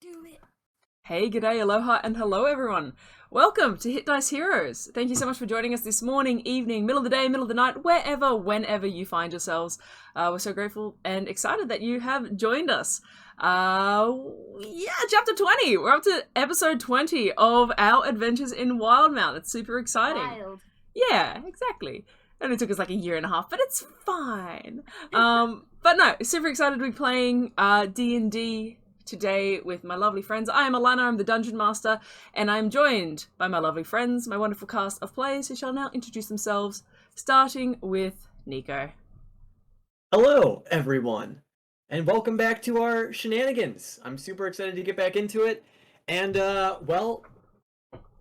Do it. Hey, g'day, aloha, and hello everyone. Welcome to Hit Dice Heroes. Thank you so much for joining us this morning, evening, middle of the day, middle of the night, whenever you find yourselves. We're so grateful and excited that you have joined us. Chapter 20. We're up to episode 20 of our adventures in Wildemount. It's super exciting. Wild. Yeah, exactly. It only took us like a year and a half, but it's fine. But no, super excited to be playing D&D today with my lovely friends. I am Alana, I'm the Dungeon Master, and I'm joined by my lovely friends, my wonderful cast of players who shall now introduce themselves, starting with Nico. Hello, everyone, and welcome back to our shenanigans. I'm super excited to get back into it, and, well,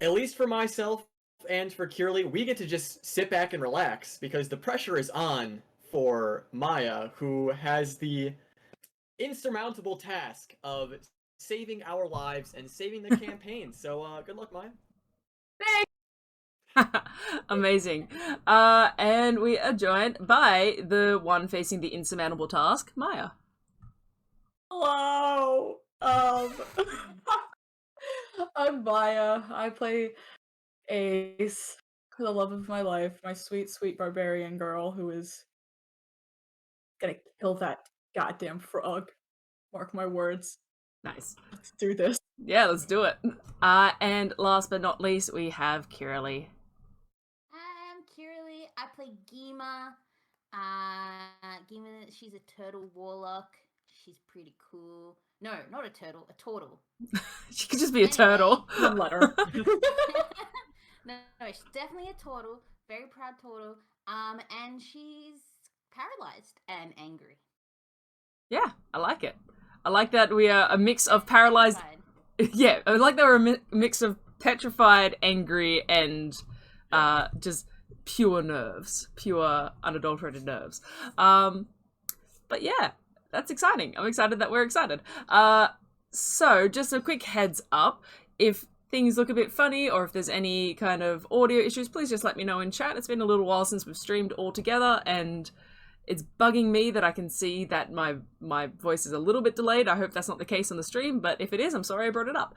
at least for myself and for Kirli, we get to just sit back and relax, because the pressure is on for Maya, who has the insurmountable task of saving our lives and saving the campaign. So, good luck, Maya. Amazing. And we are joined by the one facing the insurmountable task, Maya. Hello. I'm Maya. I play Ace, for the love of my life, my sweet, sweet barbarian girl who is gonna kill that goddamn frog. Mark my words. Nice. Let's do this. Yeah, let's do it. And last but not least, we have Kirli. I'm Kirli. I play Geema. Geema, she's a turtle warlock. She's pretty cool. No, not a turtle, a turtle. She could just be a turtle. One letter. No, she's definitely a turtle. Very proud turtle. And she's paralyzed and angry. Yeah, I like it. I like that we are a mix of paralyzed... Yeah, I like that we're a mix of petrified, angry, and just pure nerves. Pure, unadulterated nerves. But yeah, that's exciting. I'm excited that we're excited. So, just a quick heads up. If things look a bit funny, or if there's any kind of audio issues, please just let me know in chat. It's been a little while since we've streamed all together, and it's bugging me that I can see that my voice is a little bit delayed. I hope that's not the case on the stream, but if it is, I'm sorry I brought it up.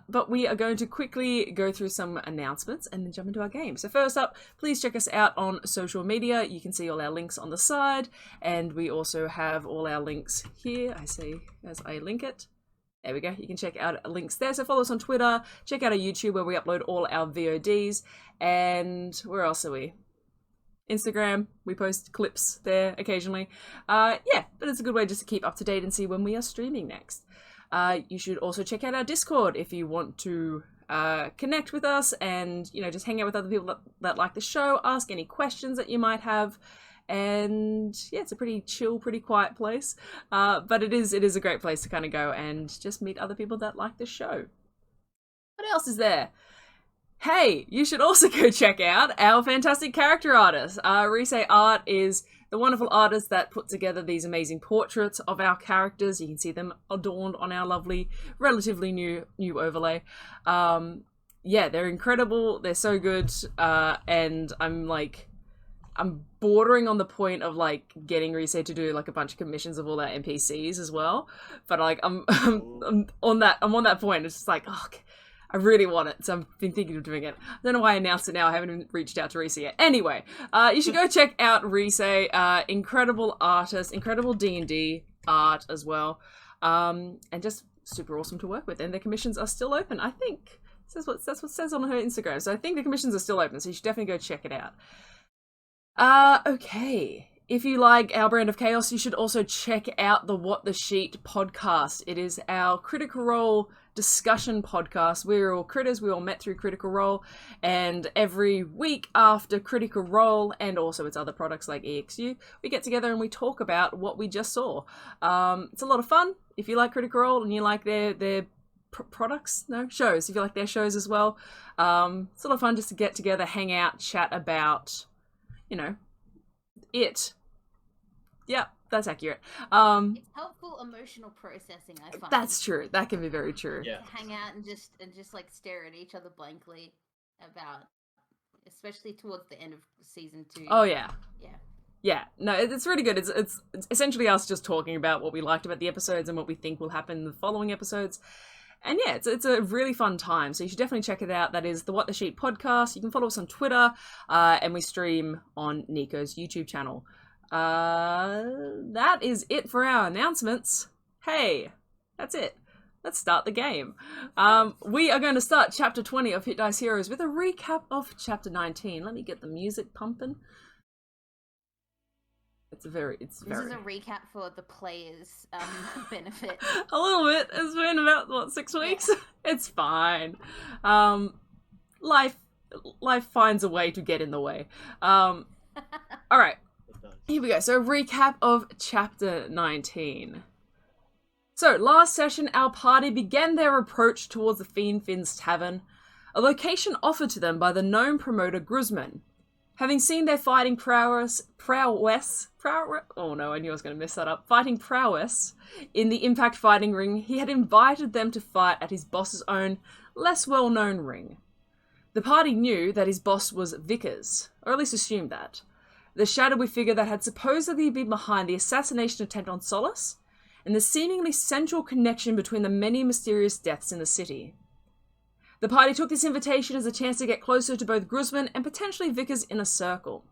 But we are going to quickly go through some announcements and then jump into our game. So first up, please check us out on social media. You can see all our links on the side, and we also have all our links here. I see as I link it. There we go. You can check out links there. So follow us on Twitter. Check out our YouTube where we upload all our VODs. And where else are we? Instagram, we post clips there occasionally. But it's a good way just to keep up to date and see when we are streaming next. You should also check out our Discord if you want to connect with us and, just hang out with other people that like the show, ask any questions that you might have. And yeah, it's a pretty chill, pretty quiet place. But it is a great place to kind of go and just meet other people that like the show. What else is there? Hey, you should also go check out our fantastic character artist. Rise Art is the wonderful artist that put together these amazing portraits of our characters. You can see them adorned on our lovely, relatively new overlay. They're incredible. They're so good. And I'm bordering on the point of getting Rise to do a bunch of commissions of all our NPCs as well. But I'm on that point. It's just I really want it, so I've been thinking of doing it. I don't know why I announced it now. I haven't even reached out to Rise yet. Anyway, you should go check out Rise. Incredible artist, incredible D&D art as well, and just super awesome to work with. And their commissions are still open. I think that's what it says on her Instagram. So I think the commissions are still open. So you should definitely go check it out. Okay. If you like our brand of chaos, you should also check out the What the Sheet podcast. It is our Critical Role discussion podcast. We're all critters. We all met through Critical Role, and every week after Critical Role and also its other products like EXU, we get together and we talk about what we just saw. It's a lot of fun. If you like Critical Role and you like their shows, if you like their shows as well, it's a lot of fun just to get together, hang out, chat about, it. Yeah, that's accurate. It's helpful emotional processing, I find. That's true. That can be very true. Yeah. To hang out and just stare at each other blankly about, especially towards the end of season 2. Oh yeah. Yeah. Yeah, no, it's really good. It's essentially us just talking about what we liked about the episodes and what we think will happen in the following episodes. And yeah, it's a really fun time. So you should definitely check it out. That is the What the Sheet podcast. You can follow us on Twitter, and we stream on Nico's YouTube channel. That is it for our announcements. Hey, that's it. Let's start the game. We are going to start Chapter 20 of Hit Dice Heroes with a recap of Chapter 19. Let me get the music pumping. This is a recap for the players' benefit. A little bit. It's been about, 6 weeks? Yeah. It's fine. Life finds a way to get in the way. Alright. Here we go. So, recap of Chapter 19. So, last session, our party began their approach towards the Fiend Finn's Tavern, a location offered to them by the gnome promoter Gruzman. Having seen their fighting prowess, oh no, I knew I was going to mess that up, fighting prowess in the Impact Fighting Ring, he had invited them to fight at his boss's own, less well-known ring. The party knew that his boss was Vickers, or at least assumed that, the shadowy figure that had supposedly been behind the assassination attempt on Solace, and the seemingly central connection between the many mysterious deaths in the city. The party took this invitation as a chance to get closer to both Gruzman and potentially Vickers' inner circle.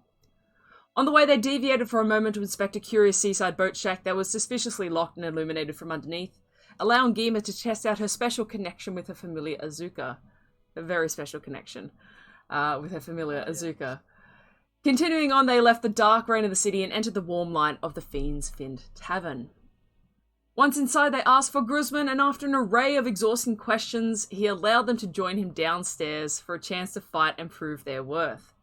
On the way, they deviated for a moment to inspect a curious seaside boat shack that was suspiciously locked and illuminated from underneath, allowing Geema to test out her special connection with her familiar Azuka. A very special connection with her familiar Azuka. Continuing on, they left the dark rain of the city and entered the warm light of the Fiend's Finned Tavern. Once inside, they asked for Gruzman, and after an array of exhausting questions, he allowed them to join him downstairs for a chance to fight and prove their worth.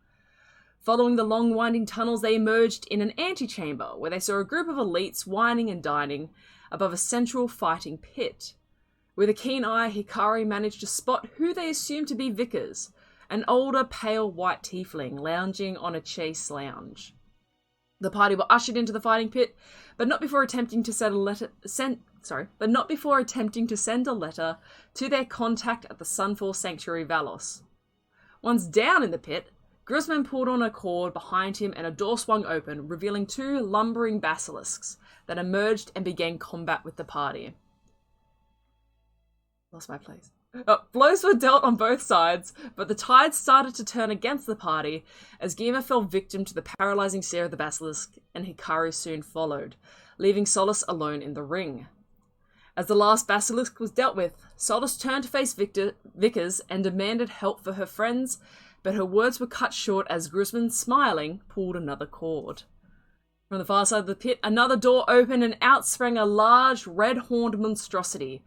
Following the long winding tunnels, they emerged in an antechamber, where they saw a group of elites wining and dining above a central fighting pit. With a keen eye, Hikari managed to spot who they assumed to be Vickers, an older, pale white tiefling lounging on a chase lounge. The party were ushered into the fighting pit, but not before attempting to send a letter to their contact at the Sunfall Sanctuary Valos. Once down in the pit, Gruzman pulled on a cord behind him and a door swung open, revealing 2 lumbering basilisks that emerged and began combat with the party. Lost my place. Blows were dealt on both sides, but the tide started to turn against the party as Geema fell victim to the paralyzing stare of the basilisk, and Hikari soon followed, leaving Solace alone in the ring. As the last basilisk was dealt with, Solace turned to face Vickers and demanded help for her friends, but her words were cut short as Gruzman, smiling, pulled another cord. From the far side of the pit, another door opened and out sprang a large, red-horned monstrosity,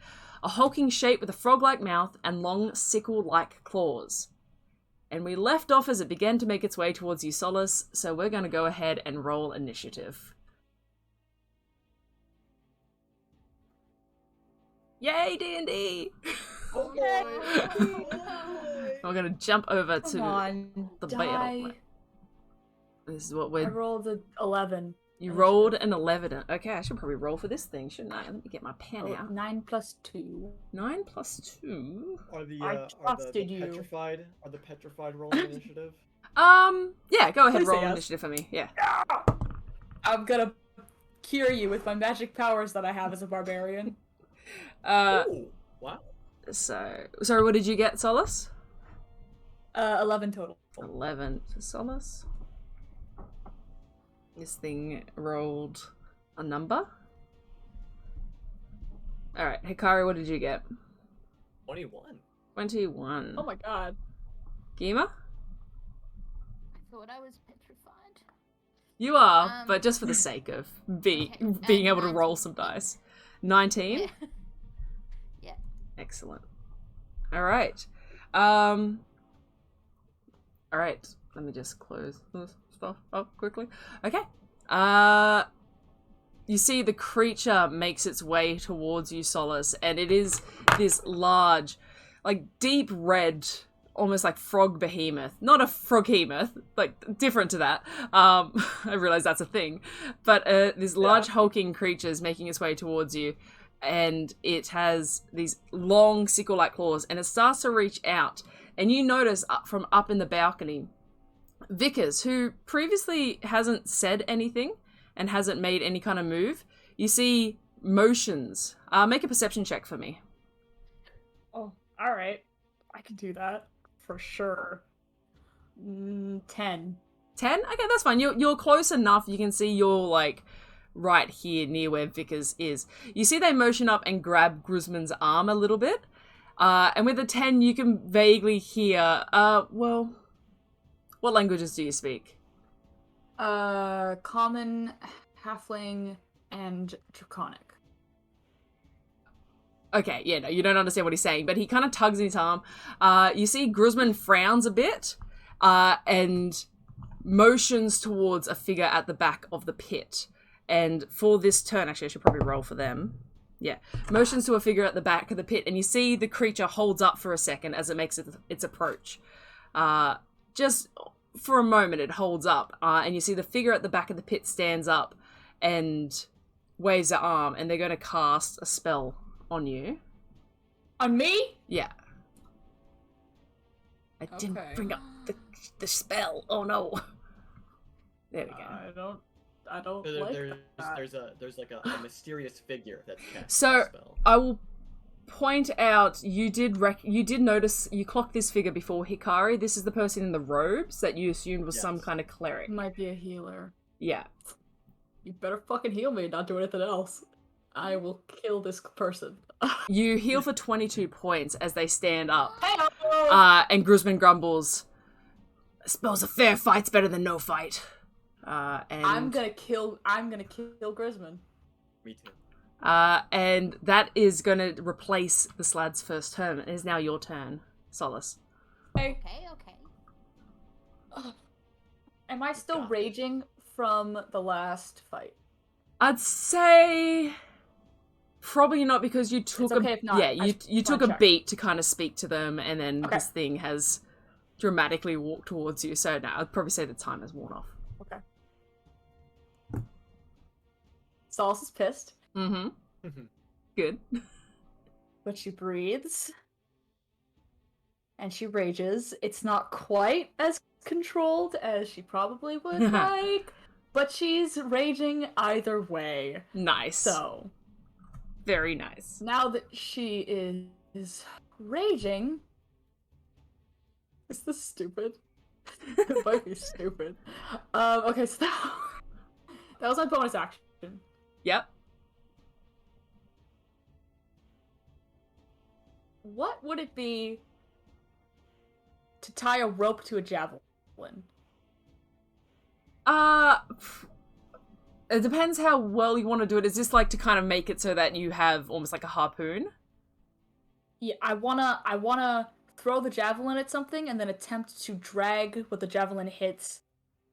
a hulking shape with a frog-like mouth and long, sickle-like claws. And we left off as it began to make its way towards you, Solace, so we're going to go ahead and roll initiative. Yay, D&D! Okay. We're going to jump over to the die. battle. This is what I rolled an 11. You rolled an 11. Okay, I should probably roll for this thing, shouldn't I? Let me get my pen out. 9 plus 2. 9 plus 2? Are the petrified rolling initiative? Yeah, go ahead, Please roll say yes. initiative for me. Yeah. I'm gonna cure you with my magic powers that I have as a barbarian. Ooh, wow. So, sorry, what did you get, Solace? 11 total. 11 for Solace. This thing rolled a number. Alright, Hikari, what did you get? 21. 21. Oh my god. Geema? I thought I was petrified. You are, but just for the sake of being able to roll some dice. 19? Yeah. Yeah. Excellent. Alright. Alright, let me just close this stuff up quickly. Okay. You see the creature makes its way towards you, Solace, and it is this large, like deep red, almost like frog behemoth. Not a froghemoth, like different to that. I realize that's a thing. But this large hulking creature is making its way towards you, and it has these long sickle-like claws, and it starts to reach out, and you notice from up in the balcony Vickers, who previously hasn't said anything and hasn't made any kind of move, you see motions. Make a perception check for me. Oh, all right. I can do that for sure. 10. 10? Okay, that's fine. You're close enough. You can see you're, like, right here near where Vickers is. You see they motion up and grab Gruzman's arm a little bit. And with a 10, you can vaguely hear, well, what languages do you speak? Common, Halfling, and Draconic. Okay, yeah, no, you don't understand what he's saying, but he kind of tugs in his arm. You see Gruzman frowns a bit, and motions towards a figure at the back of the pit. And for this turn, actually, I should probably roll for them. Yeah. Motions to a figure at the back of the pit, and you see the creature holds up for a second as it makes its approach. Just for a moment, it holds up, and you see the figure at the back of the pit stands up and waves their arm, and they're going to cast a spell on you. On me? Yeah. I didn't bring up the spell. Oh no. There we go. I don't like that. There's like a mysterious figure that's casting So the spell. I will point out you did notice you clocked this figure before Hikari. This is the person in the robes that you assumed was some kind of cleric. Might be a healer. Yeah. You better fucking heal me, not do anything else. I will kill this person. You heal for 22 points as they stand up. Hey-o! And Gruzman grumbles, "I suppose a fair fight's better than no fight." And I'm gonna kill Grisman. Me too. and that is going to replace the Slad's first turn. It is now your turn, Solace. Okay. Okay. Am I still raging from the last fight? I'd say probably not, because you took you took a beat to kind of speak to them, and then this thing has dramatically walked towards you. So no, I'd probably say the time has worn off. Okay. Solace is pissed. Mm-hmm. Good. But she breathes. And she rages. It's not quite as controlled as she probably would like, but she's raging either way. Nice. So. Very nice. Now that she is raging. Is this stupid? It might be stupid. Okay, so that was my bonus action. Yep. What would it be to tie a rope to a javelin? It depends how well you want to do it. Is this like to kind of make it so that you have almost like a harpoon? Yeah, I wanna throw the javelin at something and then attempt to drag what the javelin hits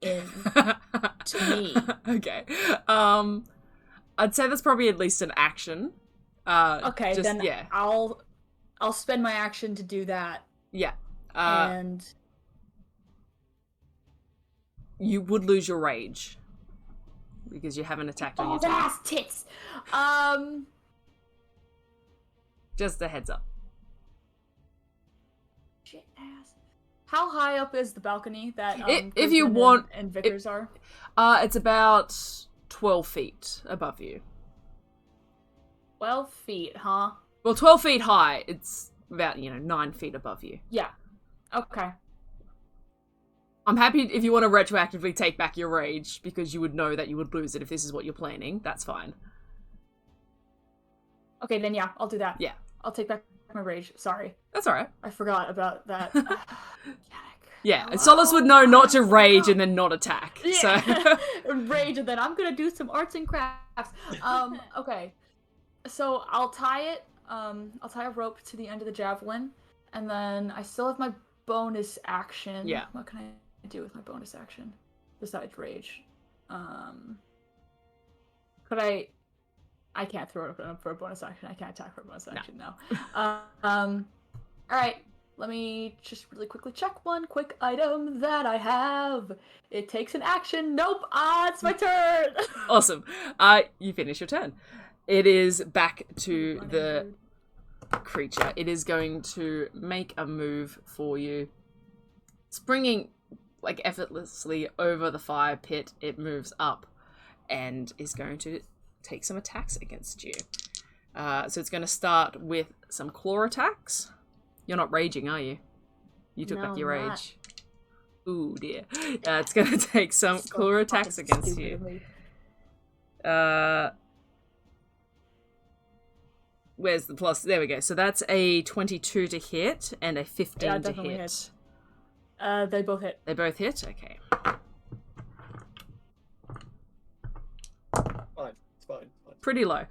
in to me. Okay. I'd say that's probably at least an action. Okay, then I'll spend my action to do that. Yeah. And you would lose your rage because you haven't attacked on your turn. Ass tits. Just a heads up. Shit ass. How high up is the balcony that if you want and Vickers are? It's about 12 feet above you. 12 feet, huh? Well, 12 feet high. It's about 9 feet above you. Yeah. Okay. I'm happy if you want to retroactively take back your rage, because you would know that you would lose it if this is what you're planning. That's fine. Okay, then yeah, I'll do that. Yeah. I'll take back my rage. Sorry. That's alright. I forgot about that. Yeah, and Solace would know not to rage and then not attack. Yeah. So Rage and then I'm gonna do some arts and crafts. Okay. So I'll tie a rope to the end of the javelin, and then I still have my bonus action. Yeah. What can I do with my bonus action besides rage? Could I can't throw it up for a bonus action. I can't attack for a bonus action now. Alright. Let me just really quickly check one quick item that I have. It takes an action. Nope. It's my turn. Awesome. You finish your turn. It is back to the creature. It is going to make a move for you. Springing like effortlessly over the fire pit. It moves up and is going to take some attacks against you. So it's going to start with some claw attacks. You're not raging, are you? You took back your I'm not. rage. Ooh dear. It's going to take some So claw attacks fucking against stupid you. of me. Where's the plus? There we go. So that's a 22 to hit and a 15 Yeah, to definitely hit. hits. They both hit. They both hit? Okay. Fine. It's fine. Pretty low.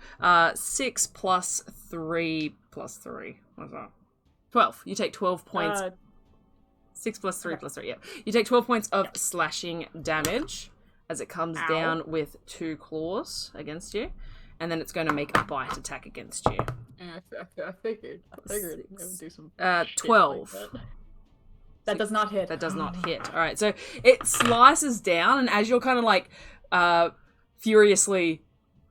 6 plus 3 plus 3. What's that? 12. You take 12 points. 6 plus 3 okay. plus 3, yeah. You take 12 points of slashing damage as it comes Ow. down with 2 claws against you. And then it's going to make a bite attack against you. I figured it would do some 12. shit like that. That does not hit. That does not hit. All right, so it slices down, and as you're kind of like furiously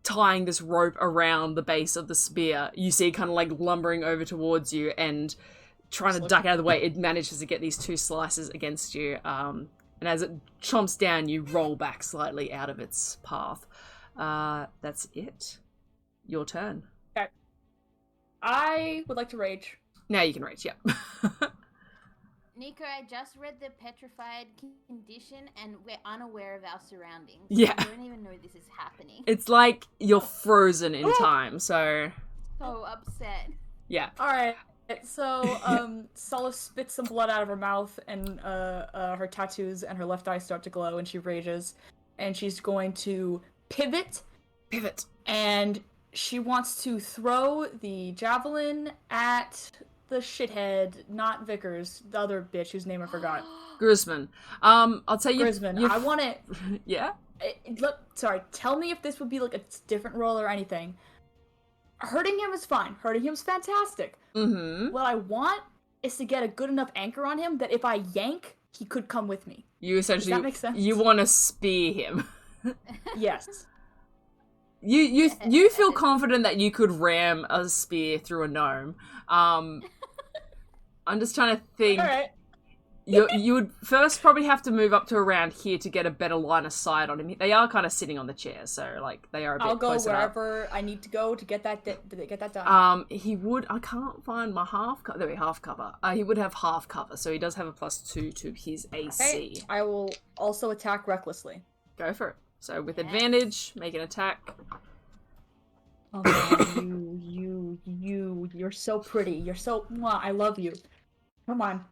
tying this rope around the base of the spear, you see kind of like lumbering over towards you and trying to duck out of the way. It manages to get these 2 slices against you, and as it chomps down, you roll back slightly out of its path. That's it. Your turn. Okay. I would like to rage. Now you can rage, yep. Nico, I just read the petrified condition, and we're unaware of our surroundings. Yeah. We don't even know this is happening. It's like you're frozen in time, so So upset. yeah. All right. So, Solace spits some blood out of her mouth, and her tattoos and her left eye start to glow, and she rages, and she's going to pivot, and she wants to throw the javelin at the shithead, not Vickers, the other bitch whose name I forgot. Grisman. I'll tell you. Grisman. I want it. Yeah. Look, sorry. Tell me if this would be like a different roll or anything. Hurting him is fine. Hurting him is fantastic. Mm-hmm. What I want is to get a good enough anchor on him that if I yank, he could come with me. You essentially. Does that make sense? You want to spear him. Yes. You feel confident that you could ram a spear through a gnome. I'm just trying to think. All right. You would first probably have to move up to around here to get a better line of sight on him. They are kind of sitting on the chair, so like they are a bit I'll go closer up. wherever I need to go to get that done. He would. I can't find my half. There we half cover. He would have half cover, so he does have a +2 to his AC. Okay. I will also attack recklessly. Go for it. So with advantage, make an attack. Oh man, you're so pretty. You're so. Mwah, I love you. Come on.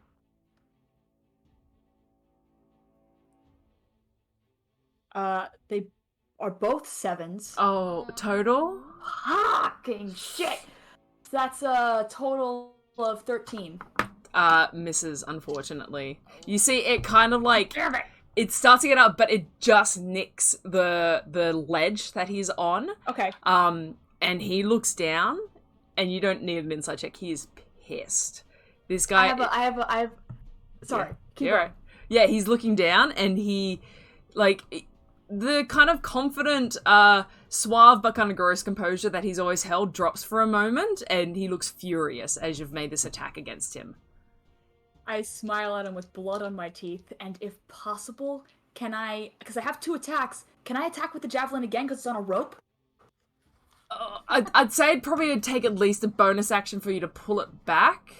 They are both 7s. Oh, total? Fucking shit! That's a total of 13. Misses, unfortunately. You see, it kind of like Damn it! it starts to get up, but it just nicks the ledge that he's on. Okay. And he looks down, and you don't need an inside check. He is pissed. This guy. I have. Sorry. Yeah, Keep you're going. right. Yeah, he's looking down, and he, like, the kind of confident, suave but kind of gross composure that he's always held drops for a moment, and he looks furious as you've made this attack against him. I smile at him with blood on my teeth, and if possible, can I, because I have 2 attacks, can I attack with the javelin again because it's on a rope? I'd say it'd probably take at least a bonus action for you to pull it back.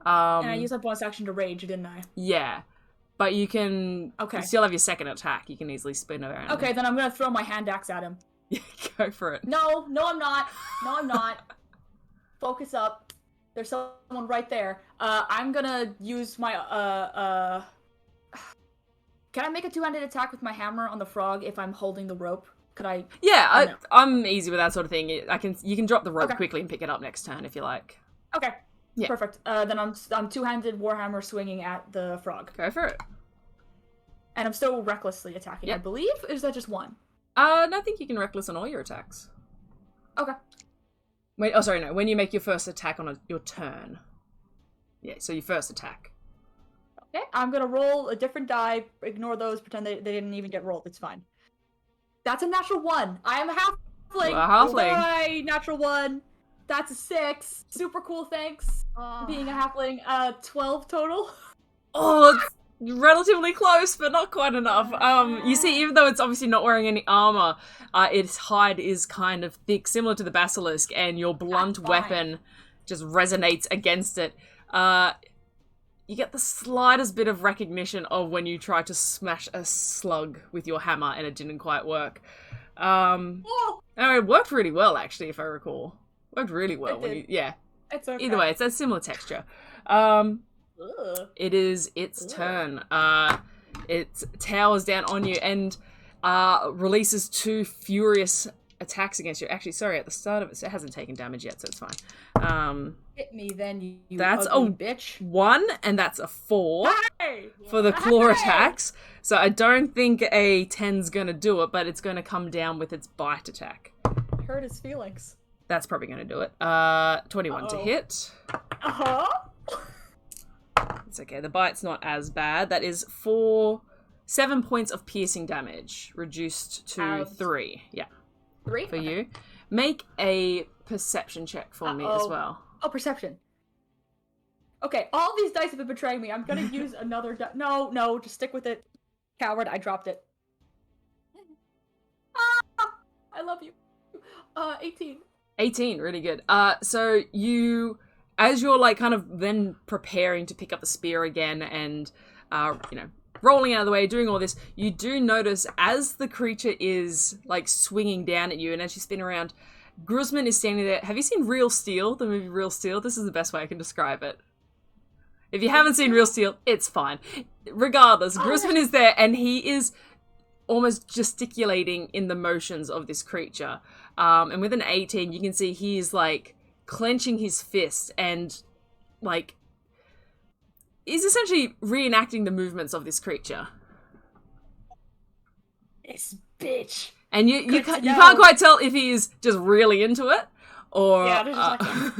And I used my bonus action to rage, didn't I? Yeah. But you can Okay. you still have your second attack. You can easily spin around. Okay, then I'm gonna throw my hand axe at him. Go for it. No, I'm not. No, I'm not. Focus up. There's someone right there. I'm gonna use my, Can I make a 2-handed attack with my hammer on the frog if I'm holding the rope? Could I? Yeah, no. I'm easy with that sort of thing. You can drop the rope Okay. quickly and pick it up next turn if you like. Okay. Yeah. Perfect. Then I'm 2-handed warhammer swinging at the frog. Go for it. And I'm still recklessly attacking, Yep. I believe? Or is that just 1? No, I think you can reckless on all your attacks. Okay. Wait, oh sorry, no. When you make your first attack on your turn. Yeah, so your first attack. Okay, I'm gonna roll a different die, ignore those, pretend they didn't even get rolled, it's fine. That's a natural 1. I am a halfling! You are a halfling. Bye, natural 1. That's a 6. Super cool, thanks. Oh. Being a halfling, 12 total. Oh, relatively close, but not quite enough. You see, even though it's obviously not wearing any armor, its hide is kind of thick, similar to the basilisk, and your blunt weapon just resonates against it. You get the slightest bit of recognition of when you try to smash a slug with your hammer and it didn't quite work. It worked really well, actually, if I recall. Worked really well. Yeah. It's okay. Either way, it's a similar texture. It is its turn. It towers down on you and releases 2 furious attacks against you. Actually, sorry, at the start of it hasn't taken damage yet, so it's fine. Hit me then, you that's ugly a bitch. 1, and that's a 4 Hey! for the claw attacks. So I don't think a 10's gonna do it, but it's gonna come down with its bite attack. Hurt his feelings. That's probably gonna do it. 21 to hit. It's okay, the bite's not as bad. That is 7 points of piercing damage, reduced to 3. Yeah. 3? For you. Make a perception check for me as well. Oh, perception. Okay, all these dice have been betraying me. I'm gonna use another No, just stick with it. Coward, I dropped it. I love you. 18. 18, really good. So you, as you're like kind of then preparing to pick up the spear again and, rolling out of the way, doing all this, you do notice as the creature is like swinging down at you and as you spin around, Gruzman is standing there. Have you seen Real Steel, the movie Real Steel? This is the best way I can describe it. If you haven't seen Real Steel, it's fine. Regardless, Gruzman is there and he is almost gesticulating in the motions of this creature. And with an 18, you can see he is like clenching his fist and like is essentially reenacting the movements of this creature. This bitch. And you can't quite tell if he is just really into it or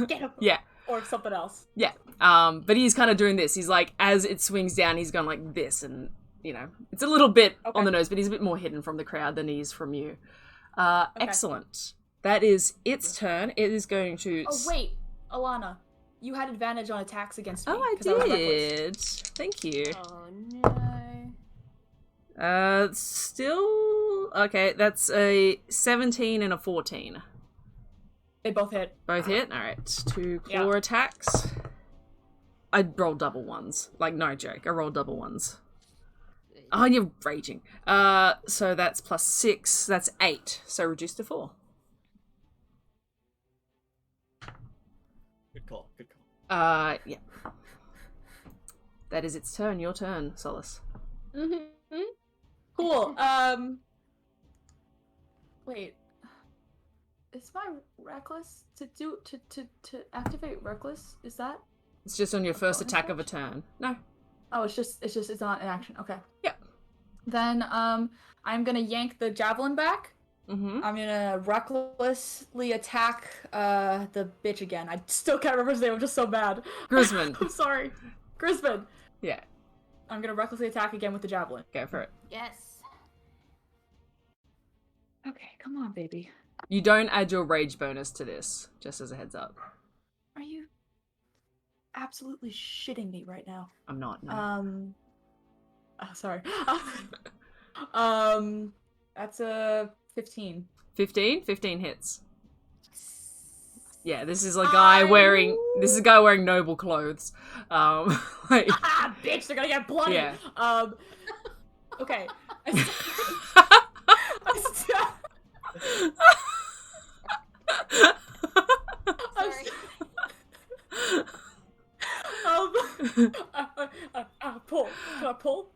get him. Yeah. Or something else. Yeah. But he's kind of doing this. He's like, as it swings down, he's going like this and, it's a little bit on the nose, but he's a bit more hidden from the crowd than he is from you. Excellent. That is its turn. It is going to... Oh, wait. Alana, you had advantage on attacks against me. Oh, I did. Thank you. Oh, no. Still... Okay, that's a 17 and a 14. They both hit. Both hit? Alright. 2 claw attacks. I rolled double ones. Like, no joke. I rolled double ones. Oh, you're raging. So that's plus 6. That's 8. So reduced to 4. Good call. Good call. Yeah. That is its turn. Your turn, Solace. Mm-hmm. Cool. Wait. Is my reckless to activate reckless? Is that? It's just on your first attack of a turn. No. Oh, it's not an action. Okay. Yeah. Then I'm gonna yank the javelin back. Mm-hmm. I'm gonna recklessly attack the bitch again. I still can't remember his name. I'm just so bad. Gruzman. I'm sorry, Gruzman. Yeah. I'm gonna recklessly attack again with the javelin. Go for it. Yes. Okay, come on, baby. You don't add your rage bonus to this, just as a heads up. Are you absolutely shitting me right now? I'm not, no. Sorry. That's a 15. 15? 15 hits. Yeah, this is a guy wearing noble clothes. Like, bitch, they're gonna get bloody. Yeah. Okay. Sorry. Pull. Can I pull?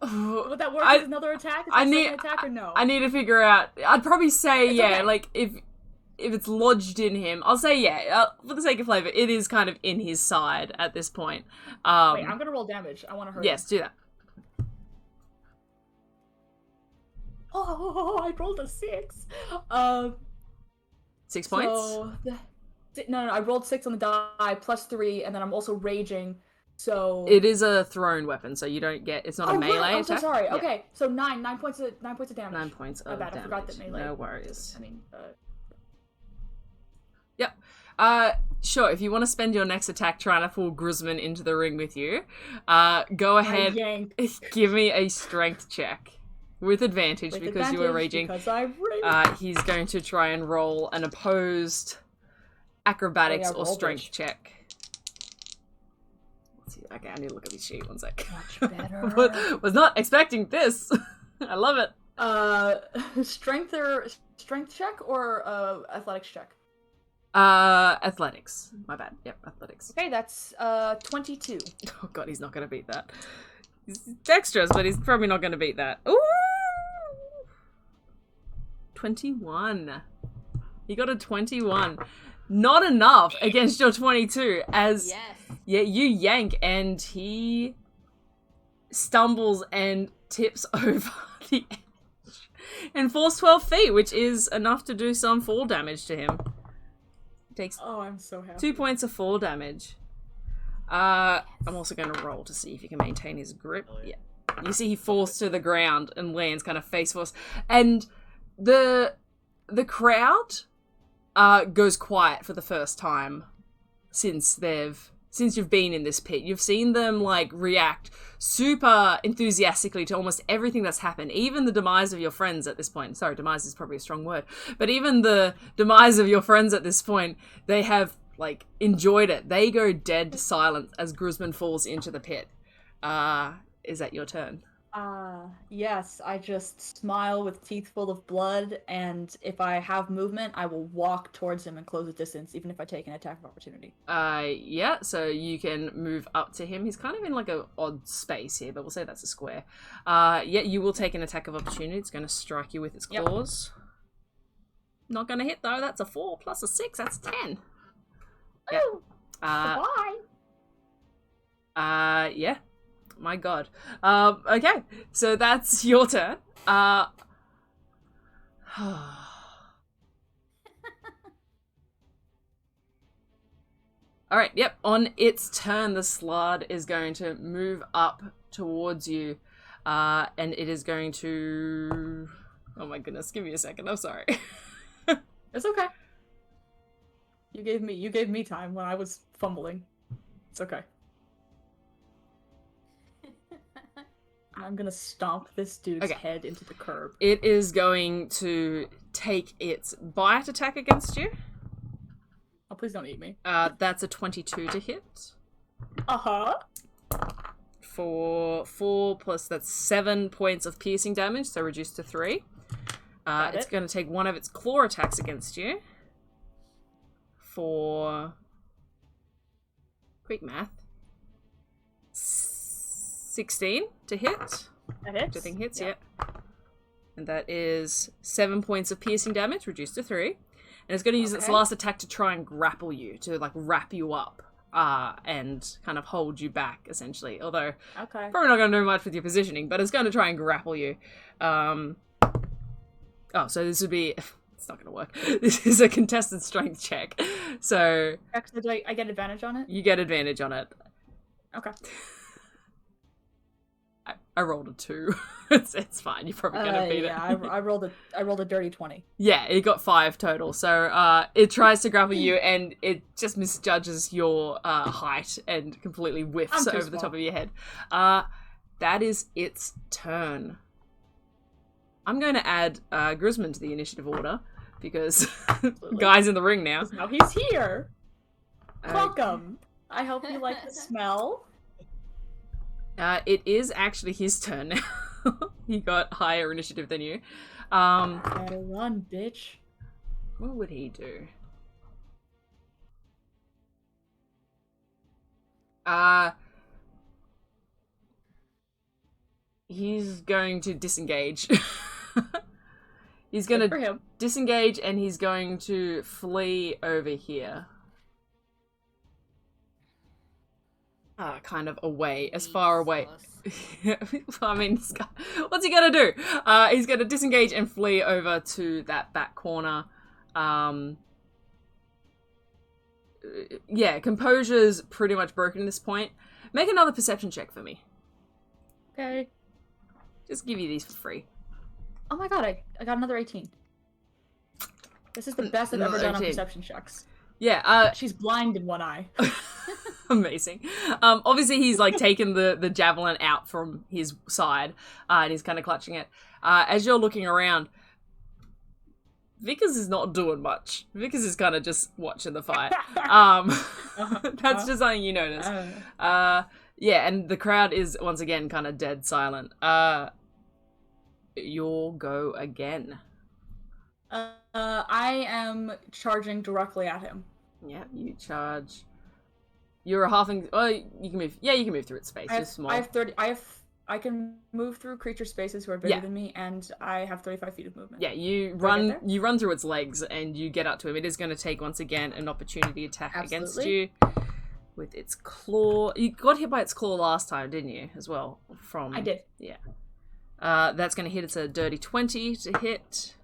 Would that work as another attack? Is I that need an attack or no? I need to figure out. I'd probably say It's yeah, okay. like if it's lodged in him, I'll say yeah. For the sake of flavor, it is kind of in his side at this point. Wait, I'm gonna roll damage. I want to hurt him. Yes, do that. Oh, I rolled a 6. 6 points. So no, I rolled 6 on the die plus 3, and then I'm also raging. So It is a thrown weapon, so you don't get. It's not a melee right. I'm attack. so sorry. Yeah. Okay, so 9 points of damage. 9 points My of bad, damage. I forgot that melee. No worries. I mean, Yep. Sure, if you want to spend your next attack trying to pull Grisman into the ring with you, go ahead. yank. Give me a strength check. With advantage because you are raging. Because I rage. He's going to try and roll an opposed acrobatics or strength check. Let's see. Okay, I need to look at his sheet. One sec. Much better. Was not expecting this. I love it. Strength check or athletics check? Athletics. My bad. Yep, athletics. Okay, that's 22. Oh god, he's not gonna beat that. He's dexterous, but he's probably not gonna beat that. Ooh! 21. He got a 21. Not enough against your 22, as yeah, you yank and he stumbles and tips over the edge and falls 12 feet, which is enough to do some fall damage to him. Takes I'm so happy. 2 points of fall damage. I'm also going to roll to see if he can maintain his grip. Yeah. You see he falls to the ground and lands kind of face first. And the crowd goes quiet for the first time since you've been in this pit. You've seen them like react super enthusiastically to almost everything that's happened, even the demise of your friends at this point. Sorry, demise is probably a strong word, but even the demise of your friends at this point, they have like enjoyed it. They go dead silent as Grisman falls into the pit. Is that your turn? Yes, I just smile with teeth full of blood, and if I have movement, I will walk towards him and close the distance, even if I take an attack of opportunity. Yeah, so you can move up to him. He's kind of in like a odd space here, but we'll say that's a square. Yeah, you will take an attack of opportunity. It's going to strike you with its claws. Yep. Not going to hit though. That's a 4 plus a 6. That's 10. Yeah. Bye. Yeah. My god. Okay, so that's your turn. Alright, yep. On its turn, the Slard is going to move up towards you. And it is going to... Oh my goodness, give me a second. I'm sorry. It's okay. You gave me time when I was fumbling. It's okay. I'm gonna stomp this dude's head into the curb. It is going to take its bite attack against you. Oh, please don't eat me. That's a 22 to hit. Uh-huh. For 4 plus, that's 7 points of piercing damage, so reduced to 3. It's going to take one of its claw attacks against you. For... quick math. 16 to hit. That hits. Which I think hits, yeah. And that is 7 points of piercing damage, reduced to 3. And it's going to use its last attack to try and grapple you, to like wrap you up, and kind of hold you back, essentially. Although, probably not going to do much with your positioning, but it's going to try and grapple you. So this would be... It's not going to work. This is a contested strength check. So... Actually, do I get advantage on it? You get advantage on it. Okay. I rolled a 2. It's fine. You're probably gonna beat it. I rolled a dirty 20. Yeah, it got 5 total. So it tries to grapple you, and it just misjudges your height and completely whiffs over the top of your head. That is its turn. I'm going to add Grisman to the initiative order because guy's in the ring now. Now he's here. Welcome. I hope you like the smell. It is actually his turn now. He got higher initiative than you. Better run, bitch. What would he do? He's going to disengage. He's going to disengage and he's going to flee over here. Kind of away, as far away. I mean, what's he gonna do? He's gonna disengage and flee over to that back corner. Yeah, composure's pretty much broken at this point. Make another perception check for me. Okay. Just give you these for free. Oh my god, I got another 18. This is the best I've ever done on perception checks. Yeah, She's blind in one eye. amazing. Obviously he's like taken the javelin out from his side, and he's kind of clutching it. As you're looking around, Vickers is not doing much. Vickers is kind of just watching the fight. That's just something you notice. Yeah, and the crowd is once again kind of dead silent. You'll go again. I am charging directly at him. Yeah, you charge. You're a halfling. Oh, you can move. Yeah, you can move through its space. You're small. I can move through creature spaces who are bigger than me, and I have 35 feet of movement. Yeah, you run through its legs, and you get up to him. It is going to take once again an opportunity attack against you with its claw. You got hit by its claw last time, didn't you? As well. I did. Yeah. That's going to hit. It's a dirty 20 to hit.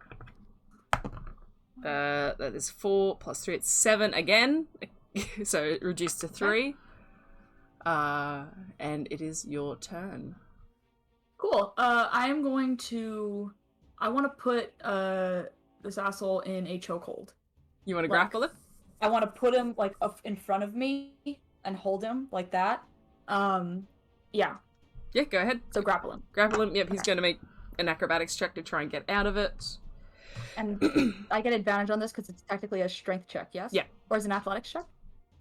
That is 4 plus 3. It's 7 again. So reduced to 3. And it is your turn. Cool. I want to put this asshole in a chokehold. You want to grapple him? I want to put him like up in front of me and hold him like that. Yeah. Yeah, go ahead. So grapple him. Grapple him. Yep, he's going to make an acrobatics check to try and get out of it. And I get advantage on this because it's technically a strength check, yes? Yeah. Or is it an athletics check?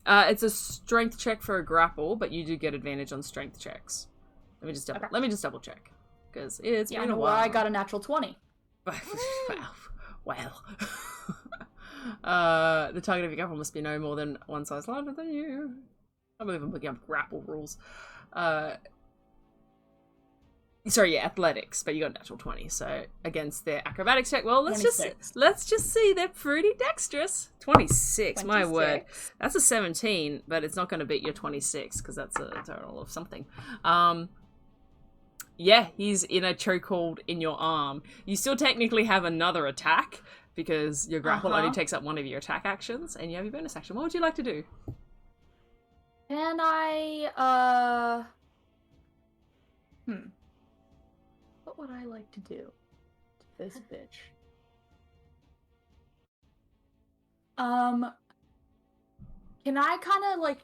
It's a strength check for a grapple, but you do get advantage on strength checks. Let me just double check, because it's been a while. I got a natural 20. Well. The target of your grapple must be no more than one size larger than you. I believe I'm looking up grapple rules. Sorry, yeah, athletics, but you got a natural 20, so against their acrobatics check, well, let's just see, they're pretty dexterous. 26, my word. That's a 17, but it's not going to beat your 26, because that's a total of something. Yeah, he's in a chokehold in your arm. You still technically have another attack, because your grapple only takes up one of your attack actions, and you have your bonus action. What would you like to do? Can I, what would I like to do to this bitch? Can I kind of like,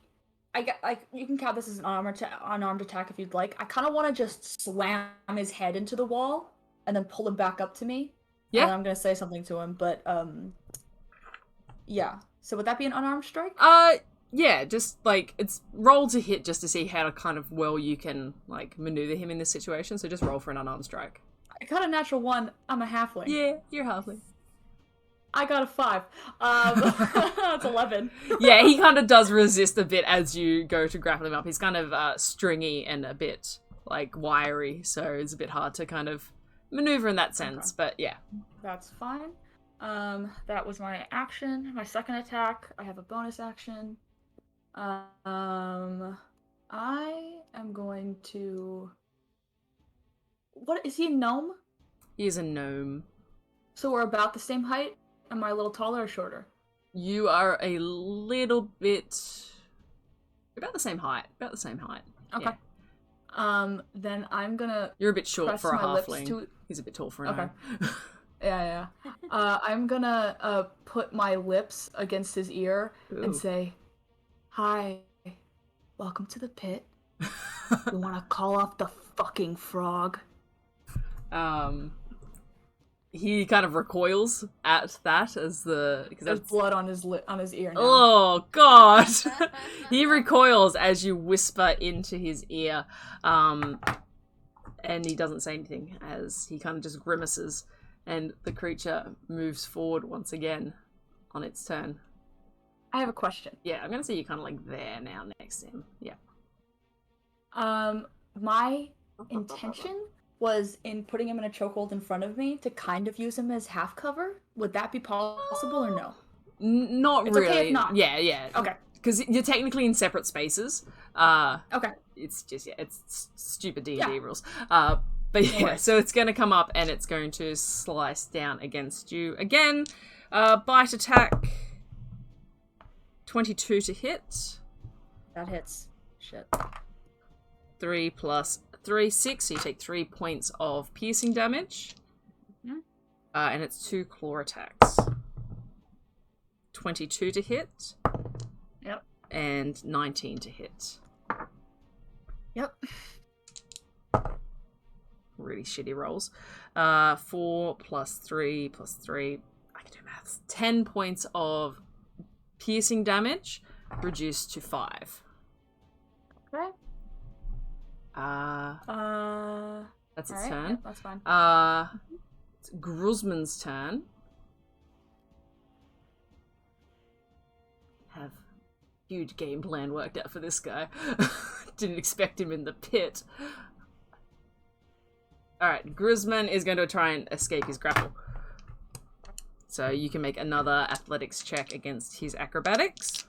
you can count this as an unarmed attack if you'd like. I kind of want to just slam his head into the wall and then pull him back up to me. Yeah. And I'm gonna say something to him, but yeah. So would that be an unarmed strike? Yeah, just, like, it's roll to hit just to see how kind of well you can, like, maneuver him in this situation, so just roll for an unarmed strike. I got a natural 1. I'm a halfling. Yeah, you're halfling. I got a 5. That's 11. Yeah, he kind of does resist a bit as you go to grapple him up. He's kind of stringy and a bit, like, wiry, so it's a bit hard to kind of maneuver in that sense, but yeah. That's fine. That was my action. My second attack, I have a bonus action. I am going to... What, is he a gnome? He is a gnome. So we're about the same height? Am I a little taller or shorter? You are a little bit... About the same height. Okay. Yeah. Then I'm gonna... You're a bit short for a halfling. He's a bit tall for a gnome. Yeah. I'm gonna put my lips against his ear and say... Hi, welcome to the pit. You want to call off the fucking frog? He kind of recoils at that as there's blood on his ear now. Oh god! He recoils as you whisper into his ear, and he doesn't say anything as he kind of just grimaces, and the creature moves forward once again on its turn. I have a question. Yeah, I'm gonna say you're kind of like there now next to him. Yeah. My intention was in putting him in a chokehold in front of me to kind of use him as half cover. Would that be possible or no? Not it's really. Okay if not. Yeah. Okay. Because you're technically in separate spaces. Okay. It's just, it's stupid D&D rules. But yeah, so it's gonna come up and it's going to slice down against you again. Bite attack. 22 to hit. That hits. Shit. 3 plus 3, 6. So you take 3 points of piercing damage. And it's 2 claw attacks. 22 to hit. Yep. And 19 to hit. Yep. Really shitty rolls. 4 plus 3 plus 3. I can do maths. 10 points of piercing damage, reduced to 5. Okay. That's its right, turn. yep, that's fine. It's Gruzman's turn. Have huge game plan worked out for this guy. Didn't expect him in the pit. Alright, Gruzman is going to try and escape his grapple. So you can make another athletics check against his acrobatics.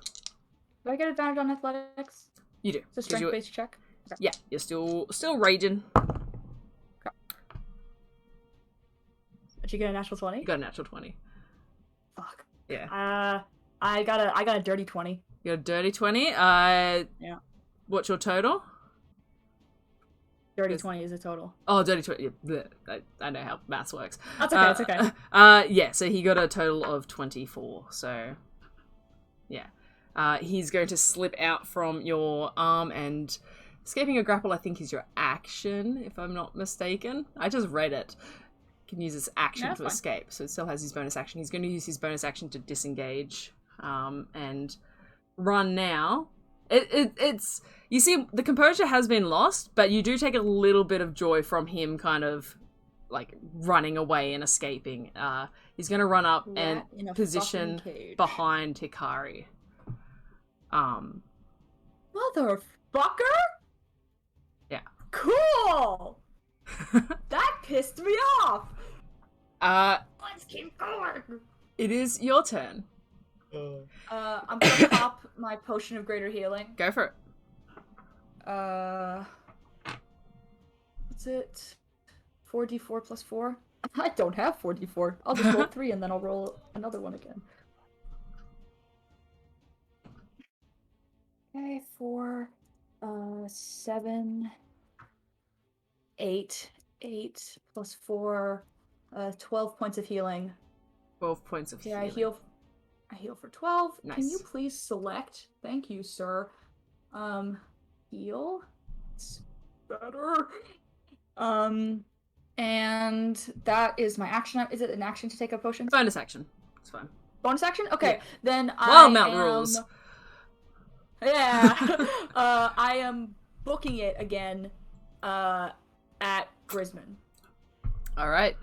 Do I get advantage on athletics? You do. It's a strength-based check? Okay. Yeah, you're still raging. Okay. Did you get a natural 20? You got a natural 20. Fuck. Yeah. I got a dirty 20. You got a dirty 20. Yeah. What's your total? Dirty 20 is a total. Oh, dirty 20. Yeah, I know how maths works. That's okay, it's okay. Yeah, so he got a total of 24. So, yeah. He's going to slip out from your arm, and escaping a grapple, I think, is your action, if I'm not mistaken. I just read it. Can use his action to escape, so it still has his bonus action. He's going to use his bonus action to disengage and run now. It's you see, the composure has been lost, but you do take a little bit of joy from him kind of like running away and escaping. He's going to run up and position behind Hikari. Motherfucker? Yeah. Cool! That pissed me off! Let's keep going! It is your turn. I'm gonna pop my potion of greater healing. Go for it. What's it? 4d4 plus 4? I don't have 4d4. I'll just roll 3 and then I'll roll another one again. Okay, 4, 7, 8. 8 plus 4, 12 points of healing. 12 points of healing. I heal for 12. Nice. Can you please select? Thank you, sir. Heal. It's better. And that is my action. Is it an action to take a potion? Bonus action. It's fine. Bonus action? Okay, yeah. Then Wildemount rules. Yeah. I am booking it again at Grisman. Alright.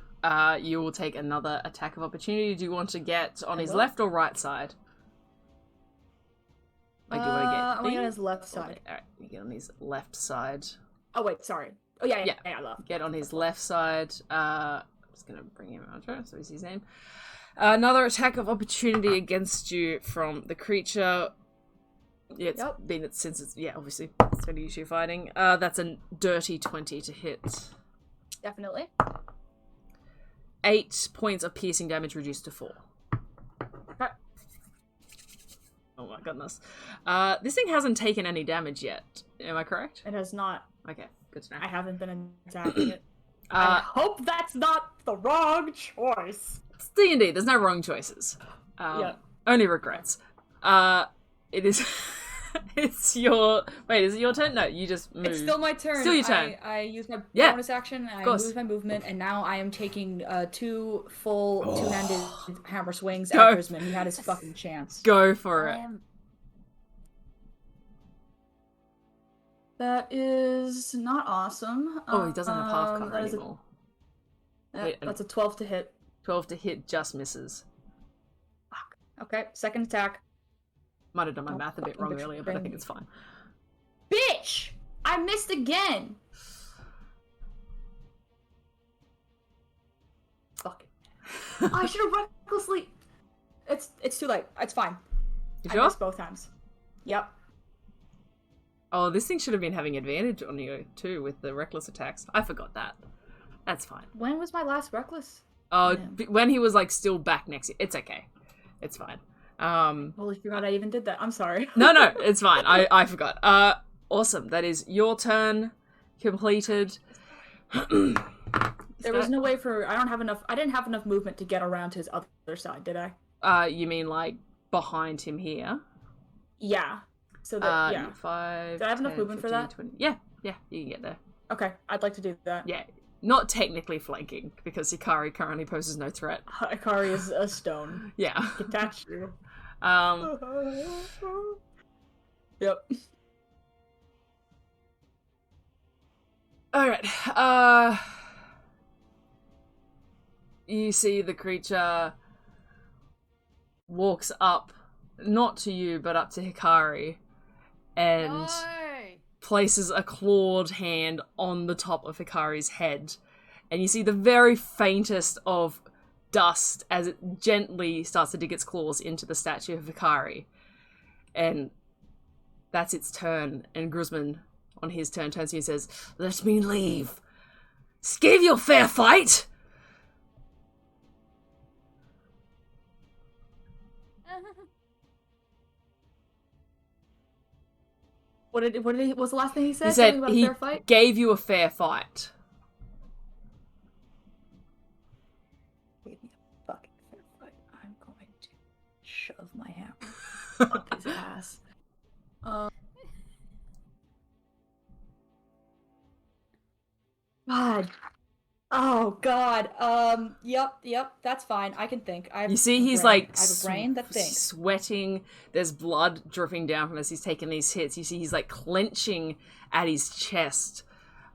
You will take another attack of opportunity. Do you want to get on his left or right side? Like, do you want to get I'm going on his left side. Alright, you get on his left side. Oh, wait, sorry. Oh, yeah, left. Get on his left side. I'm just going to bring him out, so he's his name. Another attack of opportunity against you from the creature. Yeah, it's been since it's obviously it's going to use you fighting. That's a dirty 20 to hit. Definitely. 8 points of piercing damage reduced to 4. Okay. Oh my goodness. This thing hasn't taken any damage yet. Am I correct? It has not. Okay, good to know. I haven't been attacking it. I hope that's not the wrong choice. It's D&D. There's no wrong choices. Only regrets. It is... It's your... Wait, is it your turn? No, you just moved. It's still my turn. Still your turn. I used my bonus action, and I moved my movement, and now I am taking 2 full two-handed hammer swings Go. at Grisman. He had his fucking chance. Go for it. That is not awesome. Oh, he doesn't have half cover anymore. That's a 12 to hit. 12 to hit just misses. Fuck. Okay, second attack. Might have done my math a bit wrong earlier, but I think it's fine. Bitch! I missed again! Fuck it. I should have recklessly... It's too late. It's fine. You I sure? missed both times. Yep. Oh, this thing should have been having advantage on you, too, with the reckless attacks. I forgot that. That's fine. When was my last reckless? Oh, when he was, like, still back next to you. It's okay. It's fine. Holy forgot I even did that. I'm sorry. No, it's fine. I forgot. Awesome. That is your turn completed. There was no way for... I didn't have enough movement to get around to his other side, did I? You mean, like, behind him here. Yeah. So that, yeah. 5, Do I have enough 10, movement for 15, that? 20. Yeah, you can get there. Okay, I'd like to do that. Yeah, not technically flanking, because Hikari currently poses no threat. Hikari is a stone. Yeah. Detach you. Yep. Alright, you see the creature walks up, not to you, but up to Hikari, and No! places a clawed hand on the top of Hikari's head. And you see the very faintest of dust as it gently starts to dig its claws into the statue of Hikari. And that's its turn. And Gruzman, on his turn, turns to you and says, "Let me leave. Gave you a fair fight." What's the last thing he said? He said Something about a he fair fight? gave you a fair fight. Gave me a fucking fair fight. I'm going to shove my hammer up his ass. God. Oh God. Yep. That's fine. I can think. You see, he's I like have a brain that thinks. sweating. There's blood dripping down from as he's taking these hits. You see, he's like clenching at his chest,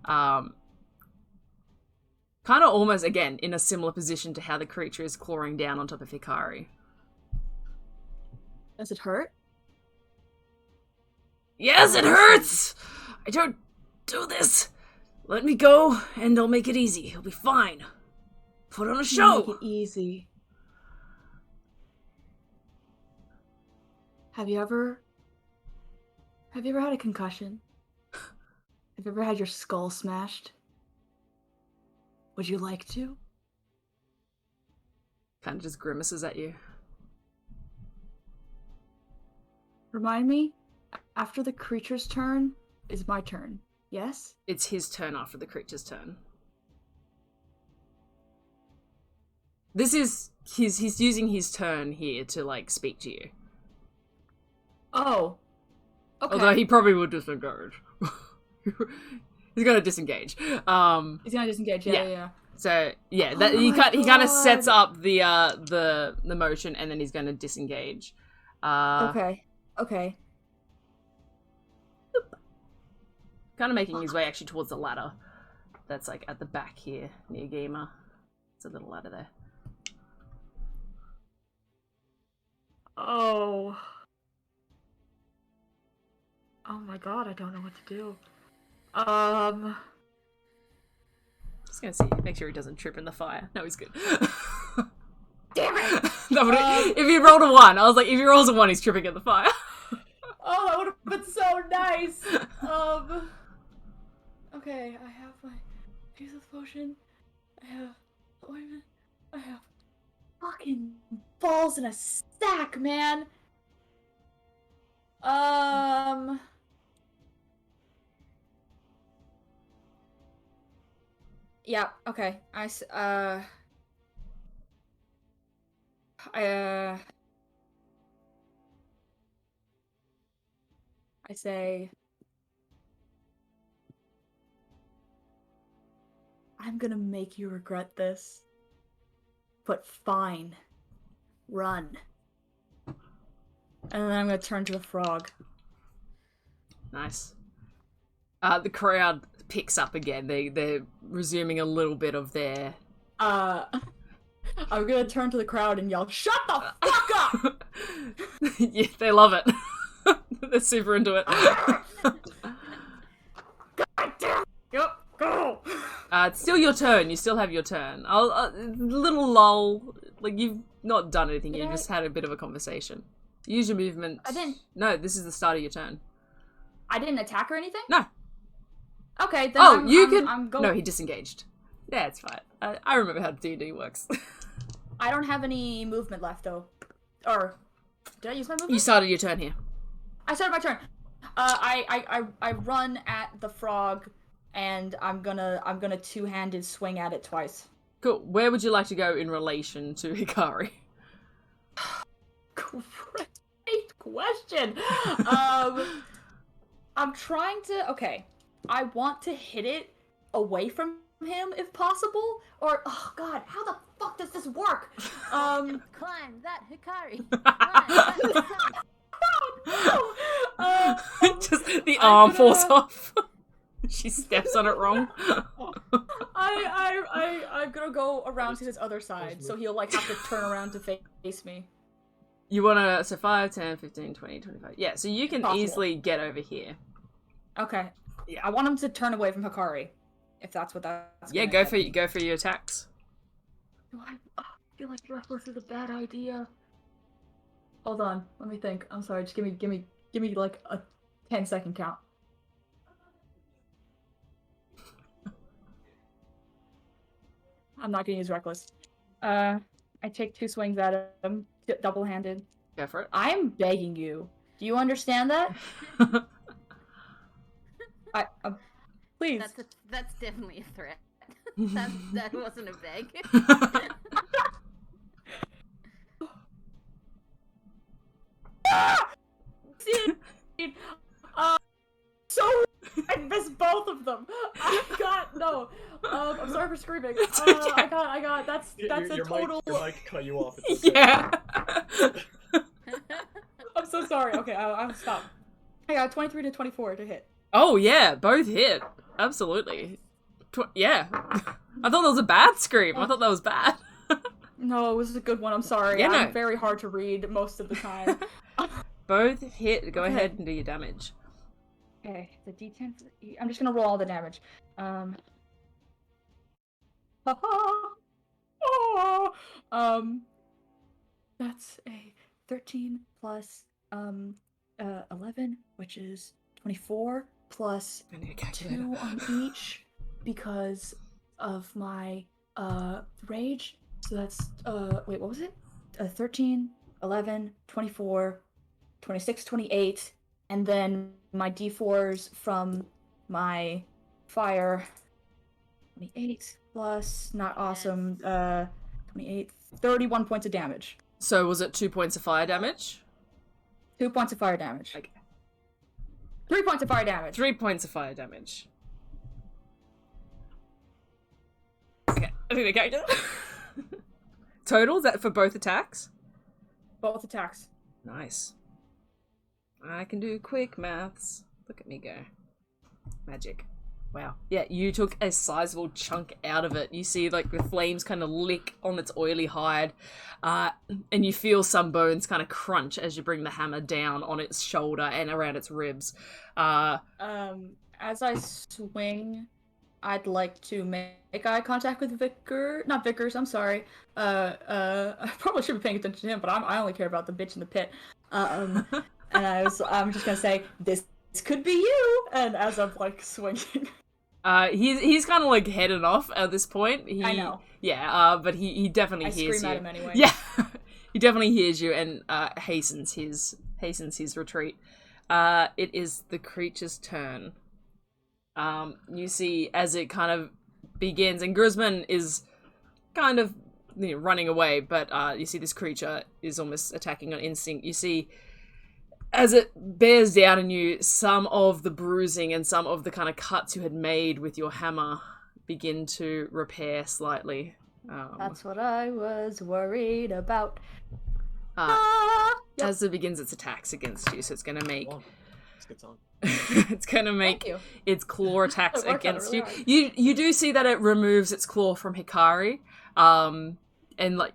kind of almost again in a similar position to how the creature is clawing down on top of Hikari. Does it hurt? Yes, it hurts. I don't do this. Let me go, and I'll make it easy. He'll be fine. Put on a show. Make it easy. Have you ever had a concussion? Have you ever had your skull smashed? Would you like to? Kind of just grimaces at you. Remind me, after the creature's turn is my turn. Yes? It's his turn after the creature's turn. This is he's using his turn here to like speak to you. Oh. Okay. Although he probably would disengage. He's gonna disengage. He's gonna disengage. Yeah. Yeah. So yeah, Oh that he my kind of sets God. up the motion, and then he's gonna disengage. Okay. Kind of making his way actually towards the ladder. That's like at the back here near Geema. It's a little ladder there. Oh. Oh my God, I don't know what to do. Just gonna see, make sure he doesn't trip in the fire. No, he's good. Damn it! If he rolled a 1, I was like, if he rolls a 1, he's tripping in the fire. Oh, that would have been so nice. Okay, I have my Jesus potion. I have ointment. I have fucking balls in a sack, man. Yeah. Okay. I say, I'm gonna make you regret this. But fine. Run. And then I'm gonna turn to the frog. Nice. The crowd picks up again. They're resuming a little bit of their... I'm gonna turn to the crowd and yell, "Shut the fuck up!" Yeah, they love it. They're super into it. God damn. Yep, go! It's still your turn. You still have your turn. Little lull. Like, you've not done anything. You just had a bit of a conversation. Use your movement. I didn't. No, this is the start of your turn. I didn't attack or anything? No. Okay, then Oh, I'm going. No, he disengaged. Yeah, it's fine. I remember how D&D works. I don't have any movement left, though. Or, did I use my movement? You started your turn here. I started my turn. I run at the frog, and I'm gonna two-handed swing at it twice. Cool. Where would you like to go in relation to Hikari? Correct. question. I'm trying to. Okay, I want to hit it away from him if possible. Or oh god, how the fuck does this work? Climb that Hikari. Climb that Hikari. Oh, no. Just the arm falls off. She steps on it wrong. I'm gonna go around to his other side, so he'll like have to turn around to face me. You wanna, so 5, 10, 15, 20, 25. Yeah, so you can Possible. easily get over here. Okay. Yeah, I want him to turn away from Hikari, if that's what that's. Yeah, go for your attacks. Do I feel like reckless is a bad idea. Hold on, let me think. I'm sorry, just give me like a 10-second count. I'm not gonna use reckless. I take 2 swings at him, double-handed. Go for it. I'm begging you. Do you understand that? Please. That's definitely a threat. that wasn't a beg. So I missed both of them. No. I'm sorry for screaming. Okay. I got. That's a total. Your mic cut you off. It's okay. Yeah. I'm so sorry. Okay, I'll stop. I got 23 to 24 to hit. Oh yeah, both hit. Absolutely. Yeah. I thought that was a bad scream. I thought that was bad. No, it was a good one. I'm sorry. Yeah, no. I'm very hard to read most of the time. Both hit. Go Okay. ahead and do your damage. Okay, the D10. I'm just gonna roll all the damage. That's a 13 plus 11, which is 24 plus I need a calculator. 2 on each because of my rage. So that's wait, what was it? 13, 11, 24, 26, 28, and then my d4s from my fire. 28 plus not awesome. 28, 31 points of damage. So was it 2 points of fire damage? 2 points of fire damage. Okay. 3 points of fire damage. 3 points of fire damage. Okay, I need a calculator. Total, is that for both attacks? Both attacks. Nice. I can do quick maths. Look at me go. Magic. Wow. Yeah, you took a sizable chunk out of it. You see, like, the flames kind of lick on its oily hide, and you feel some bones kind of crunch as you bring the hammer down on its shoulder and around its ribs. As I swing, I'd like to make eye contact with not Vickers, I'm sorry. I probably should be paying attention to him, but I only care about the bitch in the pit. And I'm just gonna say, this could be you! And as I'm, like, swinging. He's kind of, like, headed off at this point. I know. Yeah, but he definitely hears scream you. at him anyway. Yeah, he definitely hears you and hastens his retreat. It is the creature's turn. You see as it kind of begins, and Grisman is kind of running away, but you see this creature is almost attacking on instinct. You see as it bears down on you, some of the bruising and some of the kind of cuts you had made with your hammer begin to repair slightly. That's what I was worried about. As it begins its attacks against you, so it's going to make... It's a good song. It's going to make Thank you. its claw attacks It worked out against really you. hard. You do see that it removes its claw from Hikari, and like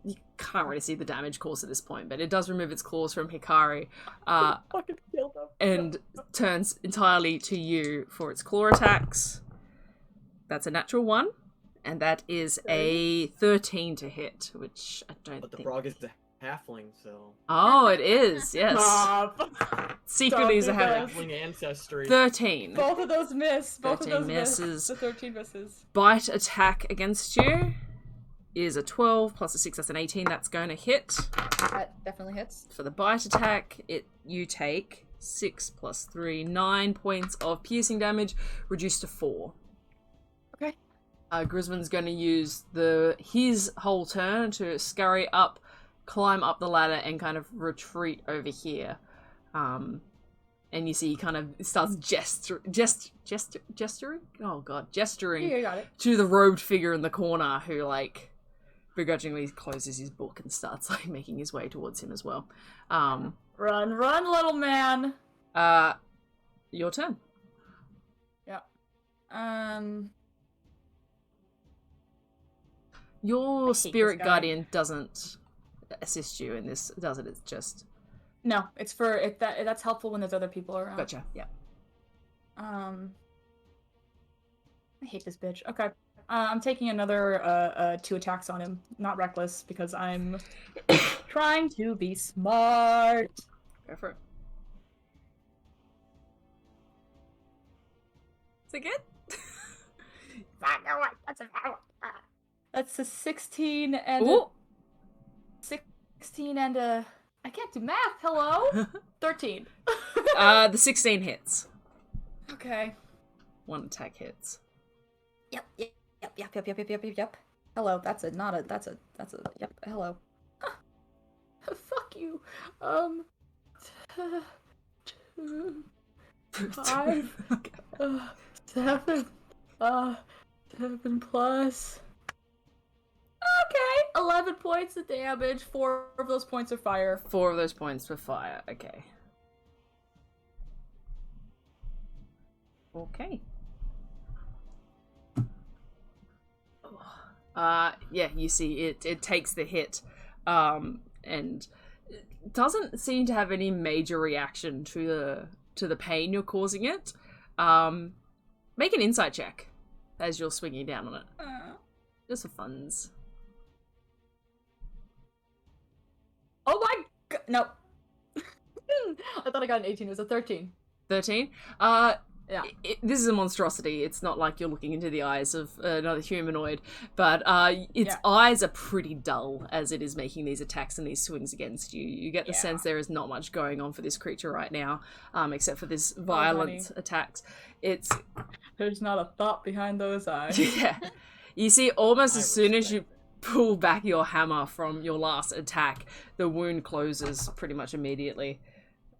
you can't really see the damage caused at this point, but it does remove its claws from Hikari, Fucking killed him. and turns entirely to you for its claw attacks. That's a natural 1, and that is a 13 to hit, which I don't But the think... frog is the halfling, so Oh, it is, yes. Stop. Secretly is a Don't do halfling. this. halfling ancestry. 13. Both of those miss. Both of 13 those misses. miss. The 13 misses. Bite attack against you is a 12 plus a 6, that's an 18. That's going to hit. That definitely hits. For the bite attack, you take 6 plus 3, 9 points of piercing damage, reduced to 4. Okay. Grisman's going to use his whole turn to scurry up climb up the ladder and kind of retreat over here. And you see he kind of starts gesturing? Oh god, gesturing Yeah, you got it. to the robed figure in the corner who, like, begrudgingly closes his book and starts, like, making his way towards him as well. Run, little man! Your turn. Yeah. Your this spirit guy. guardian doesn't assist you in this, does it? It's just... No, it's for that's helpful when there's other people around. Gotcha, yeah. I hate this bitch. Okay. I'm taking another 2 attacks on him. Not reckless, because I'm trying to be smart. Go for it. Is it good? That's a 16 and Ooh. 16 and a... I can't do math. Hello? 13. The 16 hits. Okay. 1 attack hits. Yep. Hello. That's a yep. Hello. Fuck you. 2, 5, Okay. 7, 7 plus. Okay, 11 points of damage. 4 of those points are fire. 4 of those points for fire. Okay. Okay. Yeah, you see it takes the hit, and it doesn't seem to have any major reaction to the pain you're causing it. Make an insight check as you're swinging down on it. Just for funs. Oh my god, no. I thought I got an 18, it was a 13. 13? Yeah. This is a monstrosity. It's not like you're looking into the eyes of another humanoid, but its eyes are pretty dull as it is making these attacks and these swings against you. You get the sense there is not much going on for this creature right now, except for this violent attacks. There's not a thought behind those eyes. Yeah. You see, almost as soon as you pull back your hammer from your last attack, the wound closes pretty much immediately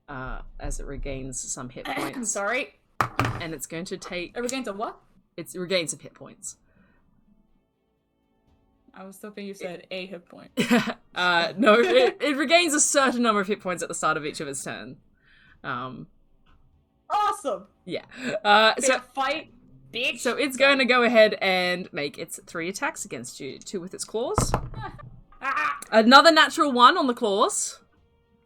as it regains some hit points. I'm sorry. And it's going to take... It regains a what? It regains some hit points. I was hoping you said a hit point. No, it regains a certain number of hit points at the start of each of its turn. Awesome! Yeah. So fight, bitch! So it's going to go ahead and make its 3 attacks against you. 2 with its claws. Another natural 1 on the claws.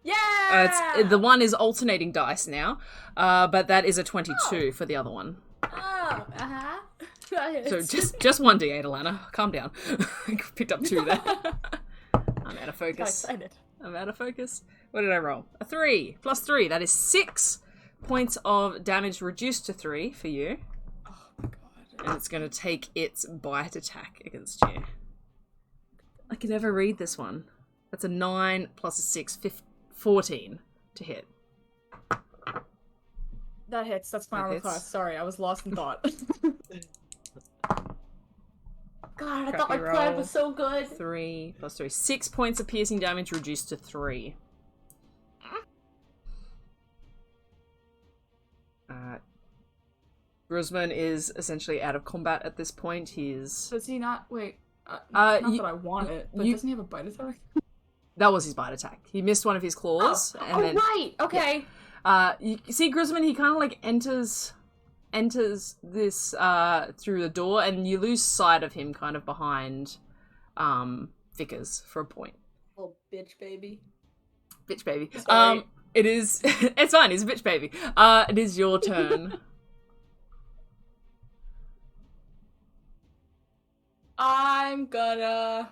Yeah! The one is alternating dice now, but that is a 22 for the other one. Oh, So just 1d8, Alana. Calm down. I picked up 2 there. I'm out of focus. I'm out of focus. What did I roll? A 3 plus 3. That is 6 points of damage reduced to 3 for you. Oh my god. And it's going to take its bite attack against you. I can never read this one. That's a 9 plus a 6, 14 to hit. That hits. That's my armor class. Sorry, I was lost in thought. God, I thought my plan was so good. 3 plus 3. 6 points of piercing damage reduced to 3. Grisman is essentially out of combat at this point. He's... Does he not? Wait. Not that I want it, but doesn't he have a bite attack? That was his bite attack. He missed one of his claws. Oh, then, right. Okay. Yeah. You see Grisman, he kind of like enters this through the door, and you lose sight of him kind of behind Vickers for a point. Oh, bitch baby. Bitch baby. Sorry. It is it's fine, he's a bitch baby. It is your turn. I'm gonna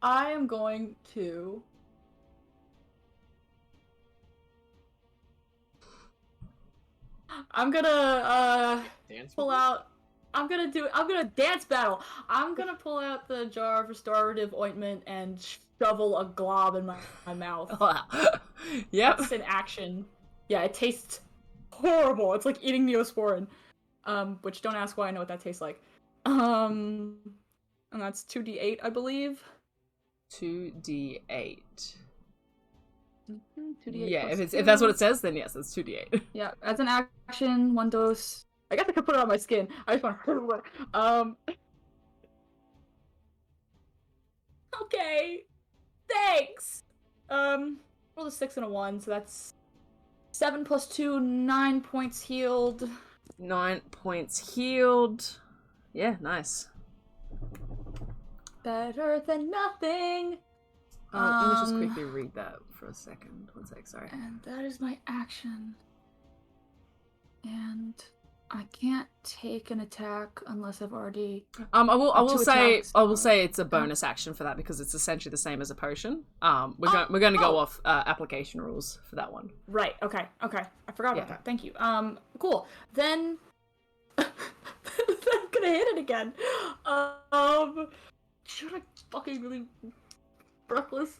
I am going to pull out I'm gonna dance battle. I'm gonna pull out the jar of restorative ointment and shovel a glob in my mouth. Wow. Yep. That's an action. Yeah, it tastes horrible. It's like eating Neosporin. Which don't ask why I know what that tastes like. And that's 2d8, I believe. 2d8. 2d8 Yeah, plus if that's what 2. it says, then yes, it's 2d8. Yeah, as an action, 1 dose. I guess I could put it on my skin. I just want to. Okay. Thanks. Roll a 6 and a 1, so that's 7 plus 2, 9 points healed. 9 points healed. Yeah, nice. Better than nothing. Let me just quickly read that for a second. 1 sec, sorry. And that is my action. And I can't take an attack unless I've already. I will say attacks. it's a bonus action for that because it's essentially the same as a potion. We're going to go off application rules for that one. Right. Okay. I forgot about that. Thank you. Cool. Then I'm gonna hit it again. Should I fucking really reckless?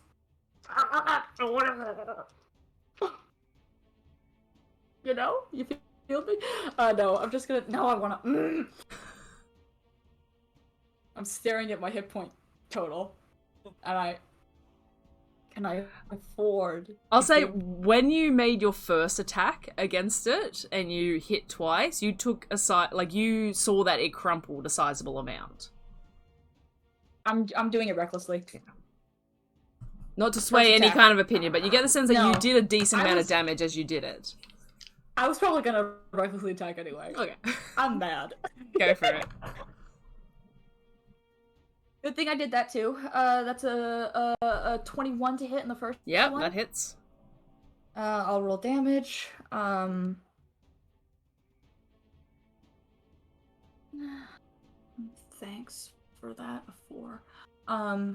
You know? You feel me? No, I'm just gonna. Now I wanna. I'm staring at my hit point total. And can I afford? I'll say when you made your first attack against it and you hit twice, you took you saw that it crumpled a sizable amount. I'm doing it recklessly. Yeah. Not to sway any kind of opinion, but you get the sense that you did a decent amount of damage as you did it. I was probably gonna recklessly attack anyway. Okay. I'm mad. Go for it. Good thing I did that too. That's a 21 to hit in the first one. Yep, that hits. I'll roll damage. Thanks for that. A 4.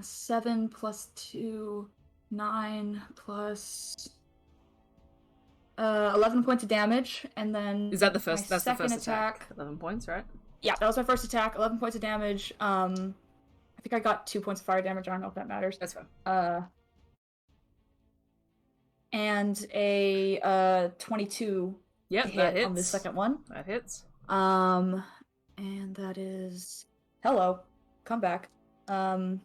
7 plus 2, 9 plus 11 points of damage, and then is that the first? That's the first attack. 11 points, right? Yeah, that was my first attack. 11 points of damage. I think I got 2 points of fire damage. I don't know if that matters. That's fine. And a 22. Yep, hit that hits. on the second one. That hits. And that is hello, come back. 10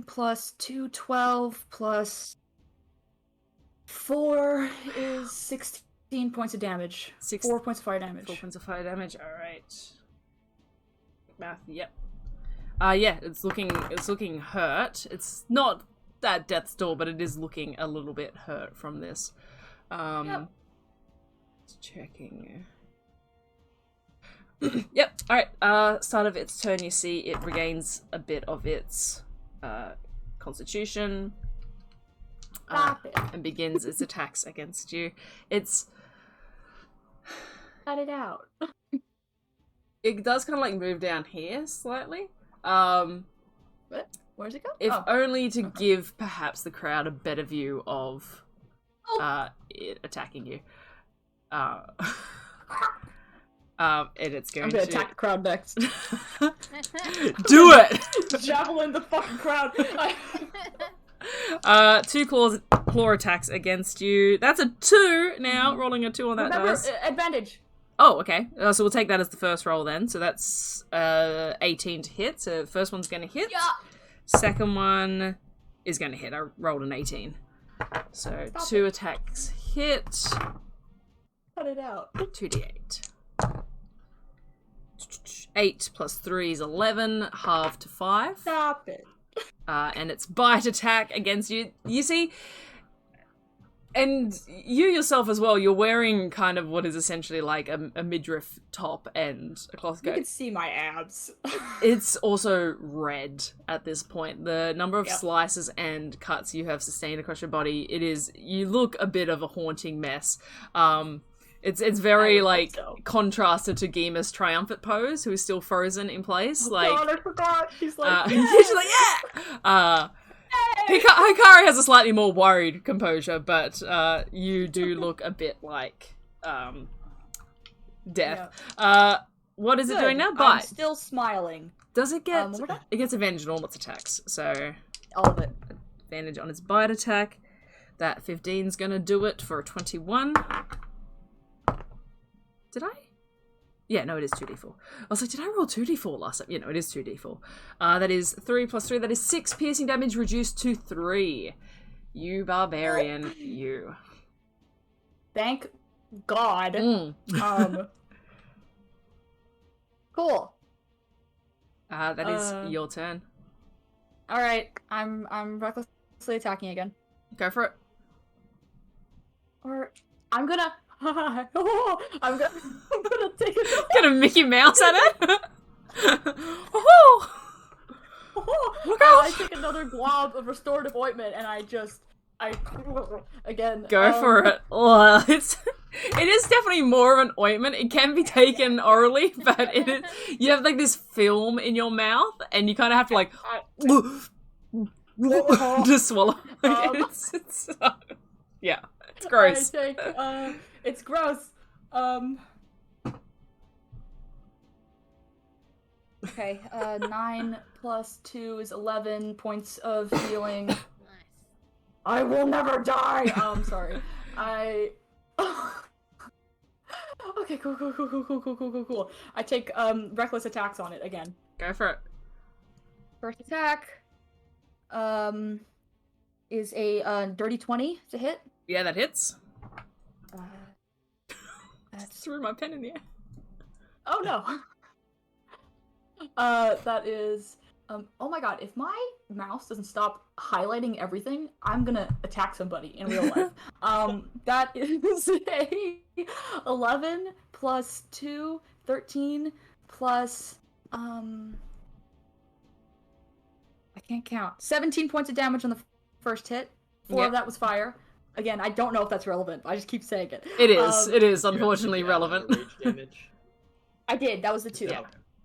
plus 2, 12 plus 4 is 16 points of damage. 4 points of fire damage. 4 points of fire damage. All right. Math. Yep. Yeah, it's looking hurt. It's not at death's door, but it is looking a little bit hurt from this. Yep. Just checking. Yep. All right. Start of its turn, you see it regains a bit of its constitution and begins its attacks against you. It's cut it out. It does kind of like move down here slightly. What? Where's it go? If only to give perhaps the crowd a better view of it attacking you. And it's going I'm gonna attack the crowd next. Do it! Javelin the fucking crowd. 2 claw attacks against you. That's a 2 now. Rolling a 2 on that Remember, dice. Advantage. Oh, okay. So we'll take that as the first roll then. So that's 18 to hit. So first one's going to hit. Yeah. Second one is going to hit. I rolled an 18. So Stop 2 it. attacks hit. Cut it out. 2d8. 8 plus 3 is 11. Half to 5. Stop it. And its bite attack against you. You see... And you yourself as well, you're wearing kind of what is essentially like a midriff top and a cloth coat. You can see my abs. It's also red at this point. The number of slices and cuts you have sustained across your body, you look a bit of a haunting mess. It's very like contrasted to Geema's triumphant pose, who is still frozen in place. Oh like, God, I forgot. She's like, she's like, yeah. Hikari has a slightly more worried composure, but you do look a bit like death. Yeah. What is it Good. doing now? I'm Bite. still smiling. Does it get? One more time? It gets advantage on all its attacks. So All of it. advantage on its bite attack. That 15's gonna do it for a 21. Did I? Yeah, no, it is 2d4. I was like, did I roll 2d4 last time? Yeah, no, it is 2d4. That is 3 plus 3. That is 6 piercing damage reduced to 3. You barbarian, you. Thank God. Cool. That is your turn. All right, I'm recklessly attacking again. Go for it. Or I'm gonna take it. Gonna Mickey Mouse at it. Look out! I take another glob of restorative ointment and I again Go for it. Oh, it is definitely more of an ointment. It can be taken orally, but you have like this film in your mouth, and you kind of have to like just swallow. Yeah, it's gross. I take, it's gross. Okay, 9 plus 2 is 11 points of healing. Nice. I will never die! Sorry. Okay, cool. I take, reckless attacks on it again. Go for it. First attack, is a, dirty 20 to hit. Yeah, that hits. That's... Threw my pen in the air. Oh no! That is, oh my god, if my mouse doesn't stop highlighting everything, I'm gonna attack somebody in real life. That is a 11 plus 2, 13 plus, I can't count. 17 points of damage on the first hit. 4 of that was fire. Again, I don't know if that's relevant, but I just keep saying it. It is unfortunately relevant. Rage damage. I did, that was the 2. Yeah.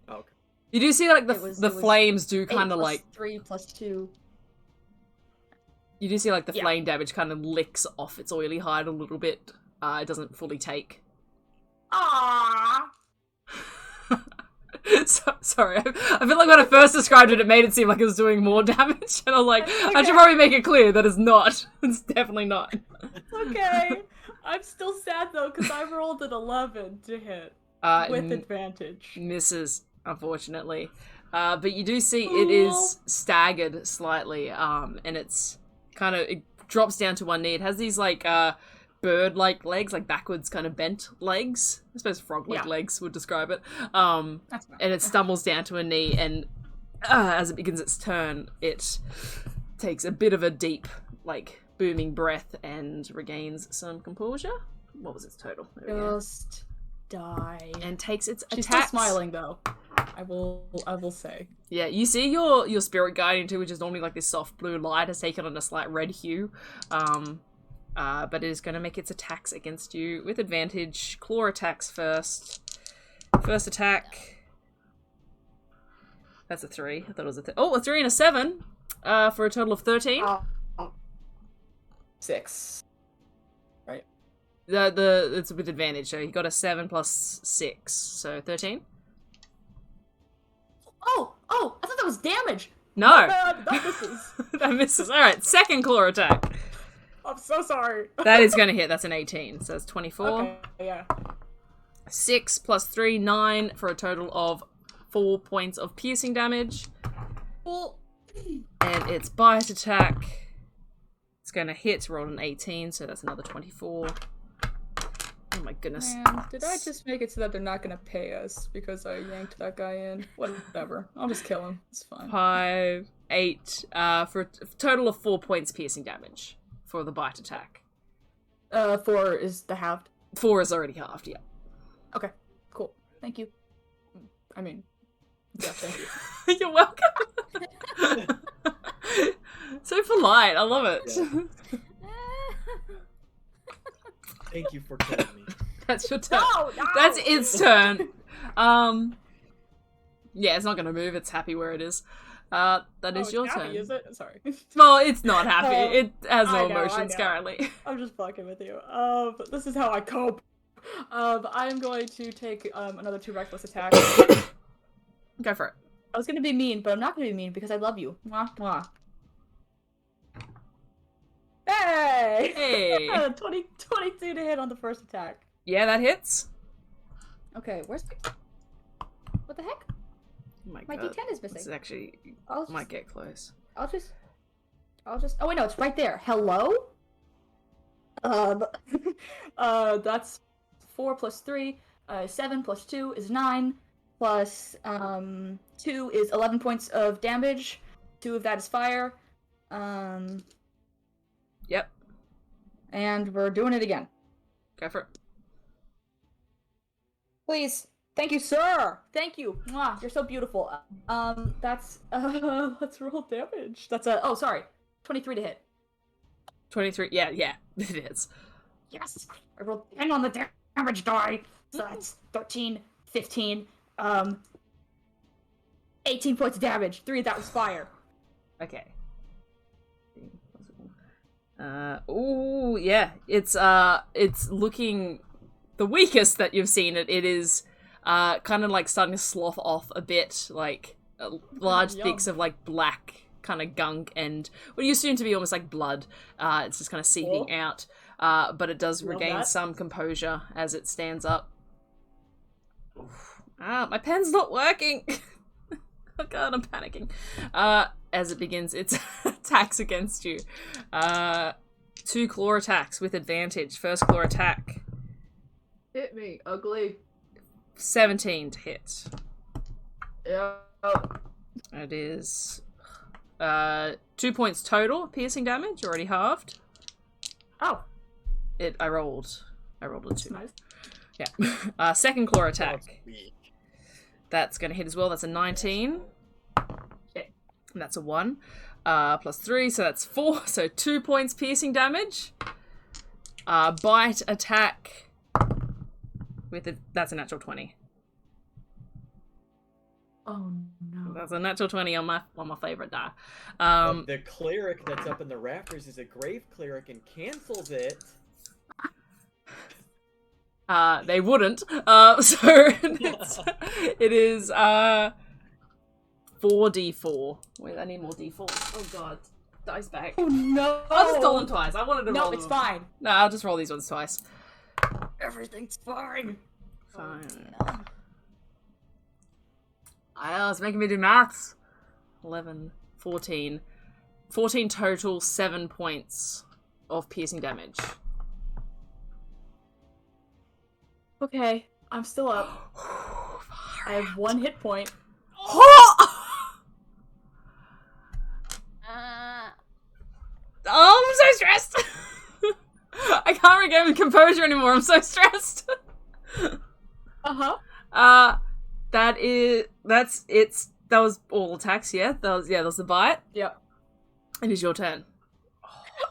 Oh, okay. You do see like the flames do kind of like 3 plus 2. You do see like the flame damage kind of licks off its oily hide a little bit. It doesn't fully take. Ah. Sorry, I feel like when I first described it, it made it seem like it was doing more damage, and I was like, I should probably make it clear that it's not. It's definitely not. Okay. I'm still sad though because I rolled an 11 to hit with advantage. Misses, unfortunately. But you do see it is staggered slightly, and it's kind of, it drops down to one knee. It has these like bird-like legs, like backwards kind of bent legs. I suppose frog-like legs would describe it. And it stumbles down to a knee, and as it begins its turn, it takes a bit of a deep, like, booming breath and regains some composure. What was its total? Just die. And takes its She's attacks. still smiling though. I will say. Yeah, you see your spirit guardian too, which is normally like this soft blue light, has taken on a slight red hue. But it is going to make its attacks against you with advantage. Claw attacks first. First attack. That's a 3. I thought it was a a 3 and a 7. For a total of 13. 6. Right. It's with advantage, so you got a 7 plus 6, so 13. Oh, I thought that was damage. No. That misses. That misses. Alright, second claw attack. I'm so sorry. That is going to hit. That's an 18, so that's 24. Okay, yeah. 6 plus 3, 9, for a total of 4 points of piercing damage. Well, And its bite attack, it's going to hit, roll an 18, so that's another 24. Oh my goodness. man, did I just make it so that they're not gonna pay us because I yanked that guy in? Whatever. I'll just kill him. It's fine. 5, 8, for a total of 4 points piercing damage for the bite attack. 4 is the halved. 4 is already halved, yeah. Okay, cool. Thank you. I mean, yeah, thank you. You're welcome. So polite, I love it. Yeah. Thank you for killing me. That's your turn. No! That's its turn. Yeah, it's not gonna move. It's happy where it is. That is your happy, turn. Is it? Sorry. Well, it's not happy. It has no I know. emotions currently. I'm just fucking with you. This is how I cope. I'm going to take another 2 reckless attacks. Go for it. I was gonna be mean, but I'm not gonna be mean because I love you. Mwah, mwah. Hey! Hey. 22 to hit on the first attack. Yeah, that hits. Okay, where's what the heck? Oh my My god. D10 is This missing. is actually I'll might just, get close. I'll just. Oh wait, no, it's right there. Hello. That's 4 plus 3. 7 plus 2 is 9. Plus 2 is 11 points of damage. 2 of that is fire. Yep. And we're doing it again. Go for it. Please. Thank you, sir. Thank you. Mwah, you're so beautiful. That's let's roll damage. That's a 23 to hit. 23. Yeah, it is. Yes. I rolled 10 on the damage die. So that's 13, 15, 18 points of damage. 3 of that was fire. Okay. Ooh, yeah. It's looking the weakest that you've seen it. It is kind of like starting to slough off a bit, like large thicks of like black kind of gunk and what you assume to be almost like blood. It's just kind of seeping out, but it does regain some composure as it stands up. My pen's not working. Oh god, I'm panicking. As it begins its attacks against you. 2 claw attacks with advantage. First claw attack. Hit me, ugly. 17 to hit. Yeah. It is 2 points total piercing damage, already halved. Oh. I rolled a 2. Nice. Yeah. Second claw attack. That's going to hit as well. That's a 19. Shit. And that's a 1. Plus 3, so that's 4. So 2 points piercing damage. Bite attack. That's a natural 20. Oh no. That's a natural 20 on my favorite die. The cleric that's up in the rafters is a grave cleric and cancels it. They wouldn't. So it is 4d4. Wait, I need more d4s. Oh god. Dice back. Oh no. I'll just roll them twice. I wanted to roll No, it's them. fine. No, I'll just roll these ones twice. Everything's fine. Fine. It's making me do maths. 11, 14. 14 total, 7 points of piercing damage. Okay, I'm still up. I have 1 hit point. Oh, I'm so stressed. I can't regain composure anymore. I'm so stressed. That was all attacks. Yeah, that was the bite. Yep. It is your turn.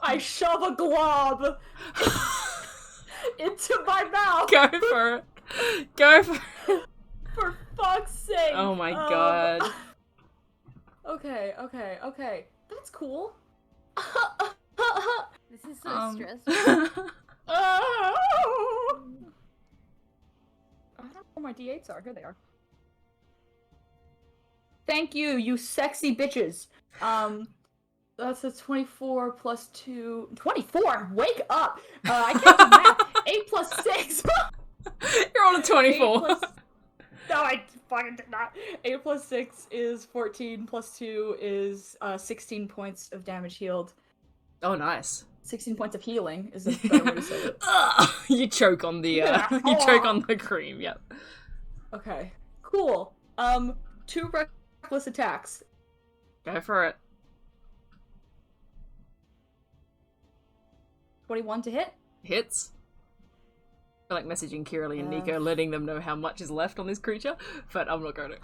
I shove a glob into my mouth. Go for it. Go for it. For fuck's sake. Oh my god. Okay. That's cool. This is so stressful. I don't know where my D8s are. Here they are. Thank you, you sexy bitches. That's a 24 plus 2... 24? Wake up! I can't do math. 8 plus 6. You're on a 24. Plus... No, I fucking did not. 8 plus 6 is 14, plus 2 is 16 points of damage healed. Oh, nice. 16 points of healing is a better way to say it. You choke on the you choke on the cream. Yep. Okay, cool. 2 reckless attacks. Go for it. 21 to hit. Hits. I like messaging Kiralee and Nico, letting them know how much is left on this creature, but I'm not going to.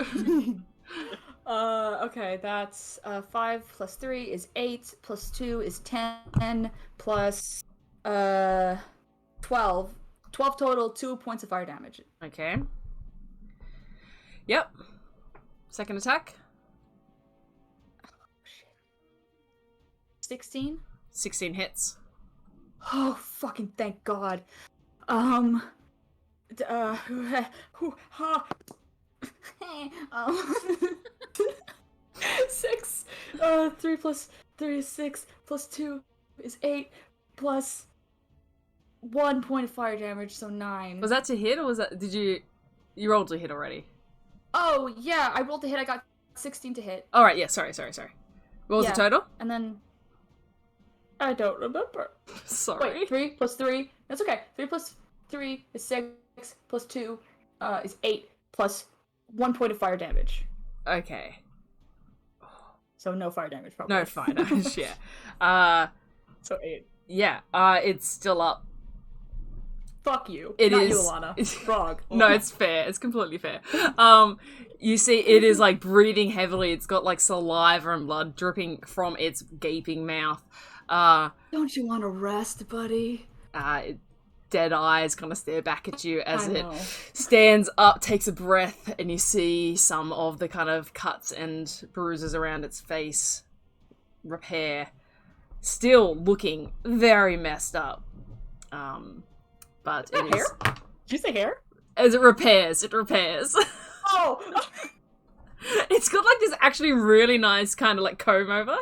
Okay, that's 5 plus 3 is 8, plus 2 is 10, plus 12. 12 total, 2 points of fire damage. Okay. Yep. Second attack. 16? 16 hits. Oh, fucking thank God. 6. 3 plus 3 is 6, plus 2 is 8, plus 1 point of fire damage, so 9. Was that to hit, or was that? Did you? You rolled to hit already. Oh, yeah, I rolled to hit. I got 16 to hit. Alright, yeah, sorry. What was the total? And then... I don't remember. Sorry. Wait, 3 plus 3. That's okay. 3 plus 3 is 6, plus 2 is 8, plus 1 point of fire damage. Okay. So no fire damage, probably. No fire damage, yeah. So 8. Yeah, it's still up. Fuck you. It Not is. you, Alana. Frog. No, it's fair. It's completely fair. You see, it is like breathing heavily. It's got like saliva and blood dripping from its gaping mouth. Don't you want to rest, buddy? Dead eyes kind of stare back at you as it stands up, takes a breath, and you see some of the kind of cuts and bruises around its face repair. Still looking very messed up. But it is... Hair? Did you say hair? As it repairs. Oh! It's got like this actually really nice kind of like comb over.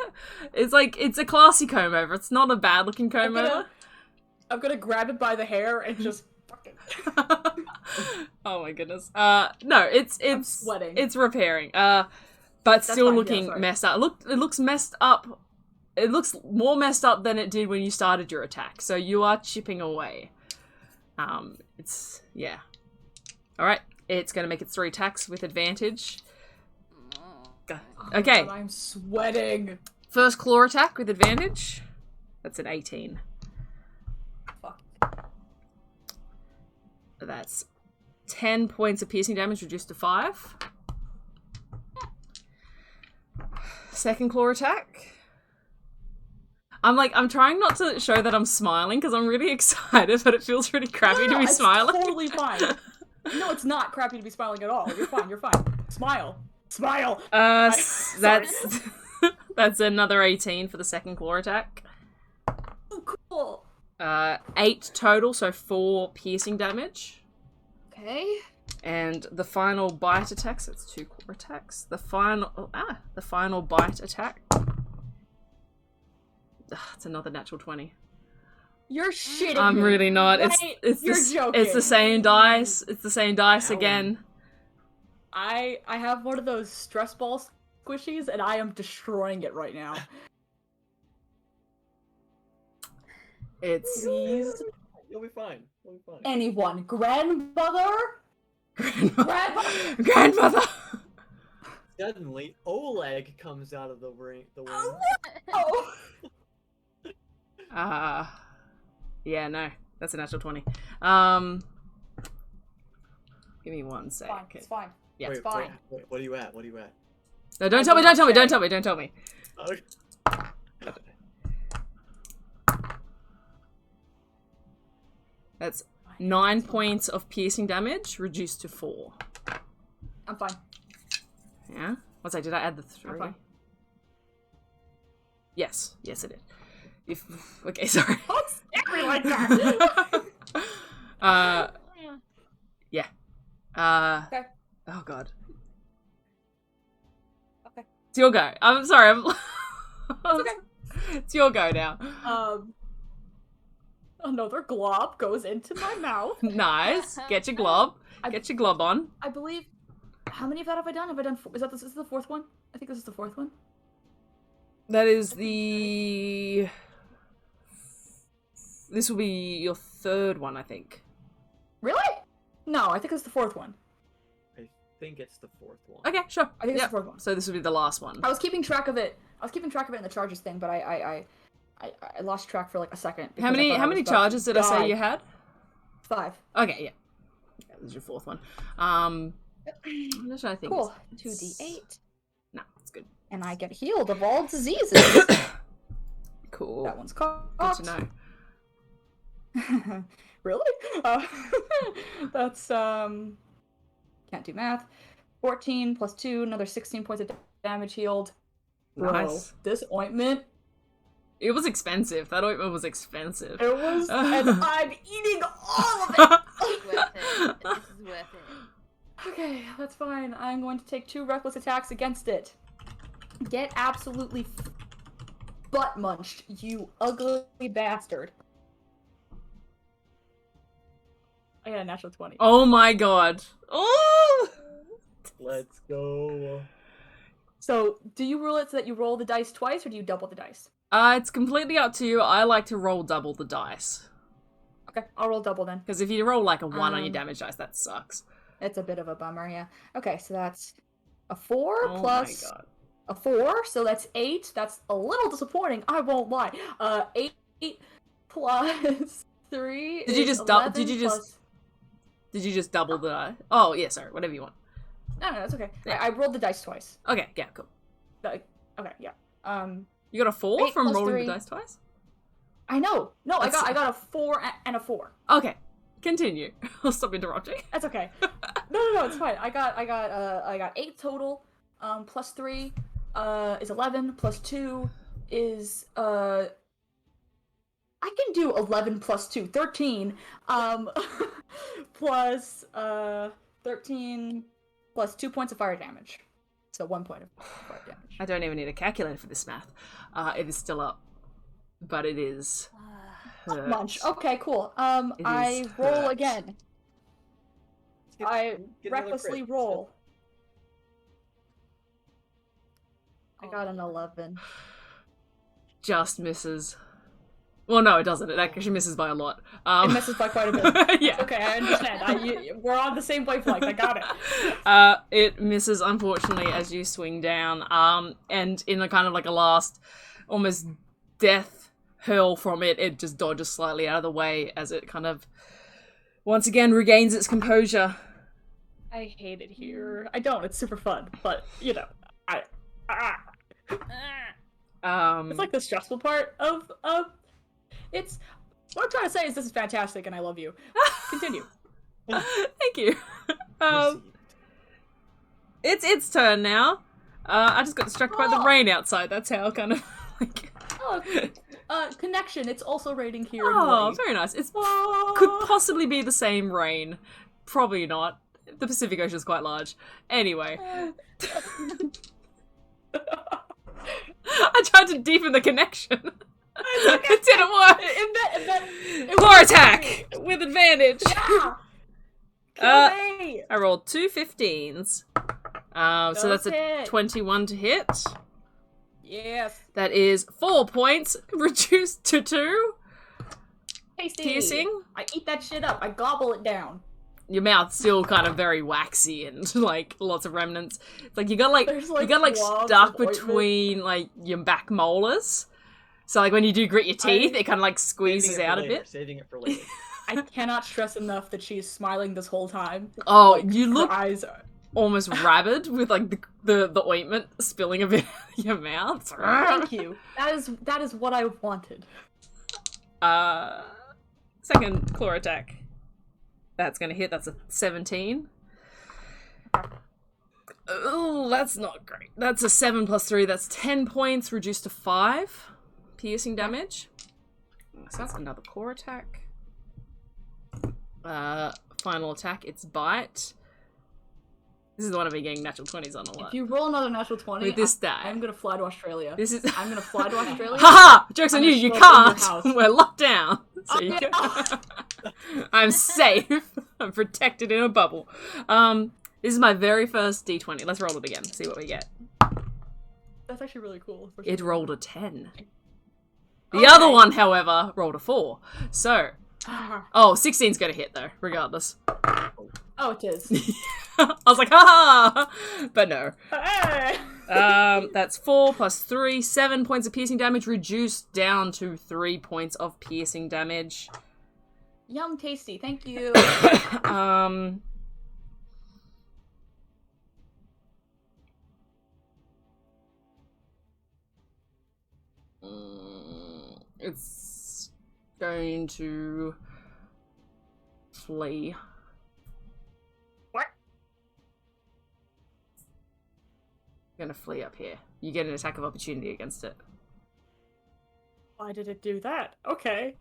It's a classy comb over. It's not a bad looking comb over. I'm gonna grab it by the hair and just fucking... Oh my goodness. No, I'm sweating. It's repairing. But still fine, looking messed up. It looks messed up. It looks more messed up than it did when you started your attack. So you are chipping away. Yeah. Alright, it's gonna make its 3 attacks with advantage. Okay. God, I'm sweating. First claw attack with advantage. That's an 18. Fuck. That's 10 points of piercing damage reduced to 5. Second claw attack. I'm trying not to show that I'm smiling because I'm really excited, but it feels really crappy to be smiling. It's totally fine. No, it's not crappy to be smiling at all. You're fine. Smile. That's that's another 18 for the second claw attack. Oh, cool. 8 total, so 4 piercing damage. Okay. And the final bite attack, so it's 2 claw attacks. The final bite attack. It's another natural 20. You're shitting I'm me. really not. Right? It's Joking. It's the same dice. It's the same dice again. I have one of those stress ball squishies, and I am destroying it right now. It's... Please. You'll be fine. Anyone. Grandmother? Grandmother! Suddenly, Oleg comes out of the wing. Oh. Yeah, no. That's a natural 20. Give me 1 sec. It's fine. Yeah. It's fine. Wait, what are you at? No, don't tell me. Okay. That's 9 points of piercing damage reduced to 4. I'm fine. Yeah? What's that? Did I add the 3? I'm fine. Yes, I did. Okay, sorry. Don't stare me like that! Yeah. Okay. Oh god. Okay. It's your go. I'm sorry. It's okay. It's your go now. Another glob goes into my mouth. Nice. Get your glob. Get your glob on. I believe... How many of that have I done? Have I done... Is this the 4th one? I think this is the 4th one. That is the... This will be your 3rd one, I think. Really? No, I think it's the 4th one. I think it's the 4th one. Okay, sure. I think it's the 4th one. So this will be the last one. I was keeping track of it in the charges thing, but I lost track for like a second. How many charges did I say you had? 5. Okay, yeah. This is your 4th one. I'm not sure I think. Cool. 2d8. No, it's good. And I get healed of all diseases. Cool. That one's caught. Good to know. Really? That's can't do math. 14 plus 2, another 16 points of damage healed. Bro, Nice. this ointment. It was expensive. That ointment was expensive. It was, and I'm eating all of it. It's worth it. This is worth it. Okay, that's fine. I'm going to take 2 reckless attacks against it. Get absolutely butt munched, you ugly bastard. I got a natural 20. Oh my god. Oh! Let's go. So, do you rule it so that you roll the dice twice, or do you double the dice? It's completely up to you. I like to roll double the dice. Okay, I'll roll double then. Because if you roll like a 1 on your damage dice, that sucks. It's a bit of a bummer, yeah. Okay, so that's a 4 Oh plus my god. a 4, so that's 8. That's a little disappointing, I won't lie. 8 plus 3 Did you is just 11 did you just plus... Did you just double the die? Oh, yeah, sorry. Whatever you want. No, that's okay. Yeah. I rolled the dice twice. Okay, yeah, cool. Okay, yeah. You got a 4 8 from plus rolling 3. the dice twice? I know. No, I That's- got a 4 and a 4. Okay. Continue. I'll stop interrupting. That's okay. No, it's fine. I got 8 total. Plus 3 is 11. Plus 2 is I can do 11 plus 2, 13. Plus 13 plus 2 points of fire damage. So 1 point of fire damage. I don't even need a calculator for this math. It is still up. But it is hurt. Much. Okay, cool. I is roll hurt. again. I recklessly roll. I got an 11. Just misses. Well, no, it doesn't. It actually misses by a lot. It misses by quite a bit. Yeah. Okay, I understand. We're on the same wavelength. I got it. It misses, unfortunately, as you swing down. And in a kind of like a last, almost death hurl from it, it just dodges slightly out of the way as it kind of once again regains its composure. I hate it here. I don't. It's super fun, but you know, it's like the stressful part of it's. What I'm trying to say is this is fantastic, and I love you. Continue. Thank you. It's turn now. I just got distracted by the rain outside. That's how kind of like. Connection. It's also raining here. Oh, very nice. It could possibly be the same rain. Probably not. The Pacific Ocean is quite large. Anyway. I tried to deepen the connection. It didn't work. Core attack with advantage. Yeah. I rolled 2 15s. So that's a hit. 21 to hit. Yes. That is 4 points, reduced to 2. Tasty. Piercing. I eat that shit up. I gobble it down. Your mouth's still kind of very waxy and like lots of remnants. It's like you got There's, stuck of ointment. between like your back molars. So like when you do grit your teeth, it kind of like squeezes out a bit. Saving it for later. I cannot stress enough that she's smiling this whole time. Oh, Like, you look her eyes are... almost rabid with like the ointment spilling a bit out of your mouth. Thank you. That is what I wanted. Second claw attack. That's gonna hit. That's a 17. Oh, that's not great. That's a 7 plus 3. That's 10 points, reduced to 5 piercing damage. So that's another claw attack. Final attack. It's bite. This is the one I've been getting natural 20s on a lot. If you roll another natural 20, With this die. I'm gonna fly to Australia. This is. I'm gonna fly to Australia. Haha! Joke's on I'm you. gonna You show up in can't. your house. We're locked down. So Oh, you yeah. can... I'm safe. I'm protected in a bubble. This is my very first D20. Let's roll it again. See what we get. That's actually really cool. It rolled a 10. The other one, however, rolled a 4. So, 16's gonna hit though, regardless. Oh, it is. I was like, haha! But no. Hey! That's 4 plus 3, 7 points of piercing damage, reduced down to 3 points of piercing damage. Yum, tasty. Thank you. It's going to flee. What? Gonna flee up here. You get an attack of opportunity against it. Why did it do that? Okay.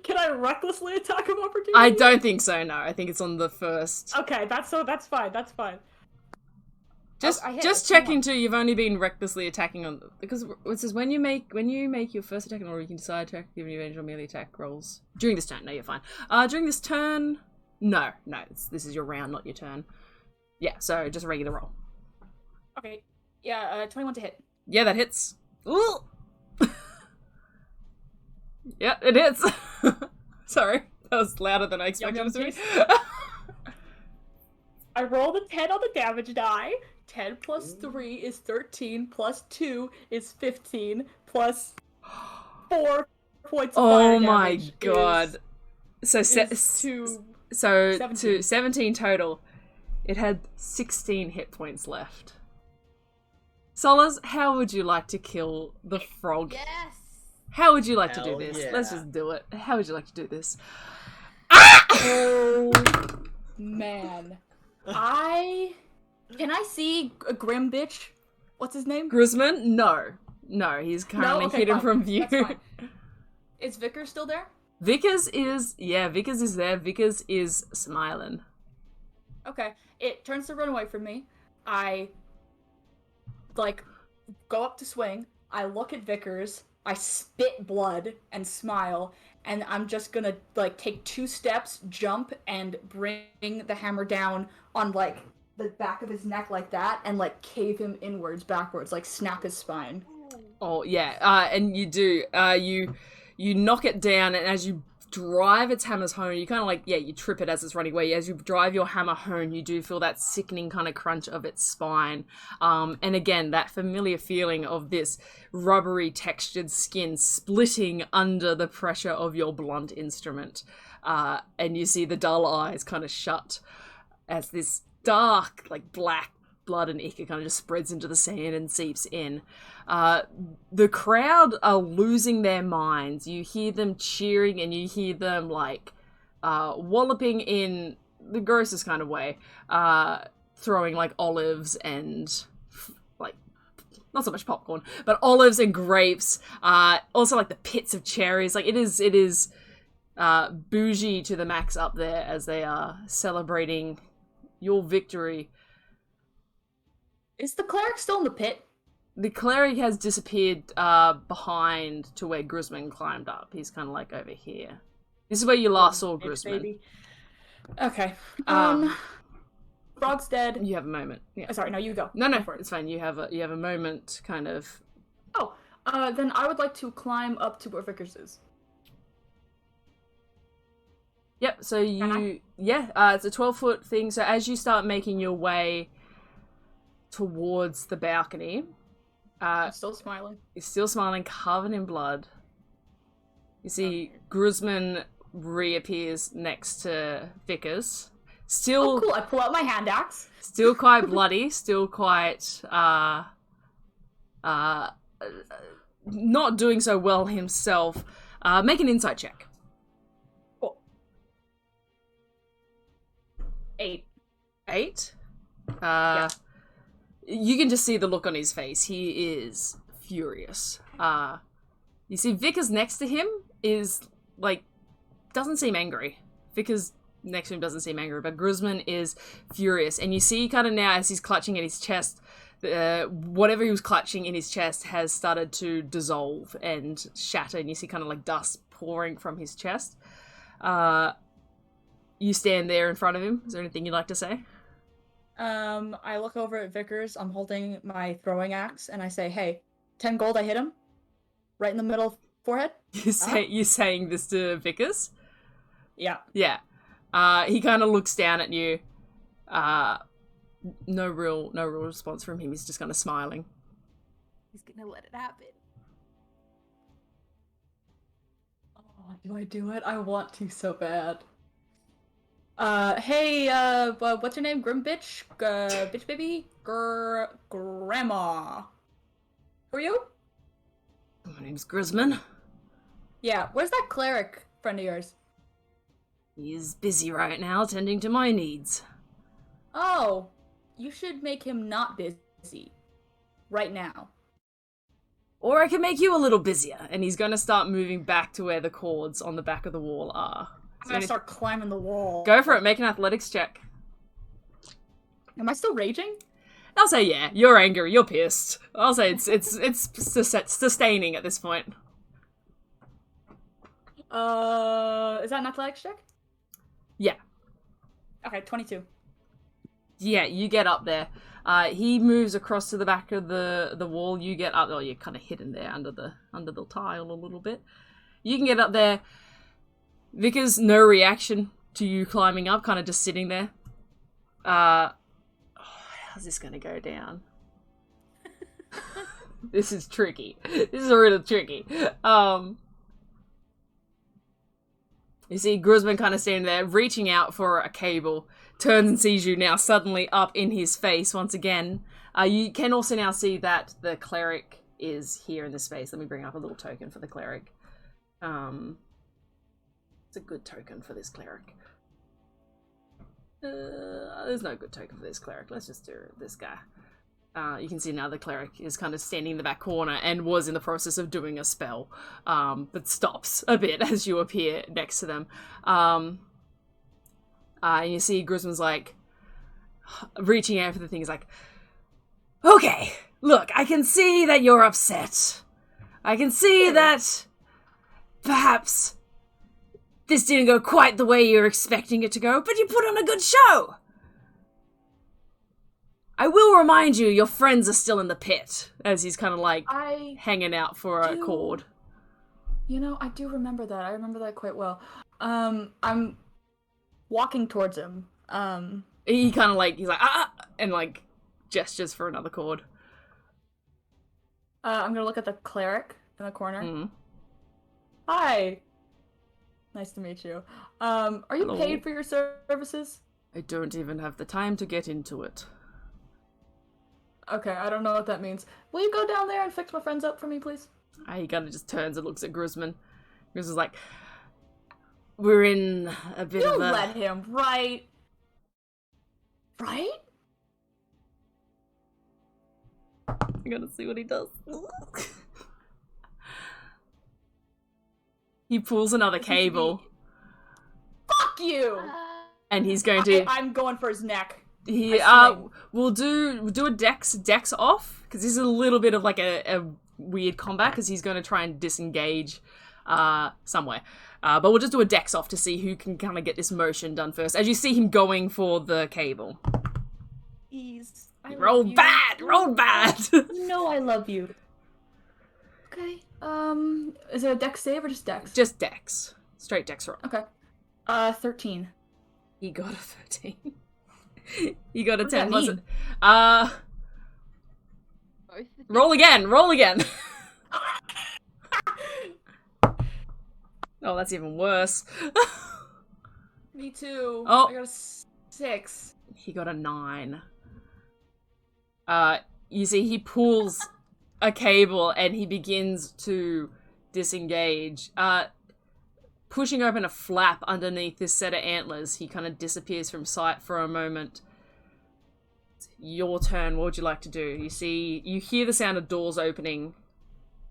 Can I recklessly attack of opportunity? I don't think so, no. I think it's on the first. Okay, that's fine. That's fine. Just I hit just it, come checking on. too. You've only been recklessly attacking on because it says when you make your first attack or you can decide attack giving you advantage on melee attack rolls during this turn. No, you're fine. During this turn, no, this is your round, not your turn. Yeah, so just a regular roll. Okay. Yeah, 21 to hit. Yeah, that hits. Ooh. Yeah, it hits. Sorry, that was louder than I expected Yum, it to be. I rolled a 10 on the damage die. 10 plus 3 is 13, plus 2 is 15, plus 4 points of fire Oh my damage god! So is to so 17. to 17 total. It had 16 hit points left. Solace, how would you like to kill the frog? Yes. How would you like to do Hell this? yeah. Let's just do it. How would you like to do this? Oh man. Can I see a grim bitch? What's his name? Grisman? No, he's currently Okay, hidden fine. from view. That's fine. Is Vickers still there? Vickers is there. Vickers is smiling. Okay. It turns to run away from me. I go up to swing. I look at Vickers. I spit blood and smile, and I'm just gonna take 2 steps, jump, and bring the hammer down on the back of his neck like that, and cave him inwards, backwards, snap his spine. Oh yeah, and you do. You knock it down, and as you drive its hammers home, you kind of you trip it as it's running away. As you drive your hammer home, you do feel that sickening kind of crunch of its spine. And again, that familiar feeling of this rubbery textured skin splitting under the pressure of your blunt instrument. And you see the dull eyes kind of shut as this dark, black blood and ichor kind of just spreads into the sand and seeps in. The crowd are losing their minds. You hear them cheering and you hear them walloping in the grossest kind of way, throwing olives and not so much popcorn, but olives and grapes. Also the pits of cherries. It is bougie to the max up there as they are celebrating your victory. Is the cleric still in the pit? The cleric has disappeared behind to where Grisman climbed up. He's kind of over here. This is where you last saw Grisman. Baby. Okay. Frog's dead. You have a moment. Yeah. Sorry, no, you go. No, Go for it. it's fine. You have a moment, kind of. Oh, then I would like to climb up to where Vickers is. Yep. So it's a 12-foot thing. So as you start making your way towards the balcony, I'm still smiling. you're still smiling, covered in blood. You see Grisman reappears next to Vickers. Still, Oh, cool. I pull out my hand axe. still quite bloody. Still quite not doing so well himself. Make an insight check. Cool. 8. 8. Yeah. You can just see the look on his face. He is furious. You see Vickers next to him is, doesn't seem angry. Vickers next to him doesn't seem angry, but Grisman is furious. And you see kind of now as he's clutching at his chest, whatever he was clutching in his chest has started to dissolve and shatter, and you see kind of dust pouring from his chest. You stand there in front of him. Is there anything you'd like to say? I look over at Vickers. I'm holding my throwing axe, and I say, "Hey, 10 gold. I hit him, right in the middle forehead." You saying this to Vickers? Yeah. Yeah. He kind of looks down at you. No real response from him. He's just kind of smiling. He's gonna let it happen. Oh, do I do it? I want to so bad. Hey, what's your name? Grim bitch? Bitch baby? Grandma. Who are you? My name's Grisman. Yeah, where's that cleric friend of yours? He's busy right now, tending to my needs. Oh, you should make him not busy. Right now. Or I can make you a little busier, and he's gonna start moving back to where the cords on the back of the wall are. I'm gonna start climbing the wall. Go for it, make an athletics check. Am I still raging? I'll say yeah. You're angry. You're pissed. I'll say it's sustaining at this point. Is that an athletics check? Yeah. Okay, 22. Yeah, you get up there. He moves across to the back of the wall. You get up. Oh, you're kind of hidden there under the tile a little bit. You can get up there. Vickers, no reaction to you climbing up, kind of just sitting there. How's this gonna go down? This is tricky. This is really tricky. You see Gruzman kind of standing there, reaching out for a cable, turns and sees you now suddenly up in his face once again. You can also now see that the cleric is here in the space. Let me bring up a little token for the cleric. It's a good token for this cleric. There's no good token for this cleric. Let's just do this guy. You can see now the cleric is kind of standing in the back corner and was in the process of doing a spell, but stops a bit as you appear next to them. And you see Grisman's like reaching out for the thing. He's like, okay, look, I can see that you're upset. I can see that perhaps this didn't go quite the way you're expecting it to go, but you put on a good show. I will remind you, your friends are still in the pit, as he's kind of like hanging out for a cord. You know, I do remember that. I remember that quite well. I'm walking towards him. He kind of like, he's like, and like gestures for another cord. I'm gonna look at the cleric in the corner. Mm-hmm. Hi. Nice to meet you. Are you Hello. paid for your services? I don't even have the time to get into it. Okay, I don't know what that means. Will you go down there and fix my friends up for me, please? He kind of just turns and looks at Grisman. Grisman's like, we're in a bit You'll of a... let him, right? Right? I gotta see what he does. He pulls another cable. Fuck you! And he's going to... I'm going for his neck. He we'll do a dex off, because this is a little bit of like a weird combat, because he's going to try and disengage somewhere. But we'll just do a dex off to see who can kind of get this motion done first. As you see him going for the cable. Roll bad! You know I love you. Okay. Is it a dex save or just dex? Just dex. Straight dex roll. Okay. 13. He got a 13. He got a What 10, does was that it? Roll again! Oh, that's even worse. Me too. Oh. I got a 6. He got a 9. You see, he pulls a cable and he begins to disengage. Pushing open a flap underneath this set of antlers, he kind of disappears from sight for a moment. It's your turn. What would you like to do? You hear the sound of doors opening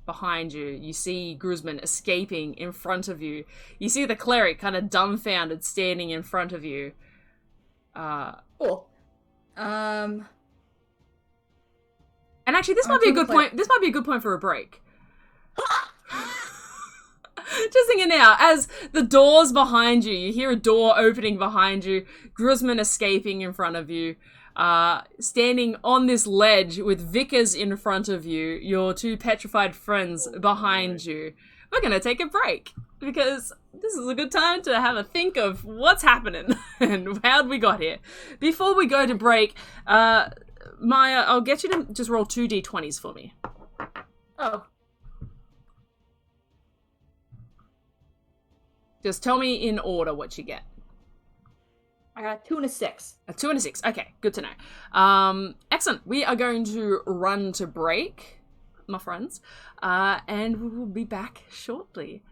behind you. You see Grisman escaping in front of you. You see the cleric kind of dumbfounded standing in front of you. Cool. And actually, this might be a good point. This might be a good point for a break. Just thinking now, as the doors behind you hear a door opening behind you, Grisman escaping in front of you, standing on this ledge with Vickers in front of you, your two petrified friends behind you. We're gonna take a break, because this is a good time to have a think of what's happening and how'd we got here. Before we go to break, Maya, I'll get you to just roll 2 d20s for me. Oh. Just tell me in order what you get. I got a 2 and a 6. A 2 and a 6. Okay, good to know. Excellent. We are going to run to break, my friends, and we will be back shortly.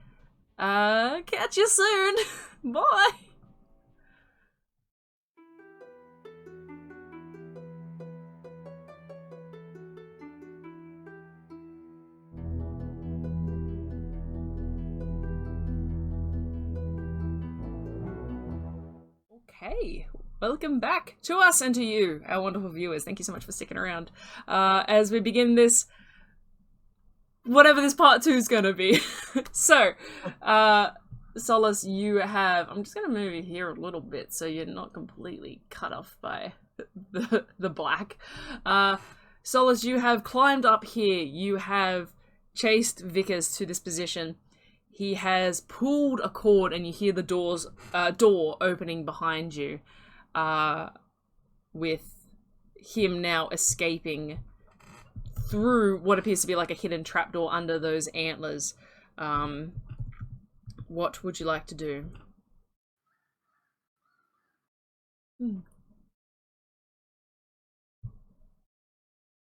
Catch you soon. Bye. Okay, welcome back to us and to you, our wonderful viewers. Thank you so much for sticking around as we begin this, whatever this part 2 is going to be. So, Solace, you have... I'm just going to move you here a little bit so you're not completely cut off by the black. Solace, you have climbed up here. You have chased Vickers to this position. He has pulled a cord and you hear the door opening behind you, with him now escaping through what appears to be like a hidden trapdoor under those antlers. What would you like to do?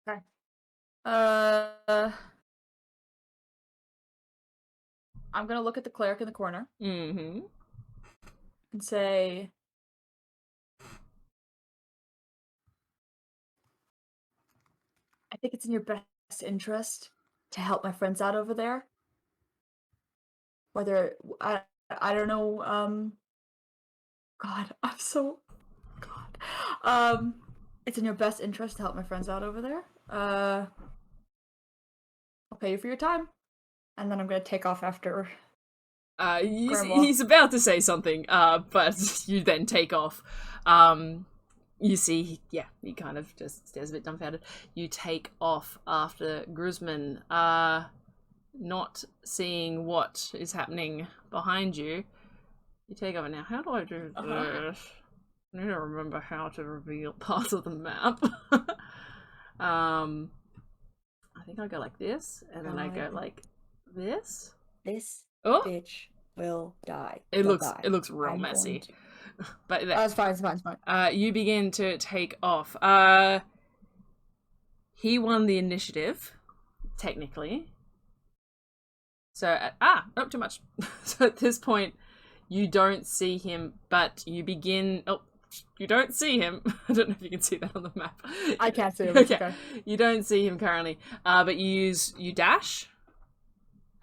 Okay. I'm gonna look at the cleric in the corner. Mm-hmm. And say, I think it's in your best interest to help my friends out over there. Whether I don't know, God, I'm so God. It's in your best interest to help my friends out over there. I'll pay you for your time. And then I'm gonna take off after He's about to say something, but you then take off. You see, he kind of just stares a bit dumbfounded. You take off after Grisman, not seeing what is happening behind you. You take over now. How do I do this? I need to remember how to reveal parts of the map. I think I go like this, and then I go like this. This Oh, bitch will die. it Will looks die. it looks real I'm going messy. to- But it's fine, it's fine, it's fine. you begin to take off. He won the initiative, technically. So, not too much. So at this point, you don't see him, but you begin... Oh, you don't see him. I don't know if you can see that on the map. I can't see him. Okay. You don't see him currently, but you dash.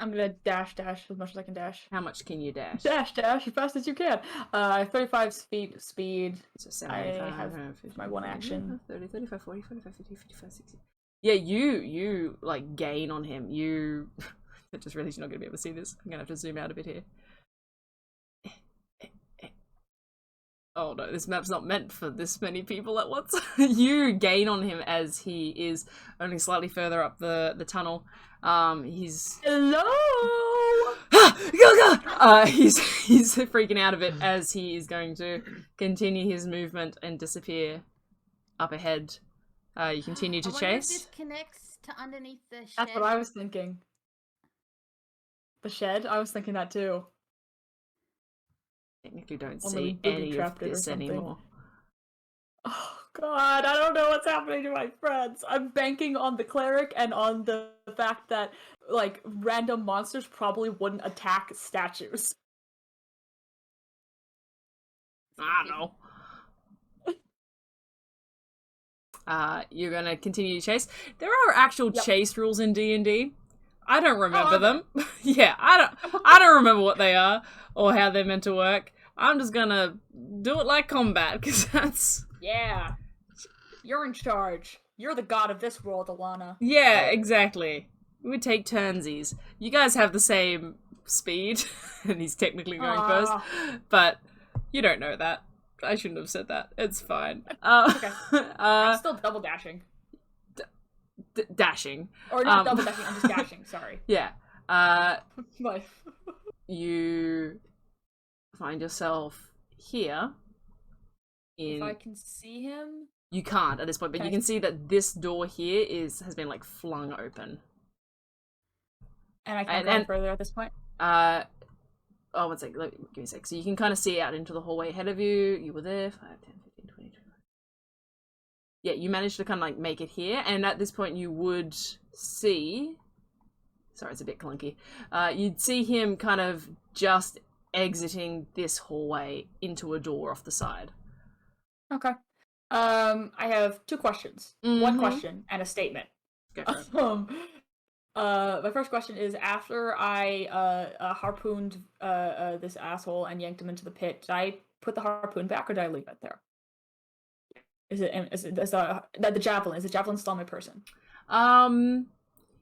I'm gonna dash as much as I can dash. How much can you dash? Dash as fast as you can. 35 feet speed. So 75, I have 50, my one 40, action. 30, 35, 40, 45, 50, 55, 60. Yeah, you like gain on him. I just realized you're not going to be able to see this. I'm going to have to zoom out a bit here. Oh no, this map's not meant for this many people at once. You gain on him as he is only slightly further up the tunnel. He's... Hello! He's freaking out a bit as he is going to continue his movement and disappear up ahead. You continue to I wonder if chase. this connects to underneath the shed. That's what I was thinking. The shed? I was thinking that too. Technically don't Only see booby any of trapped it or this something. anymore. Oh God, I don't know what's happening to my friends. I'm banking on the cleric and on the fact that, like, random monsters probably wouldn't attack statues. I don't know. You're gonna continue to chase. There are actual chase rules in D&D. I don't remember them. Yeah, I don't remember what they are or how they're meant to work. I'm just gonna do it like combat, because that's... Yeah. You're in charge. You're the god of this world, Alana. Yeah, exactly. We would take turnsies. You guys have the same speed, and he's technically going first, but you don't know that. I shouldn't have said that. It's fine. Okay. I'm still double dashing. Dashing. Or not double dashing, I'm just dashing, sorry. Yeah. Life. You find yourself here. If I can see him... You can't at this point, but you can see that this door here has been, like, flung open. And I can't go further at this point? Oh, one sec. Give me a sec. So you can kind of see out into the hallway ahead of you. You were there. 5, 10, 15, 20, 25. Yeah, you managed to kind of, like, make it here. And at this point, you would see... Sorry, it's a bit clunky. You'd see him kind of just exiting this hallway into a door off the side. Okay. I have 2 questions. Mm-hmm. 1 question and a statement. Go for it. My first question is, after I harpooned this asshole and yanked him into the pit, did I put the harpoon back or did I leave it there? the javelin? Is the javelin still on my person?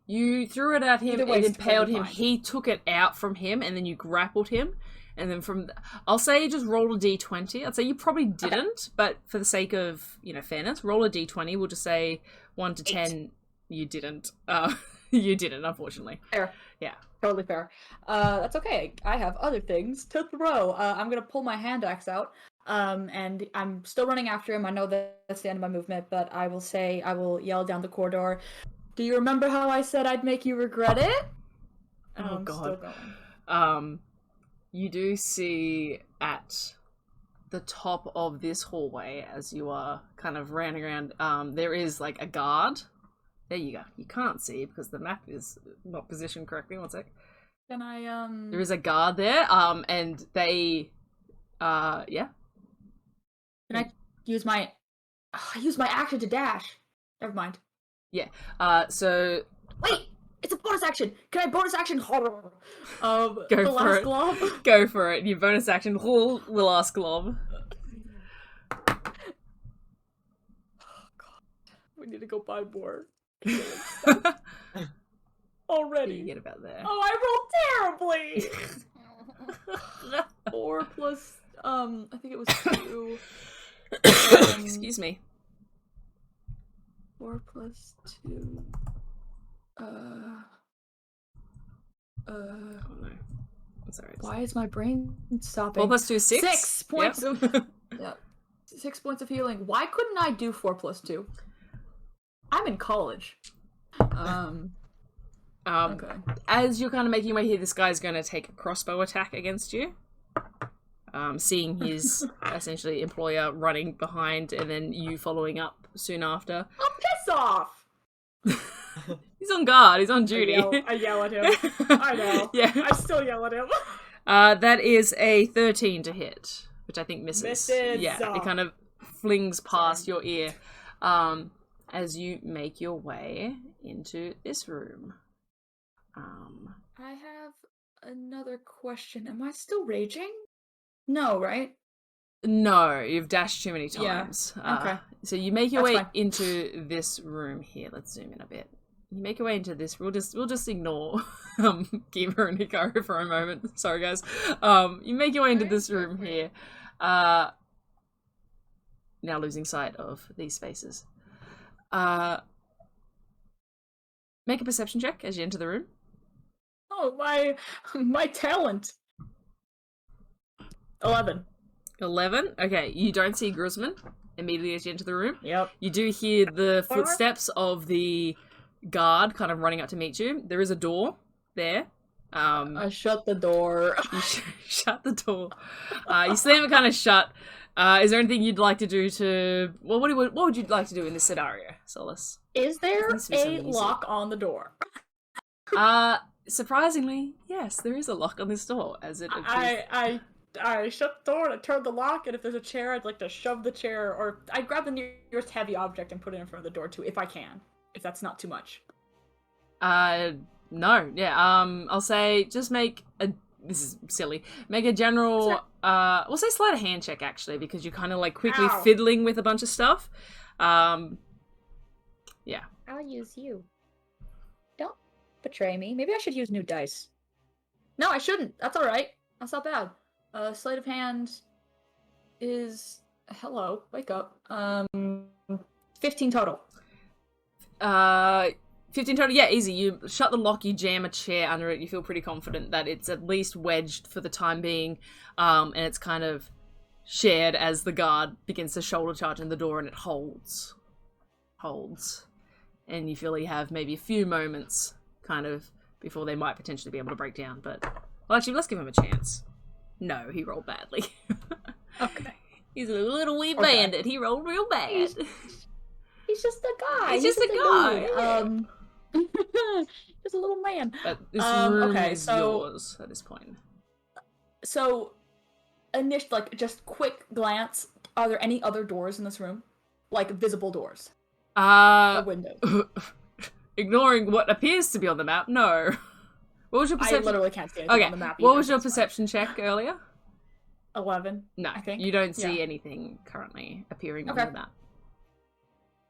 You threw it at him, Either way, it it's impaled totally him. fine. He took it out from him, and then you grappled him. And then I'll say just roll a d20. I'd say you probably didn't, but for the sake of, fairness, roll a d20. We'll just say 1 to 10. You didn't. You didn't, unfortunately. Fair. Yeah. Totally fair. That's okay. I have other things to throw. I'm gonna pull my hand axe out. And I'm still running after him. I know that's the end of my movement, but I will yell down the corridor. Do you remember how I said I'd make you regret it? Oh, I'm God. still going. You do see at the top of this hallway, as you are kind of running around, there is like a guard. There you go. You can't see because the map is not positioned correctly. One sec. Can I, There is a guard there, and they, yeah. Can I use my action to dash? Never mind. Yeah. So Wait! It's a bonus action! Can I bonus action? Go the for last it. glove? Go for it. Your bonus action will ask Glob. Oh, God. We need to go buy more. Already. You get about there. Oh, I rolled terribly! 4 plus, I think it was 2. Excuse me. 4 plus 2. Oh no. I'm sorry. Why is my brain stopping? 4 plus 2 is 6? 6 points. Yep. Yeah. 6 points of healing. Why couldn't I do 4 plus 2? I'm in college. Okay. As you're kind of making your way here, this guy's going to take a crossbow attack against you. Seeing his essentially employer running behind and then you following up soon after. Oh, piss off! He's on guard. He's on duty. I yell at him. I know. Yeah. I still yell at him. That is a 13 to hit, which I think misses. Misses. Yeah, it kind of flings past your ear as you make your way into this room. I have another question. Am I still raging? No, right? No, you've dashed too many Yeah. times. Okay. So you make your That's way fine. into this room here. Let's zoom in a bit. You make your way into this. We'll just ignore Geema and Hikari for a moment. Sorry, guys. You make your way into this room here. Now losing sight of these spaces. Make a perception check as you enter the room. Oh, my talent. 11. 11. Okay, you don't see Grisman immediately as you enter the room. Yep. You do hear the footsteps of the guard kind of running up to meet you. There is a door there. I shut the door. You shut the door. You slam it kind of shut. Is there anything you'd like to do to... Well, what would you like to do in this scenario, Solace? Is there Needs to be something a easy. lock on the door? Surprisingly, yes, there is a lock on this door, as it appears. I shut the door and I turn the lock, and if there's a chair, I'd like to shove the chair, or I grab the nearest heavy object and put it in front of the door too, if I can. If that's not too much. No, yeah, I'll say just make a... This is silly. Make a general, we'll say sleight of hand check, actually, because you're kind of, like, quickly Ow. fiddling with a bunch of stuff. Yeah. I'll use you. Don't betray me. Maybe I should use new dice. No, I shouldn't. That's alright. That's not bad. Sleight of hand is... Hello, wake up. 15 total. 15 total, yeah, easy. You shut the lock, you jam a chair under it, you feel pretty confident that it's at least wedged for the time being, and it's kind of shared as the guard begins to shoulder charge in the door, and it holds. And you feel you have maybe a few moments, kind of, before they might potentially be able to break down, but... Well, actually, let's give him a chance. No, he rolled badly. Okay. He's a little wee Okay. bandit, he rolled real bad. He's just a guy. He's just a guy, dude. Just a little man. But this room okay, is so- yours at this point. So, just quick glance, are there any other doors in this room? Like, visible doors? Or windows? Ignoring what appears to be on the map, no. What was your I perception? literally can't see anything Okay, on the map what either, was your that's fine. perception check earlier? 11. No, I think. you don't see Yeah. anything currently appearing on Okay. the map.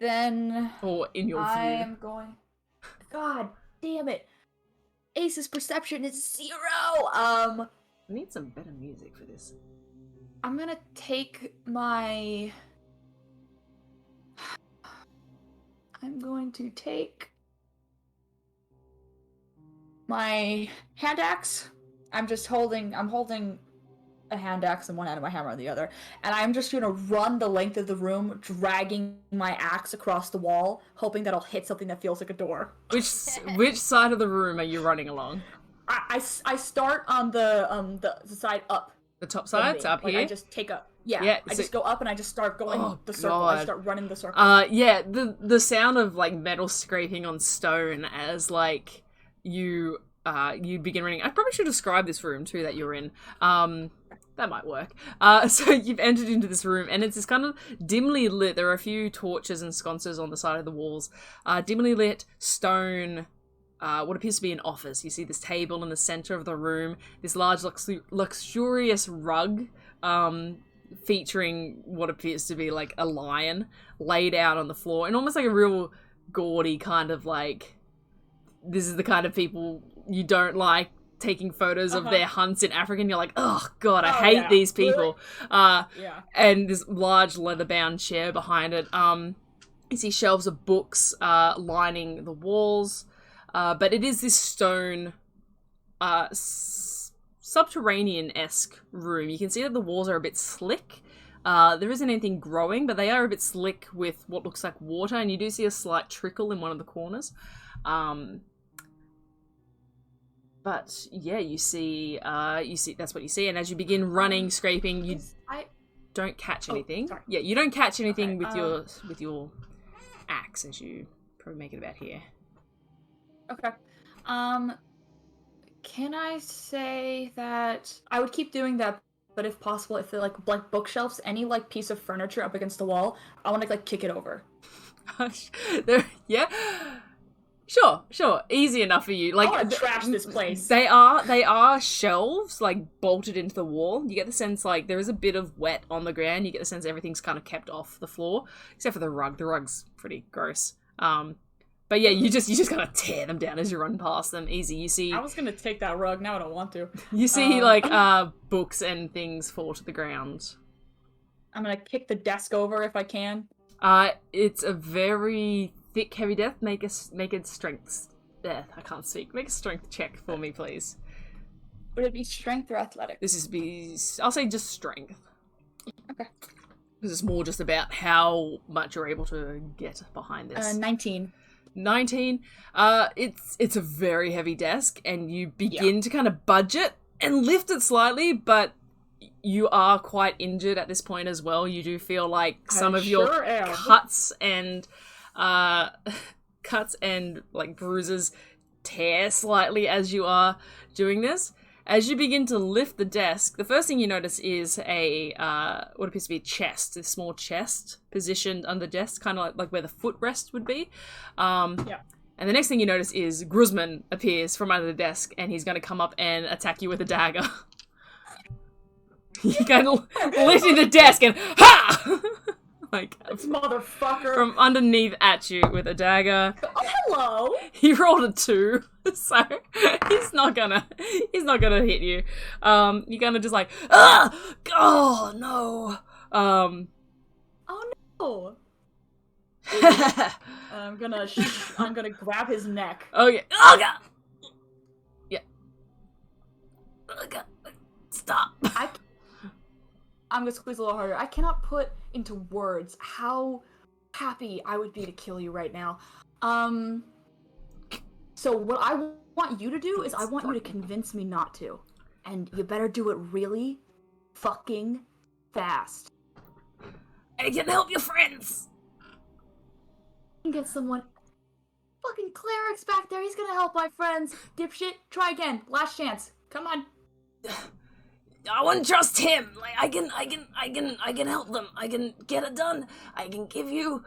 Then Or in your I view. am going. God damn it! Ace's perception is 0. I need some better music for this. I'm gonna take my. I'm going to take my hand axe. I'm holding a hand axe in one hand and my hammer in the other, and I'm just gonna run the length of the room, dragging my axe across the wall, hoping that I'll hit something that feels like a door. Which side of the room are you running along? I start on the side up. The top from side, me. so up Like, here. I just take up. Yeah, Yeah, I so- just go up and I just start going Oh, the circle. I God. start running the circle. Yeah, the sound of like metal scraping on stone as like you begin running. I probably should describe this room too that you're in. That might work. So you've entered into this room and it's this kind of dimly lit. There are a few torches and sconces on the side of the walls. Dimly lit stone. What appears to be an office. You see this table in the center of the room. This large luxurious rug. Featuring what appears to be like a lion laid out on the floor and almost like a real gaudy kind of like, this is the kind of people you don't like taking photos of their hunts in Africa and you're like, oh god, I hate these people. Yeah. And this large leather bound chair behind it. You see shelves of books lining the walls, but it is this stone subterranean-esque room. You can see that the walls are a bit slick. There isn't anything growing, but they are a bit slick with what looks like water, and you do see a slight trickle in one of the corners. But yeah, you see that's what you see, and as you begin running, scraping, you don't catch anything. Sorry. Yeah, you don't catch anything Okay, with your axe as you probably make it about here. Okay. Can I say that I would keep doing that, but if possible, if they're like bookshelves, any like piece of furniture up against the wall, I want to like kick it over. Yeah. Sure. Easy enough for you. Like, I want to trash this place. They are shelves like bolted into the wall. You get the sense like there is a bit of wet on the ground. You get the sense everything's kind of kept off the floor, except for the rug. The rug's pretty gross. But yeah, you just gotta tear them down as you run past them. Easy. You see. I was gonna take that rug. Now I don't want to. You see books and things fall to the ground. I'm gonna kick the desk over if I can. It's a very thick, heavy desk. Make a strength. I can't speak. Make a strength check for me, please. Would it be strength or athletics? I'll say just strength. Okay. Because it's more just about how much you're able to get behind this. 19. 19. It's a very heavy desk, and you begin to kind of budge it and lift it slightly, but you are quite injured at this point as well. You do feel like some of your cuts and like bruises tear slightly as you are doing this. As you begin to lift the desk, the first thing you notice is a what appears to be a chest, a small chest positioned under the desk, kind of like where the footrest would be. And the next thing you notice is Gruzman appears from under the desk, and he's going to come up and attack you with a dagger. You kind of lifting the desk and ha! Like This motherfucker from underneath at you with a dagger. Oh, hello. He rolled a 2, so he's not gonna hit you. You're gonna just like, oh no. Oh no. I'm gonna grab his neck. Okay. Oh god. Yeah. Oh god. Stop. I'm gonna squeeze a little harder. I cannot put into words how happy I would be to kill you right now. So what I want you to do is I want you to convince me not to. And you better do it really fucking fast. I can help your friends. Get someone. Fucking cleric's back there. He's gonna help my friends. Dipshit. Try again. Last chance. Come on. I wouldn't trust him. Like I can help them. I can get it done. I can give you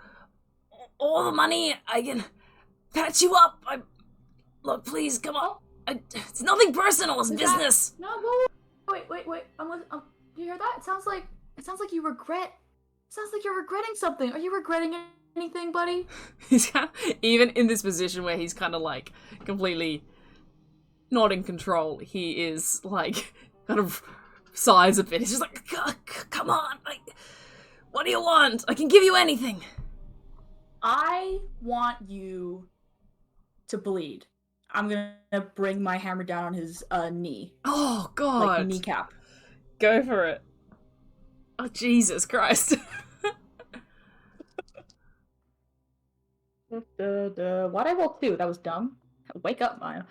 all the money. I can patch you up. Look, please, come on. It's nothing personal. It's business. No, wait. Do you hear that? It sounds like you regret. It sounds like you're regretting something. Are you regretting anything, buddy? He's kind of, even in this position where he's kind of like completely not in control, he is like kind of sighs a bit. He's just like, come on, like, what do you want? I can give you anything. I want you to bleed. I'm gonna bring my hammer down on his knee. Oh God! Like kneecap. Go for it. Oh Jesus Christ! Why'd I roll 2? That was dumb. Wake up, Maya.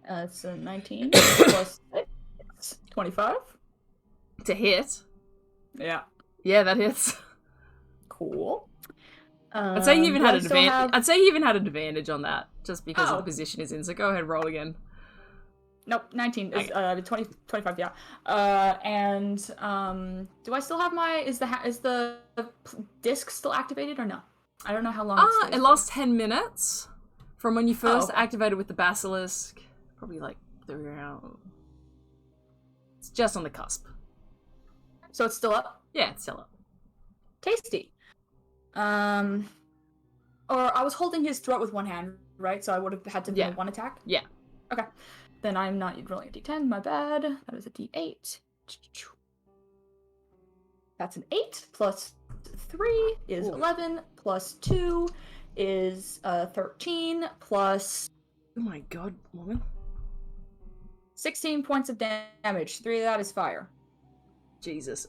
It's a 19 plus 6, 25. To hit. Yeah. Yeah, that hits. Cool. I'd say he even had an advantage. Have... I'd say he even had an advantage on that, just because of Oh. the position he's in. So go ahead, roll again. Nope, 19 is 20, 25. Yeah. And do I still have my? Is the disc still activated or no? I don't know how long. It lasts 10 minutes from when you first okay. activated with the basilisk. Probably like around. It's just on the cusp. So it's still up. Yeah, it's still up. Tasty. Or I was holding his throat with one hand, right? So I would have had to do one attack? Yeah. Okay. Then I'm not rolling a d10, my bad. That is a d8. That's an 8 plus 3 is 11 plus 2 is 13 plus... Oh my God, woman. 16 points of damage. 3 of that is fire. Jesus.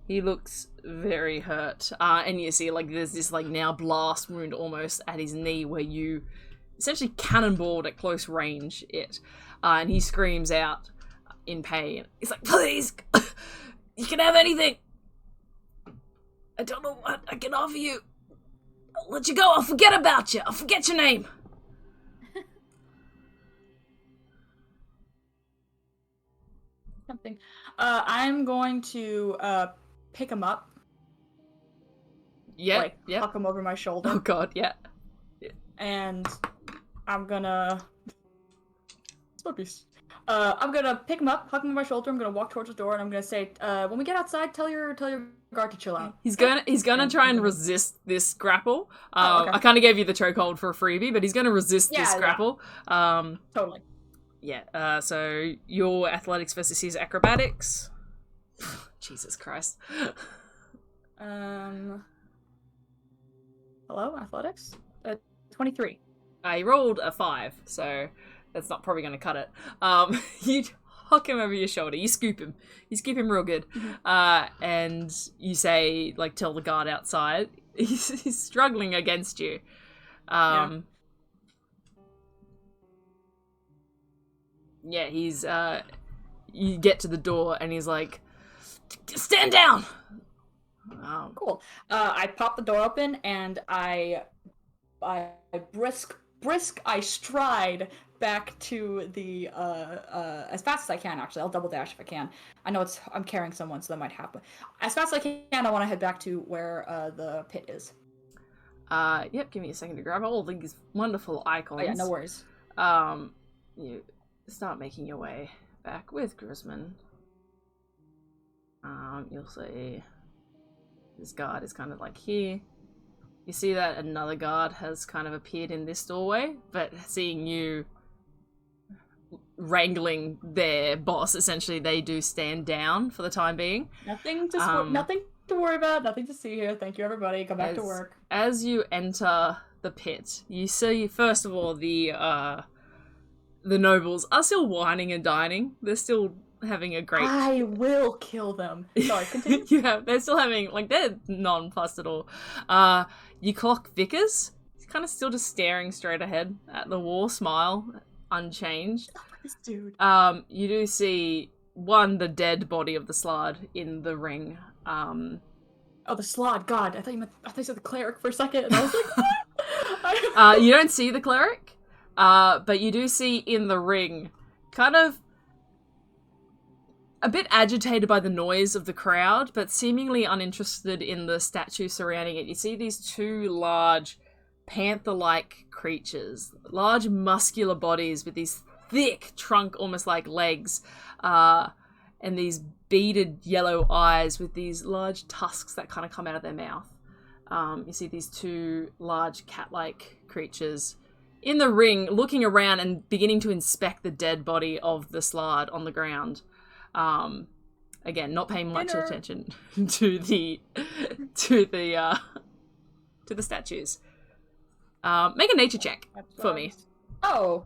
He looks very hurt. And you see, like, there's this, like, now blast wound almost at his knee where you essentially cannonballed at close range it. And he screams out in pain. He's like, please! You can have anything! I don't know what I can offer you. I'll let you go. I'll forget about you. I'll forget your name. Something. I'm going to pick him up. Yeah. Like, huck him over my shoulder. Oh God, yeah. And I'm gonna... I'm gonna pick him up, huck him on my shoulder, I'm gonna walk towards the door, and I'm gonna say, when we get outside, tell your guard to chill out. He's gonna try and resist this grapple. Okay. I kind of gave you the chokehold for a freebie, but he's gonna resist this grapple. Totally. Yeah, so your athletics versus his acrobatics. Jesus Christ. Hello, athletics? 23. He rolled a 5, so that's not probably going to cut it. You huck him over your shoulder. You scoop him. You scoop him real good. And you say, like, tell the guard outside. He's struggling against you. Yeah, he's, you get to the door and he's like, stand down! Cool. I pop the door open and I I stride back to the, as fast as I can, actually. I'll double dash if I can. I know I'm carrying someone, so that might happen. As fast as I can, I want to head back to where, the pit is. Yep, give me a second to grab all these wonderful icons. Oh, yeah, no worries. You start making your way back with Grisman. You'll see this guard is kind of like here. You see that another guard has kind of appeared in this doorway, but seeing you wrangling their boss, essentially they do stand down for the time being. Nothing to worry about, nothing to see here. Thank you, everybody. Come back to work. As you enter the pit, you see, first of all, the nobles are still whining and dining. They're still having a great... I will kill them. Sorry, continue. They're still having, like, they're nonplussed at all. You clock Vickers. He's kind of still just staring straight ahead at the wall, smile, unchanged. This dude. You do see, the dead body of the Slard in the ring. Oh, the Slod, God. I thought you said the cleric for a second, and I was like, what? You don't see the cleric, but you do see in the ring, kind of a bit agitated by the noise of the crowd, but seemingly uninterested in the statue surrounding it. You see these two large panther-like creatures, large muscular bodies with these thick trunk, almost like legs, and these beaded yellow eyes with these large tusks that kind of come out of their mouth. You see these two large cat-like creatures in the ring, looking around and beginning to inspect the dead body of the Slard on the ground. Again, not paying much attention to the statues. Make a nature check for me. Oh.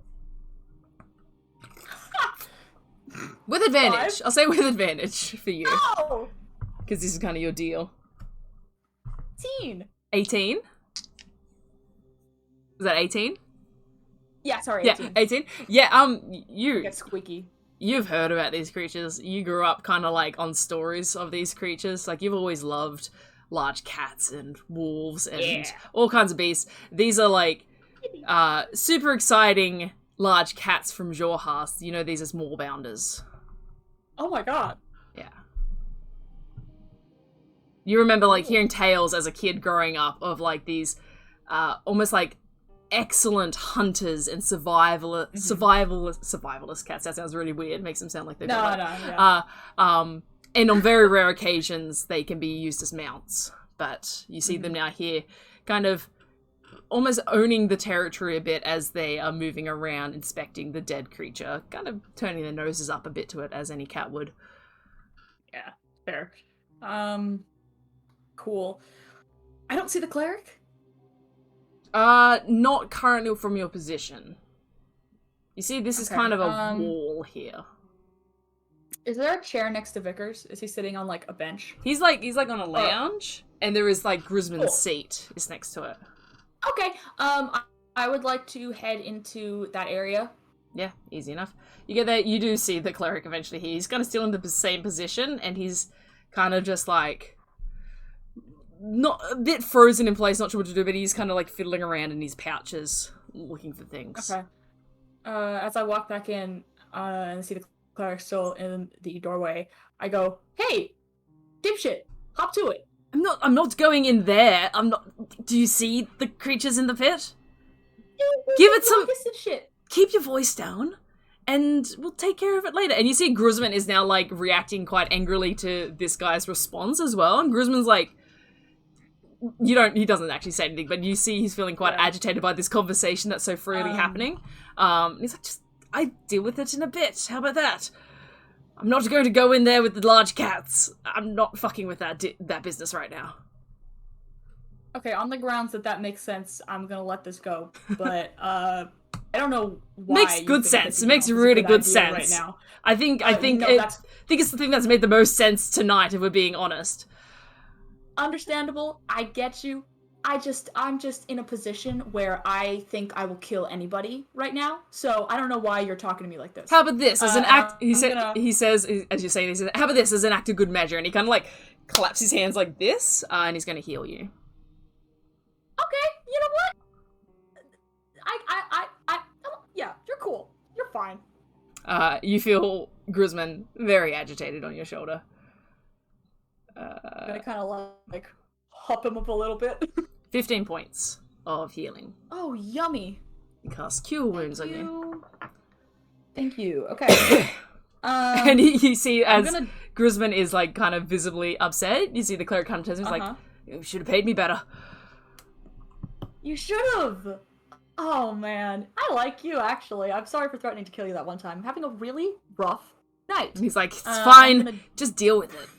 With advantage. 5? I'll say with advantage for you. Oh! Because this is kind of your deal. 18. 18? Is that 18? Yeah, sorry, Yeah, 18. 18. Yeah, Get squeaky. you've heard about these creatures. You grew up kind of like on stories of these creatures. Like, you've always loved large cats and wolves and all kinds of beasts. These are like super exciting large cats from Jorhas. You know these as Moorbounders. Oh my god. Yeah. You remember like hearing tales as a kid growing up of like these almost like excellent hunters and survivalist cats. That sounds really weird. It makes them sound like they're and on very rare occasions they can be used as mounts. But you see them now here kind of almost owning the territory a bit as they are moving around inspecting the dead creature, kind of turning their noses up a bit to it as any cat would. Yeah, fair. Cool. I don't see the cleric. Not currently from your position. You see, this is kind of a wall here. Is there a chair next to Vickers? Is he sitting on like a bench? He's like on a lounge, and there is like Grisman's seat is next to it. Okay. I would like to head into that area. Yeah, easy enough. You get there, you do see the cleric eventually here. He's kind of still in the same position, and he's kind of just like not a bit frozen in place, not sure what to do, but he's kind of like fiddling around in his pouches, looking for things. Okay. As I walk back in and see the cleric still in the doorway, I go, "Hey, dipshit, hop to it." I'm not going in there. Do you see the creatures in the pit? Give it some shit. Keep your voice down, and we'll take care of it later. And you see Grisman is now like reacting quite angrily to this guy's response as well. And Grisman's like, he doesn't actually say anything, but you see he's feeling quite agitated by this conversation that's so freely happening. He's like, I deal with it in a bit. How about that? I'm not going to go in there with the large cats. I'm not fucking with that business right now. Okay, on the grounds that makes sense, I'm gonna let this go. But I don't know why. Makes good sense. It makes really good sense right now. I think it's the thing that's made the most sense tonight, if we're being honest. Understandable. I get you. I'm just in a position where I think I will kill anybody right now. So I don't know why you're talking to me like this. How about this as an act? He says, as you say, he says, "How about this as an act of good measure?" And he kind of like claps his hands like this, and he's going to heal you. Okay, you know what? Yeah, you're cool. You're fine. You feel Grisman very agitated on your shoulder. I'm gonna kind of like hop him up a little bit. 15 points of healing. Oh, yummy. Cast Cure Wounds on you. Thank you. Okay. And you see as Grisman is like kind of visibly upset, you see the cleric kind of turns and he's like, "You should have paid me better." You should have. Oh man, I like you actually. I'm sorry for threatening to kill you that one time. I'm having a really rough night. And he's like, "It's fine. Just deal with it."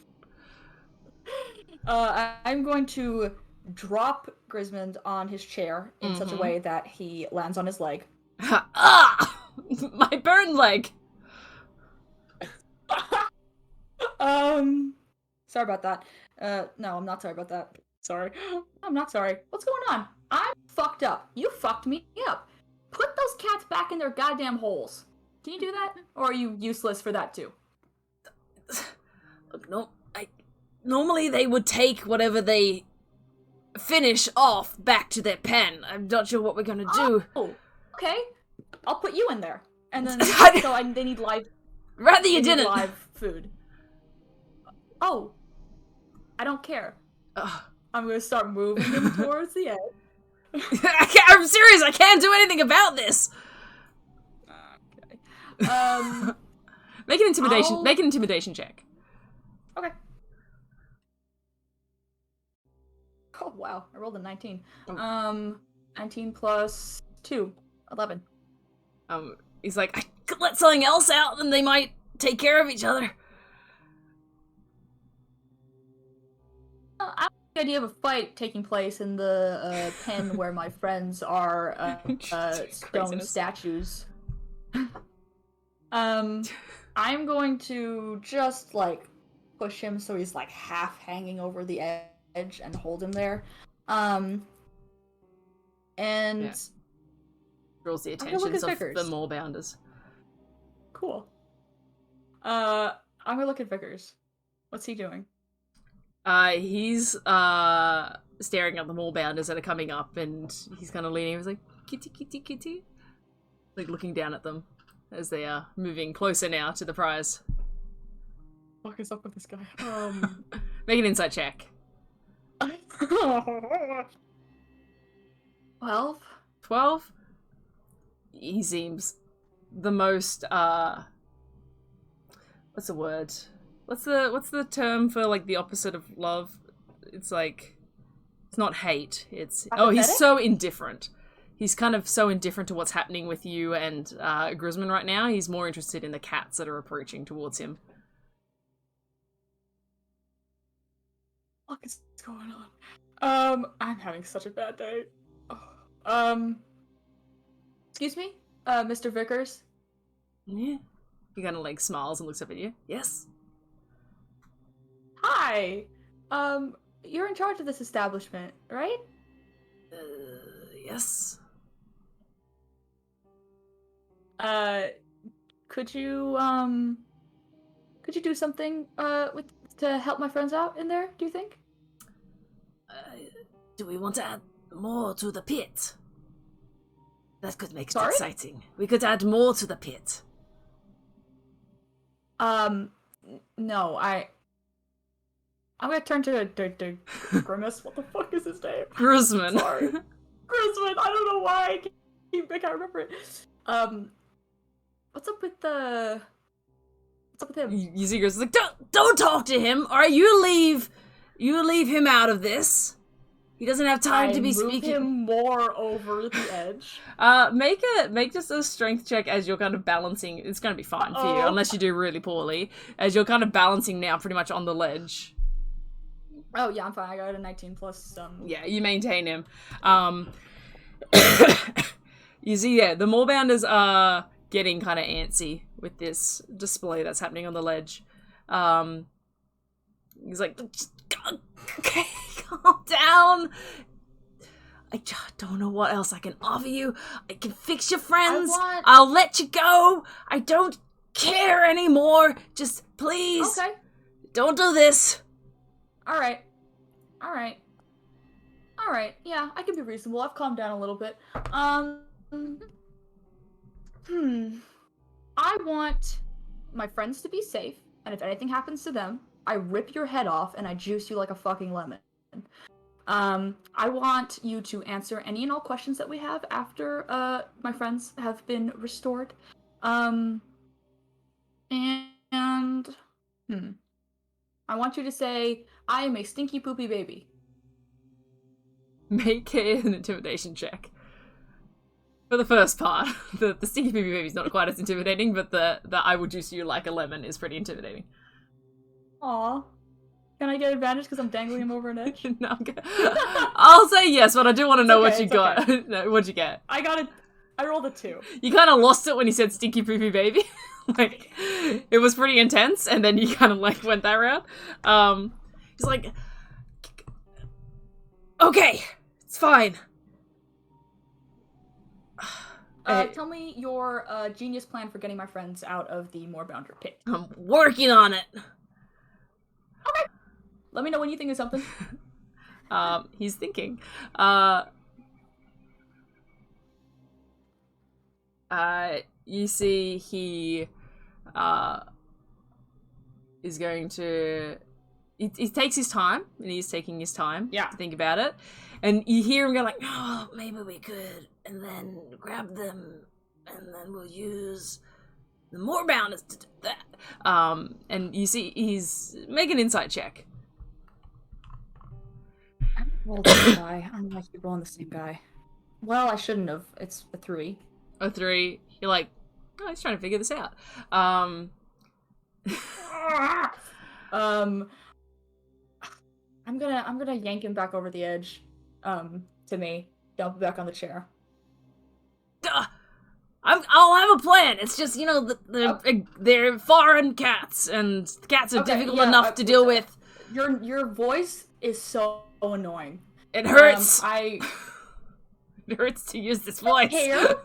I'm going to drop Grismond on his chair in such a way that he lands on his leg. My burn leg. Sorry about that. No, I'm not sorry about that. Sorry. I'm not sorry. What's going on? I'm fucked up. You fucked me up. Put those cats back in their goddamn holes. Can you do that? Or are you useless for that too? Look, normally they would take whatever they finish off back to their pen. I'm not sure what we're gonna do. Oh, okay. I'll put you in there. And then, they need live... Rather you didn't. Live food. Oh. I don't care. I'm gonna start moving him towards the edge. I'm serious, I can't do anything about this! Okay. Make an intimidation check. Okay. Oh wow, I rolled a 19. 19 plus 2, 11. He's like, I could let something else out, and they might take care of each other. I like the idea of a fight taking place in the pen where my friends are stone statues. I'm going to just like push him so he's like half hanging over the edge and hold him there. And draws the attentions of the Moorbounders. Cool. I'm gonna look at Vickers. What's he doing? He's staring at the Moorbounders that are coming up, and he's kind of leaning. He's like, kitty, kitty, kitty, like looking down at them as they are moving closer now to the prize. What is up with this guy? Make an insight check. 12. 12. He seems the most what's the word? What's the term for like the opposite of love? It's like, it's not hate. It's he's so indifferent. He's kind of so indifferent to what's happening with you and Grisman right now. He's more interested in the cats that are approaching towards him. What is going on? I'm having such a bad day. Excuse me, Mr. Vickers. Yeah. He kind of like smiles and looks up at you. Yes. Hi. You're in charge of this establishment, right? Yes. Could you do something to help my friends out in there, do you think? Do we want to add more to the pit? That could make it Sorry? exciting. We could add more to the pit. No, I'm gonna turn to Grimace. What the fuck is his name? Grisman. Sorry. Grisman, I don't know why I can't remember it. What's up with him? You see Grisman's like, don't talk to him, alright? You leave him out of this. He doesn't have time to be speaking. Him more over the edge. Make just a strength check as you're kind of balancing. It's going to be fine for you, unless you do really poorly. As you're kind of balancing now, pretty much on the ledge. Oh yeah, I'm fine. I got a 19 plus. Yeah, you maintain him. You see, yeah, the Moorbounders are getting kind of antsy with this display that's happening on the ledge. He's like, okay, calm down. I just don't know what else I can offer you. I can fix your friends. I'll let you go. I don't care anymore. Just please. Okay. Don't do this. All right. Yeah, I can be reasonable. I've calmed down a little bit. I want my friends to be safe, and if anything happens to them, I rip your head off and I juice you like a fucking lemon. I want you to answer any and all questions that we have after my friends have been restored. I want you to say, I am a stinky poopy baby. Make an intimidation check. For the first part. The stinky poopy baby is not quite as intimidating, but the I will juice you like a lemon is pretty intimidating. Aw. Can I get advantage because I'm dangling him over an edge? No, I'll say yes, but I do want to know what you got. Okay. No, what'd you get? I rolled a 2. You kind of lost it when he said stinky poopy baby. Like, it was pretty intense, and then you kind of like went that route. He's like, okay, it's fine. Tell me your genius plan for getting my friends out of the Moorbounder pit. I'm working on it. Okay. Let me know when you think of something. He's thinking. You see he is going to he takes his time, and he's taking his time to think about it. And you hear him go like, oh, maybe we could, and then grab them, and then we'll use the Moorbounders to do that. And you see he's making an insight check. I rolled this guy. I don't know why I keep rolling the same guy. Well, I shouldn't have. It's a 3. A 3. You're like, oh, he's trying to figure this out. I'm gonna yank him back over the edge, to me, dump back on the chair. I'll have a plan. It's just, you know, they're foreign cats, and cats are difficult enough to deal with. Your voice is so annoying. It hurts. It hurts to use this voice. Hair?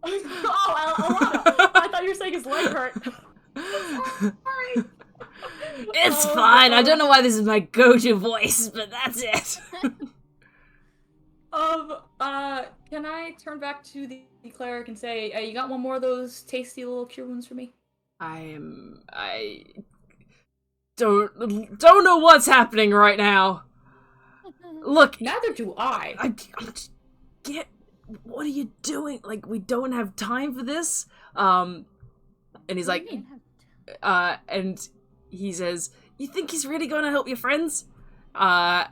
Alana, I thought you were saying his leg hurt. Sorry. It's fine. I don't know why this is my go-to voice, but that's it. Can I turn back to the cleric and say, you got one more of those tasty little cure wounds for me? I don't know what's happening right now. Look. Neither do I. What are you doing? Like, we don't have time for this. And he's like, and he says, you think he's really going to help your friends? And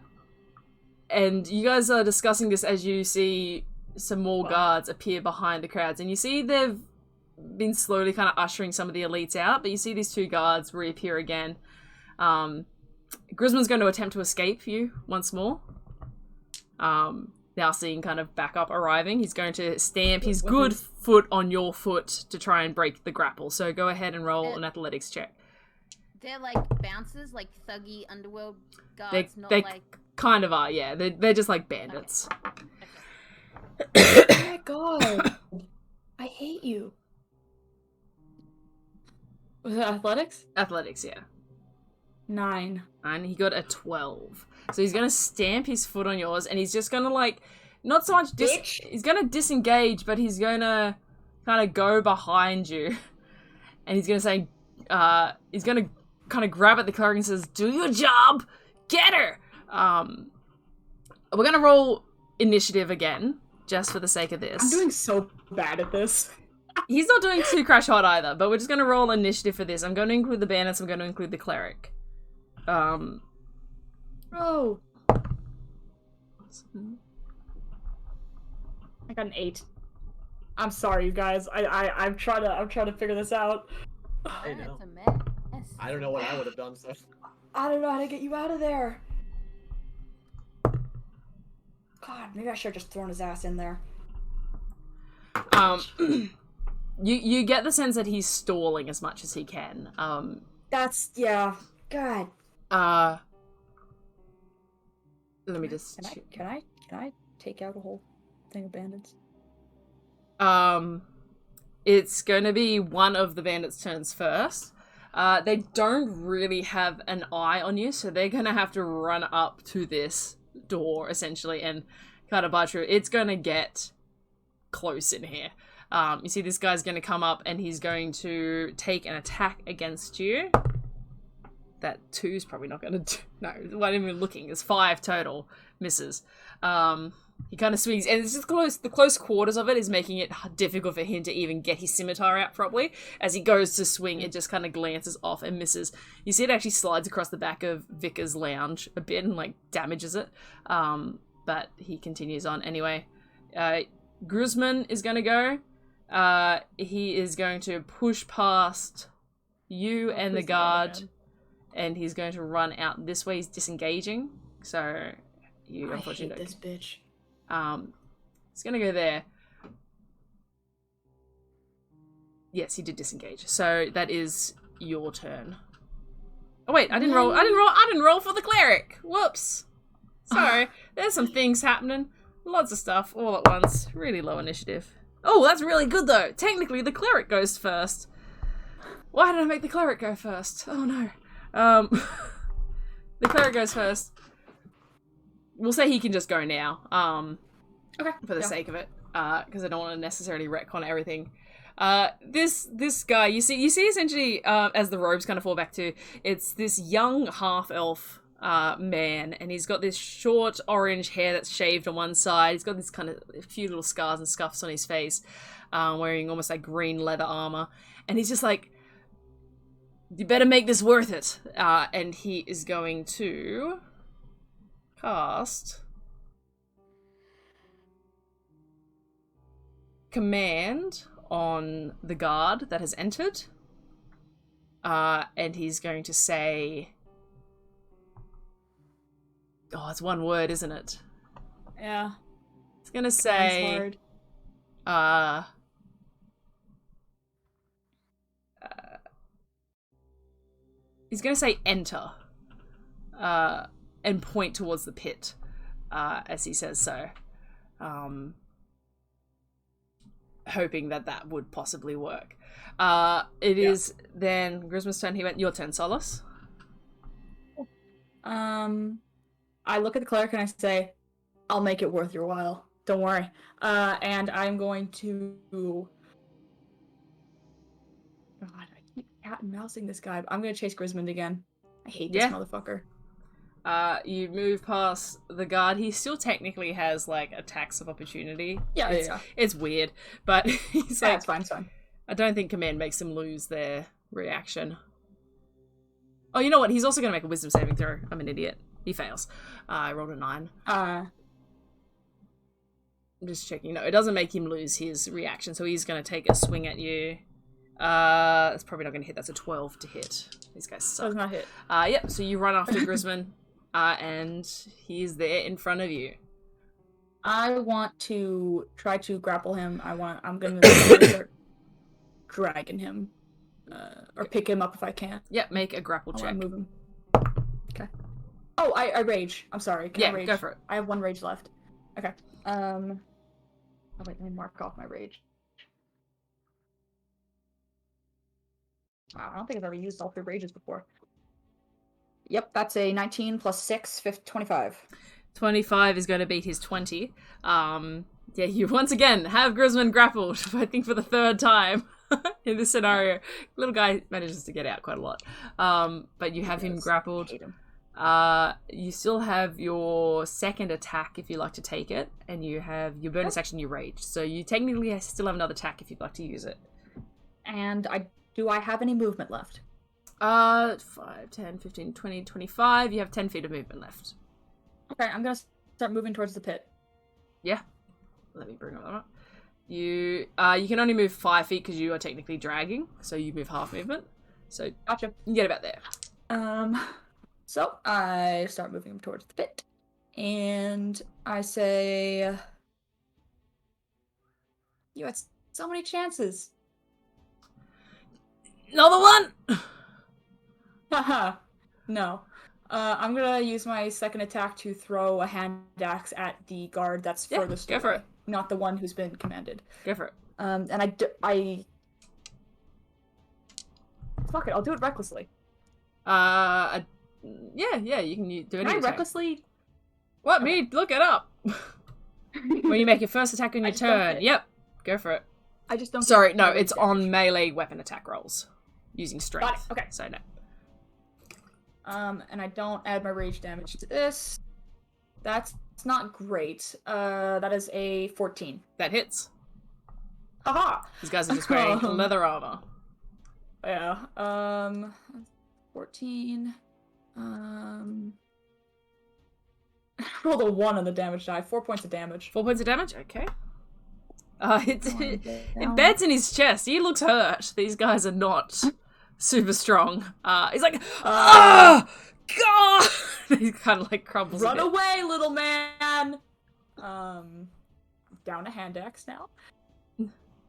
you guys are discussing this as you see some more guards appear behind the crowds. And you see they've been slowly kind of ushering some of the elites out, but you see these 2 guards reappear again. Grisman's going to attempt to escape you once more. Now seeing kind of backup arriving, he's going to stamp his good foot on your foot to try and break the grapple. So go ahead and roll an athletics check. They're like bouncers, like thuggy underworld guards, They like... kind of are, yeah. They're just like bandits. Oh my god. I hate you. Was it athletics? Athletics, yeah. 9. And he got a 12. So he's going to stamp his foot on yours, and he's just going to, like, not so much... he's going to disengage, but he's going to kind of go behind you. And he's going to say... he's going to kind of grab at the cleric and says, do your job! Get her! We're going to roll initiative again, just for the sake of this. I'm doing so bad at this. He's not doing too crash hot either, but we're just going to roll initiative for this. I'm going to include the bandits, I'm going to include the cleric. Oh. I got an 8. I'm sorry, you guys. I'm trying to figure this out. I know. It's a mess. I don't know what I would have done, so. I don't know how to get you out of there. God, maybe I should have just thrown his ass in there. You get the sense that he's stalling as much as he can. Yeah. God. Let me just... Can I take out a whole thing of bandits? It's going to be one of the bandits' turns first. They don't really have an eye on you, so they're going to have to run up to this door, essentially, and kind of barge through. It's going to get close in here. You see this guy's going to come up, and he's going to take an attack against you. That 2's probably not going to do... No, not even looking. It's 5 total. Misses. He kind of swings, and it's just the close quarters of it is making it difficult for him to even get his scimitar out properly. As he goes to swing, it just kind of glances off and misses. You see it actually slides across the back of Vickers' lounge a bit and, like, damages it. But he continues on anyway. Grisman is going to go. He is going to push past you and the guard, and he's going to run out this way. He's disengaging, so you unfortunately I hate this bitch. He's gonna go there. Yes, he did disengage. So that is your turn. Oh wait, I didn't roll for the cleric. Whoops. Sorry. There's some things happening. Lots of stuff all at once. Really low initiative. Oh, that's really good though. Technically, the cleric goes first. Why did I make the cleric go first? Oh no. The cleric goes first. We'll say he can just go now. Okay. For the sake of it, because I don't want to necessarily retcon everything. This guy, you see essentially, as the robes kind of fall back to, it's this young half-elf man, and he's got this short orange hair that's shaved on one side. He's got this kind of a few little scars and scuffs on his face, wearing almost like green leather armor, and he's just like You better make this worth it. And he is going to cast command on the guard that has entered. And he's going to say... Oh, it's one word, isn't it? Yeah. It's going to say... He's going to say enter. And point towards the pit. As he says so. Hoping that would possibly work. It is then Grisma's turn. He went, your turn, Solace. I look at the cleric and I say, I'll make it worth your while. Don't worry. And I'm going to... God, I keep cat and mousing this guy. I'm going to chase Grismond again. I hate this motherfucker. You move past the guard. He still technically has, like, attacks of opportunity. Yeah. It's weird, but he's like... it's fine. I don't think command makes them lose their reaction. Oh, you know what? He's also going to make a wisdom saving throw. I'm an idiot. He fails. I rolled a 9. I'm just checking. No, it doesn't make him lose his reaction, so he's going to take a swing at you. It's probably not going to hit. That's a 12 to hit. These guys suck. Does not hit. Yep, so you run after Grisman, and he's there in front of you. I want to try to grapple him. I'm going to start dragging him. Or pick him up if I can. Yep, make a grapple check. Move him. Okay. Oh, I rage. I'm sorry. Can I rage? Go for it. I have 1 rage left. Okay. Oh wait, let me mark off my rage. Wow, I don't think I've ever used all 3 rages before. Yep, that's a 19 plus 6, 25. 25 is going to beat his 20. Yeah, you once again have Grisman grappled, I think for the 3rd time in this scenario. Little guy manages to get out quite a lot. But you have him grappled. You still have your 2nd attack if you like to take it, and you have your bonus action, you rage. So you technically still have another attack if you'd like to use it. And do I have any movement left? 5, 10, 15, 20, 25. You have 10 feet of movement left. Okay, I'm going to start moving towards the pit. Yeah. Let me bring that up. You can only move 5 feet because you are technically dragging, so you move half movement. So gotcha. You get about there. So I start moving towards the pit, and I say, "You had so many chances." Another one. Haha. No. I'm gonna use my 2nd attack to throw a hand axe at the guard that's furthest away. Go for it. Not the one who's been commanded. Go for it. And fuck it, I'll do it recklessly. Yeah, you can do any Can I attack. recklessly? What, me? Look it up. When you make your first attack on your turn. Yep, go for it. I just don't. Sorry, no, it's on melee weapon attack rolls. Using strength. Okay. So no. And I don't add my rage damage to this. That's not great. That is a 14. That hits. Haha! These guys are just wearing leather armor. Yeah. 14. Rolled a 1 on the damage die. 4 points of damage. 4 points of damage? Okay. It embeds in his chest. He looks hurt. These guys are not super strong. He's like, God! He kind of like crumbles. Run away, little man! Down a hand axe now.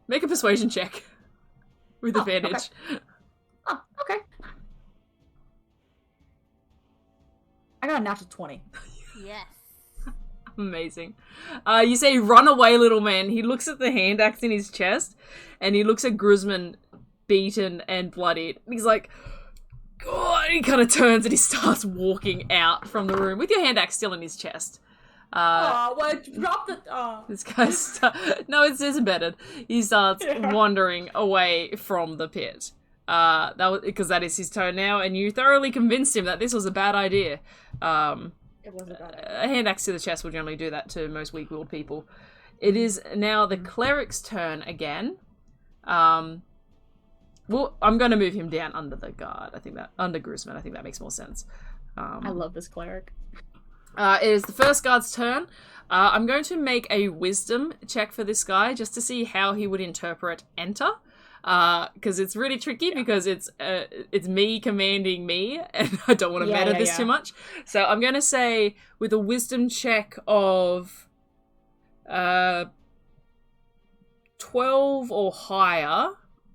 Make a persuasion check. With advantage. Okay. Oh, okay. I got a natural 20. Yes. Amazing. You say, run away, little man. He looks at the hand axe in his chest, and he looks at Grisman beaten and bloodied. He's like, God, he kind of turns and he starts walking out from the room with your hand axe still in his chest. Drop the... This guy's... No, it's embedded. He starts wandering away from the pit. Because that is his turn now, and you thoroughly convinced him that this was a bad idea. It was a bad idea. A hand axe to the chest will generally do that to most weak-willed people. It is now the cleric's turn again. Well, I'm going to move him down under the guard. Under Grisman. I think that makes more sense. I love this cleric. It is the first guard's turn. I'm going to make a wisdom check for this guy just to see how he would interpret enter. Because it's really tricky because it's me commanding me, and I don't want to meta this too much. So I'm going to say with a wisdom check of 12 or higher,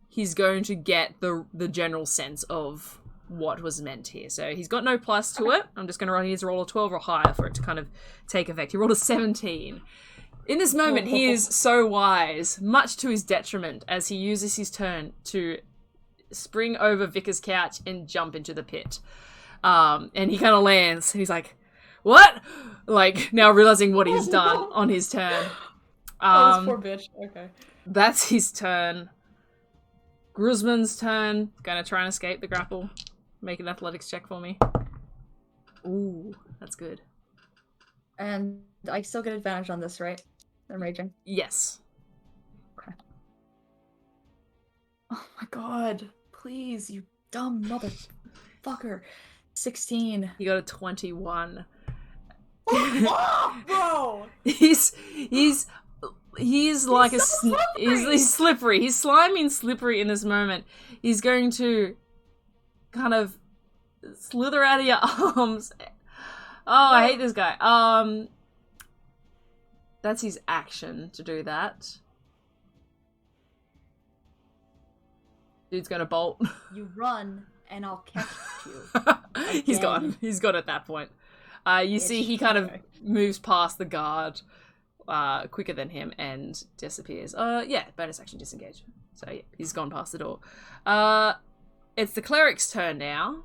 he's going to get the general sense of what was meant here. So he's got no plus to it. I'm just going to run his roll a 12 or higher for it to kind of take effect. He rolled a 17. In this moment, he is so wise, much to his detriment, as he uses his turn to spring over Vicar's couch and jump into the pit. And he kind of lands, and he's like, what? Like, now realizing what he's done on his turn. This poor bitch. Okay. That's his turn. Grisman's turn. Gonna try and escape the grapple. Make an athletics check for me. Ooh, that's good. And I still get advantage on this, right? I'm raging. Yes. Okay. Oh my god. Please, you dumb motherfucker. 16. You got a 21. Bro! He's like he's slippery. He's slimy and slippery in this moment. He's going to kind of slither out of your arms. Oh, I hate this guy. That's his action to do that. Dude's gonna bolt. You run, and I'll catch you. He's gone. He's gone at that point. You see he kind of moves past the guard quicker than him and disappears. Yeah, bonus action disengage. So yeah, he's gone past the door. It's the cleric's turn now.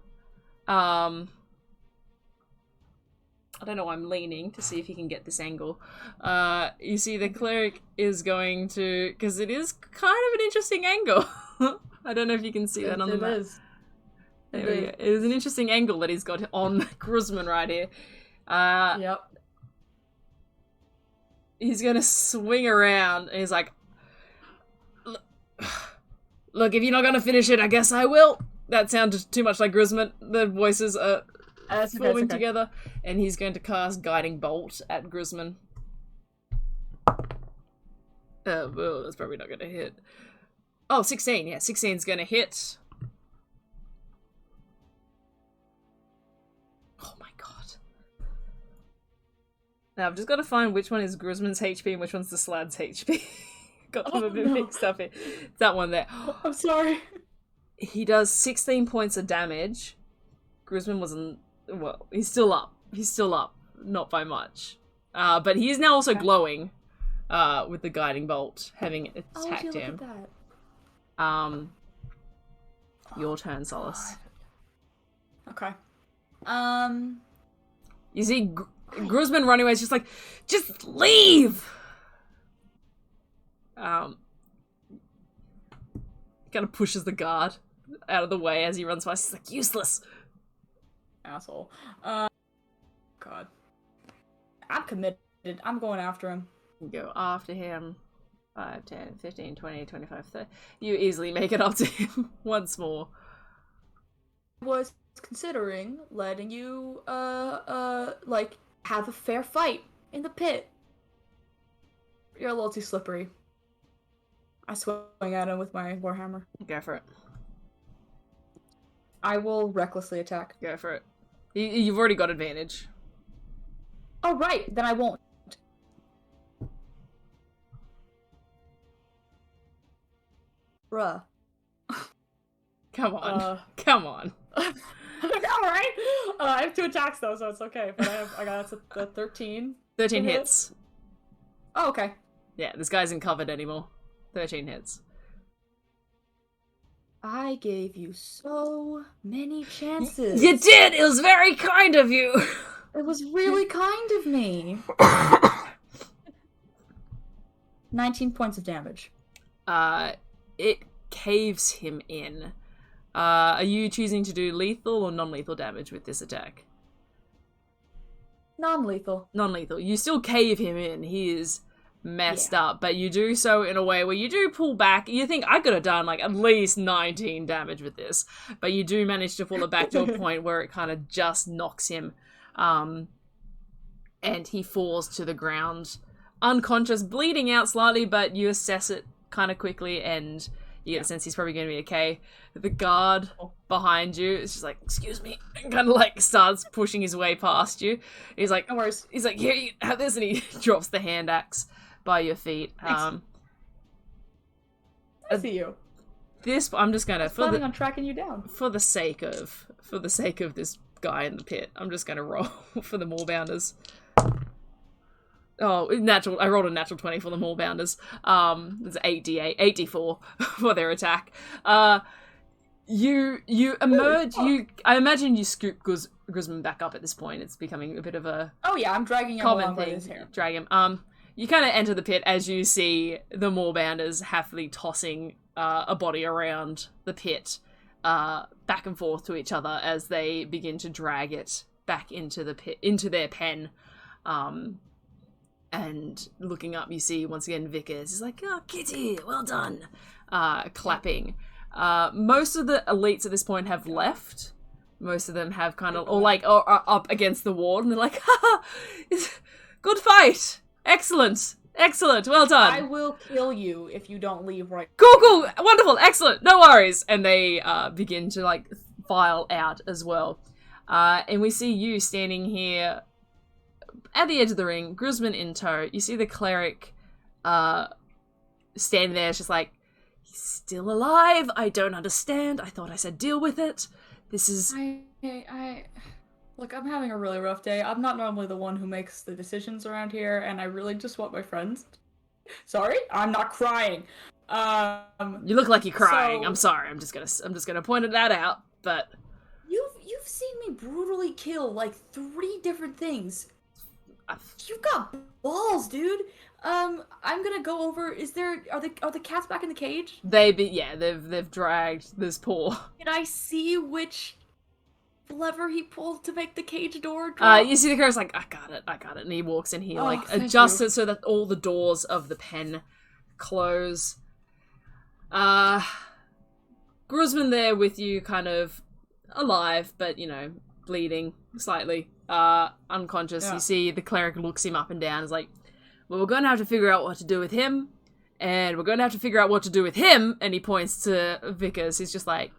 I don't know why I'm leaning to see if he can get this angle. You see the cleric is going to... Because it is kind of an interesting angle. I don't know if you can see that on the map. It is. There we go. It is an interesting angle that he's got on Grisman right here. Yep. He's going to swing around and he's like... Look, if you're not going to finish it, I guess I will. That sounded too much like Grisman. The voices are... forming together, and he's going to cast Guiding Bolt at Grisman. Well, that's probably not going to hit. Oh, 16. Yeah, 16's going to hit. Oh my god. Now, I've just got to find which one is Grisman's HP and which one's the Slad's HP. Got them a bit mixed up here. It's that one there. I'm sorry. He does 16 points of damage. Grisman wasn't... Well, he's still up. He's still up. Not by much. But he is now also glowing with the Guiding Bolt, having attacked him. Look at that. Your turn, Solace. Okay. You see Grisman running away. It's just like, just leave! Kind of pushes the guard out of the way as he runs past. He's like, useless! Asshole. God. I'm committed. I'm going after him. Go after him. 5, 10, 15, 20, 25, 30. You easily make it up to him once more. I was considering letting you, like, have a fair fight in the pit. You're a little too slippery. I swing at him with my warhammer. Go for it. I will recklessly attack. Go for it. You've already got advantage. Oh, right. Then I won't. Bruh. Come on. Come on. Alright. I have 2 attacks though, so it's okay. But I got a 13. 13 hits. Oh, okay. Yeah, this guy isn't covered anymore. 13 hits. I gave you so many chances. You did! It was very kind of you! It was really kind of me. 19 points of damage. It caves him in. Are you choosing to do lethal or non-lethal damage with this attack? Non-lethal. Non-lethal. You still cave him in. He is messed up, but you do so in a way where you do pull back. You think, I could have done like at least 19 damage with this, but you do manage to pull it back to a point where it kind of just knocks him, and he falls to the ground unconscious, bleeding out slightly, but you assess it kind of quickly and you get the sense he's probably going to be okay. The guard behind you is just like, excuse me, and kind of like starts pushing his way past you. He's like, No worries. he's like, here, you have this, and he drops the hand axe by your feet. Thanks. I see you. I'm just gonna Planning on tracking you down. for the sake of this guy in the pit, I'm just gonna roll for the Moorbounders. Oh, natural! I rolled a natural 20 for the Moorbounders. It's 8d8, 8d4 for their attack. You emerge. I imagine you scoop Guzman back up at this point. It's becoming a bit of a Oh yeah, I'm dragging him common along by thing. his hair. Drag him. You kind of enter the pit as you see the Moorbounders happily tossing a body around the pit, back and forth to each other as they begin to drag it back into the pit, into their pen. And looking up, you see once again Vickers. He's like, "Oh, Kitty, well done!" Clapping. Most of the elites at this point have left. Most of them have kind of, or are up against the wall, and they're like, "Ha! Good fight! Excellent! Excellent! Well done! I will kill you if you don't leave right. Cool! Wonderful! Excellent! No worries!" And they begin to like file out as well. And we see you standing here at the edge of the ring, Guzman in tow. You see the cleric standing there, it's just like, he's still alive. I don't understand. I thought I said deal with it. This is... Look, I'm having a really rough day. I'm not normally the one who makes the decisions around here, and I really just want my friends. Sorry, I'm not crying. You look like you're crying. so- I'm sorry. I'm just gonna point that out. But You've seen me brutally kill like 3 different things. You've got balls, dude. I'm gonna go over. Are the cats back in the cage? they've dragged this poor. Can I see which lever he pulled to make the cage door drop? You see the guy's like, I got it, and he walks in. He Oh, like thank adjusts you. it so that all the doors of the pen close. Guzman there with you, kind of alive, but bleeding slightly, unconscious. Yeah. You see the cleric looks him up and down. Is like, well, we're going to have to figure out what to do with him, and we're going to have to figure out what to do with him. And he points to Vickers. He's just like,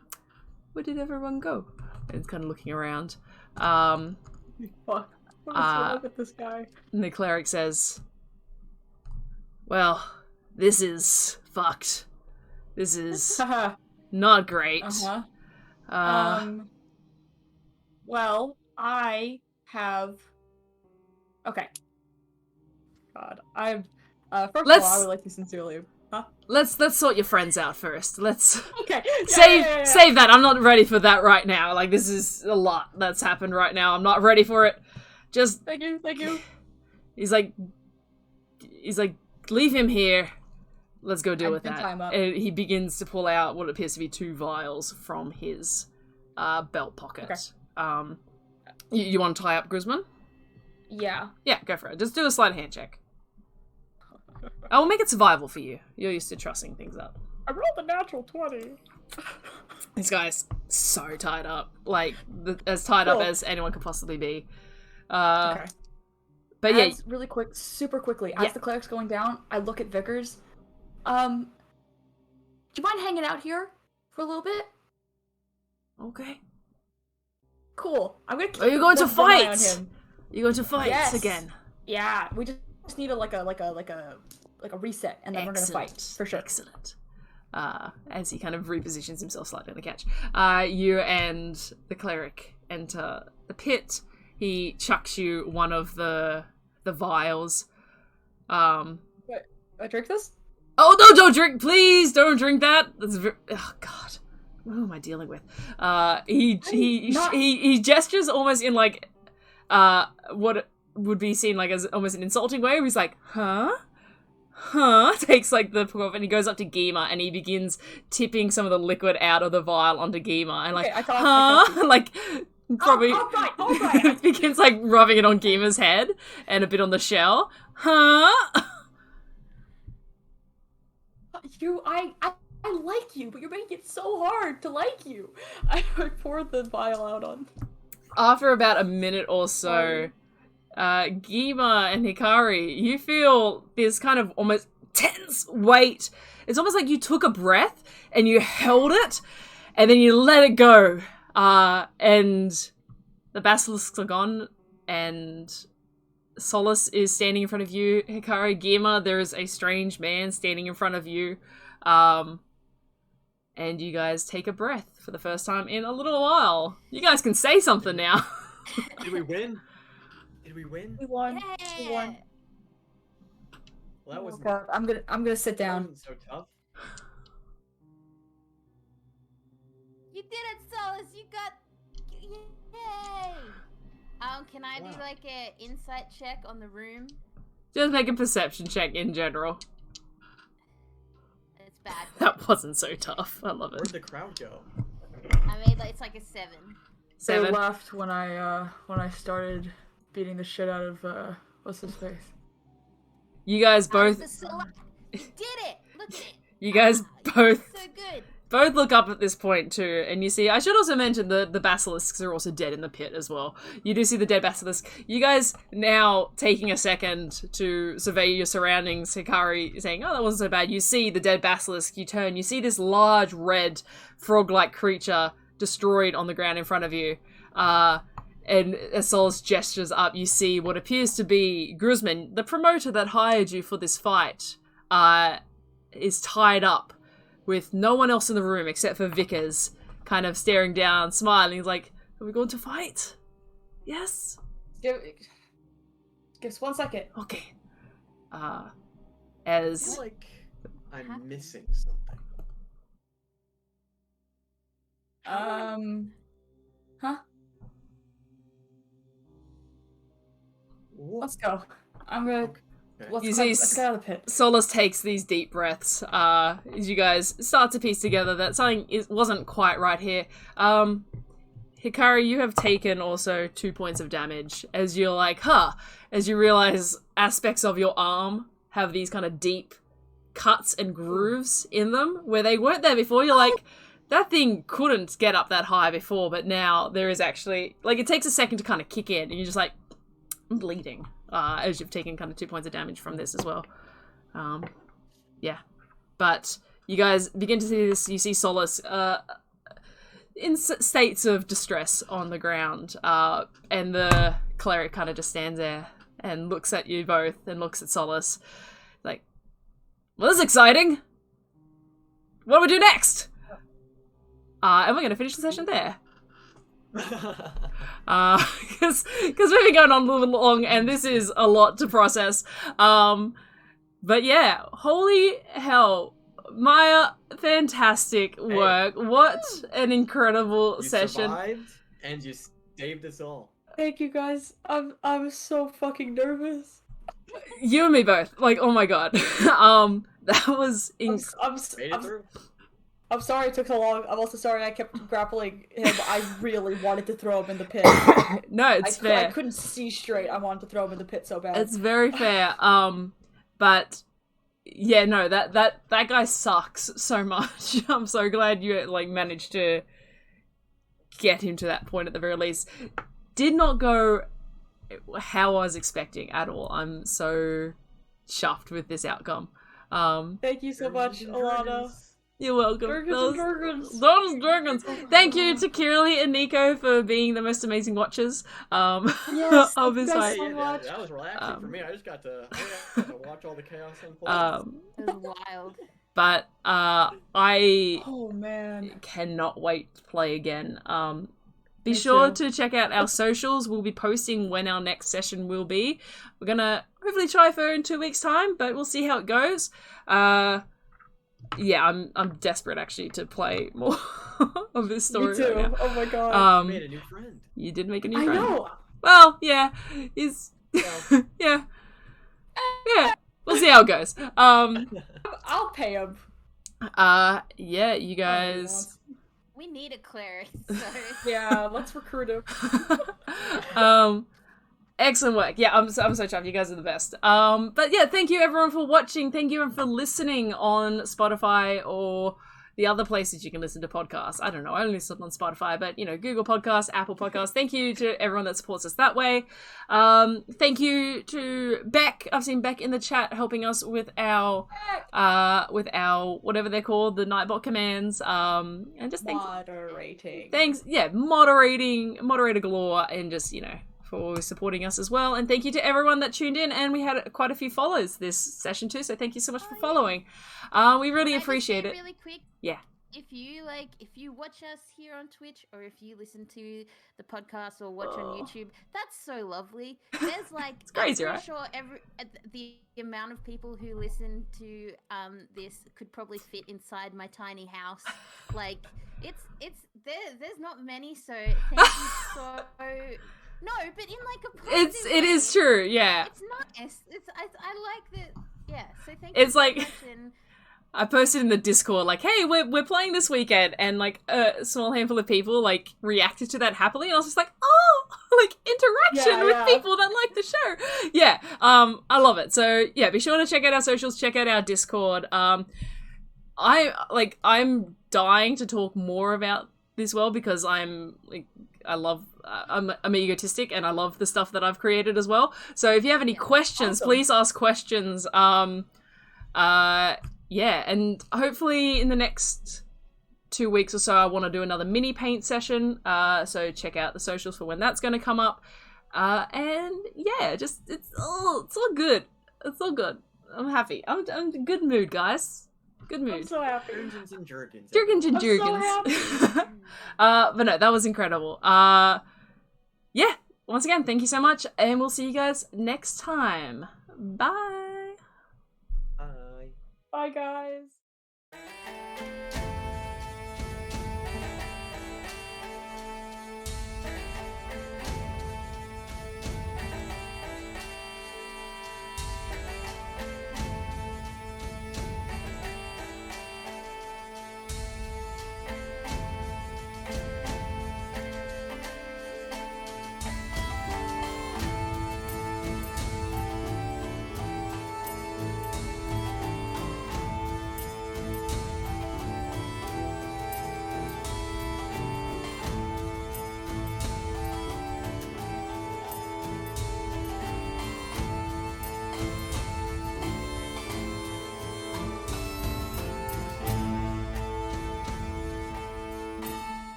where did everyone go? And he's kind of looking around. Fuck. Look at this guy. And the cleric says, well, this is fucked. This is not great. Well, I have. Okay. God, I've. First of all, I would like to sincerely. Huh? Let's sort your friends out first. Let's Okay. save that. I'm not ready for that right now. Like, this is a lot that's happened right now. I'm not ready for it. Just Thank you. he's like, leave him here. Let's go deal I've with been that. time up. And he begins to pull out what appears to be 2 vials from his belt pocket. Okay. You want to tie up Guzman? Yeah. Yeah, go for it. Just do a sleight of hand check. I will make it survival for you. You're used to trussing things up. I rolled a natural 20. This guy's so tied up. Like, as tied up Cool. as anyone could possibly be. Okay. But yeah, Really quick, super quickly, Yeah. as the cleric's going down, I look at Vickers. Do you mind hanging out here for a little bit? okay. Cool. I'm gonna keep Are you going to one eye on fight? him. You're going to fight Yes. again. Yeah, we just need a reset, and then we're gonna fight for sure. Excellent. As he kind of repositions himself slightly on the couch. You and the cleric enter the pit. He chucks you one of the vials. I drink this? Oh no! Don't drink, please! Don't drink that. That's oh god. What am I dealing with? He gestures almost in like what would be seen like as almost an insulting way. Where he's like, huh? Takes like the puff, and he goes up to Geema and he begins tipping some of the liquid out of the vial onto Geema and like, Okay, I thought- like probably all right. begins like rubbing it on Geema's head and a bit on the shell. Huh? I like you, but you're making it so hard to like you. I poured the vial out on. After about a minute or so, Geema and Hikari, you feel this kind of almost tense weight. It's almost like you took a breath and you held it, and then you let it go. And the basilisks are gone, and Solace is standing in front of you. Hikari, Geema, there is a strange man standing in front of you. And you guys take a breath for the first time in a little while. You guys can say something now. Did we win? Did we win? We won. We won. Well, that was God, I'm gonna sit down. so tough. You did it, Solace. You got. Yay! Can I do like an insight check on the room? Just make a perception check in general. It's bad. That wasn't so tough. I love Where'd it. the crowd go? I made it's like a 7. They 7. left when I started beating the shit out of what's his face. You guys both. You did it. Look at it. You guys both. So good. Both look up at this point too, and you see, I should also mention the basilisks are also dead in the pit as well. You do see the dead basilisk. You guys now taking a second to survey your surroundings, Hikari saying, oh, that wasn't so bad. You see the dead basilisk, you turn, you see this large red frog-like creature destroyed on the ground in front of you. And as Solace gestures up, you see what appears to be Gruzman, the promoter that hired you for this fight, is tied up with no one else in the room except for Vickers, kind of staring down, smiling. He's like, are we going to fight? Yes? Give us 1 second. Okay. I As... feel like I'm missing something. Huh? What? Let's go. I'm gonna. Okay. Let's get out of the pit. Solace takes these deep breaths as you guys start to piece together that something wasn't quite right here. Hikari, you have taken also 2 points of damage as you're like, as you realize aspects of your arm have these kind of deep cuts and grooves in them where they weren't there before. You're like, that thing couldn't get up that high before, but now there is actually, like, it takes a second to kind of kick in and you're just like, I'm bleeding. As you've taken kind of 2 points of damage from this as well. Yeah. But you guys begin to see this, you see Solace in states of distress on the ground, and the cleric kind of just stands there and looks at you both and looks at Solace like, well, this is exciting! What do we do next? And we're going to finish the session there. Because we've been going on a little long and this is a lot to process. But yeah, holy hell, Maya, fantastic work. What an incredible session. You survived and you saved us all. Thank you guys. I'm so fucking nervous. You and me both. Like, oh my god. That was Made it through. I'm sorry it took so long. I'm also sorry I kept grappling him. I really wanted to throw him in the pit. No, it's fair. I couldn't see straight. I wanted to throw him in the pit so bad. It's very fair. But yeah, no, that guy sucks so much. I'm so glad you like managed to get him to that point at the very least. Did not go how I was expecting at all. I'm so chuffed with this outcome. Thank you so much, Alana. You're welcome. Dragons. Thank you to Kirli and Nico for being the most amazing watchers Yes, of this thanks fight. so much. That was relaxing for me. I just got to watch all the chaos unfold. It was wild. But I Oh man. cannot wait to play again. Be Me sure too. to check out our socials. We'll be posting when our next session will be. We're gonna hopefully try for in 2 weeks' time, but we'll see how it goes. Yeah, I'm desperate actually to play more of this story. Me too. Right now. Oh my god. You made a new friend. You did make a new I friend. know. Well, yeah, he's Well. yeah. We'll see how it goes. I'll pay him. Yeah, you guys. We need a cleric. So. Yeah, let's recruit him. Excellent work. Yeah, I'm so chuffed. You guys are the best. But yeah, thank you everyone for watching. Thank you everyone for listening on Spotify or the other places you can listen to podcasts. I don't know. I only listen on Spotify, but Google Podcasts, Apple Podcasts. Thank you to everyone that supports us that way. Thank you to Beck. I've seen Beck in the chat helping us with our whatever they're called, the Nightbot commands. And just moderating. Thanks. Yeah, moderator galore, and just for supporting us as well. And thank you to everyone that tuned in, and we had quite a few follows this session too, so thank you so much for following. We really appreciate it. Really quick, yeah, if you watch us here on Twitch, or if you listen to the podcast or watch on YouTube, that's so lovely. There's it's crazy, I'm right? sure the amount of people who listen to this could probably fit inside my tiny house. Like there's not many, so thank you so. No, but in a positive it is true, yeah. It's nice. I like that. Yeah. So thank it's you so like much. And I posted in the Discord hey, we're playing this weekend, and a small handful of people reacted to that happily, and I was just interaction with people that like the show. Yeah. I love it. So yeah, be sure to check out our socials, check out our Discord. I'm dying to talk more about this world because I'm egotistic, and I love the stuff that I've created as well. So if you have any questions, please ask questions. And hopefully in the next 2 weeks or so, I want to do another mini paint session. So check out the socials for when that's going to come up. And yeah, it's all good. It's all good. I'm happy. I'm in good mood, guys. Good mood. I'm so happy. Jergens and Jergens. Jergens and I'm so Jergens. But no, that was incredible. Yeah, once again, thank you so much, and we'll see you guys next time. Bye. Bye. Bye, guys.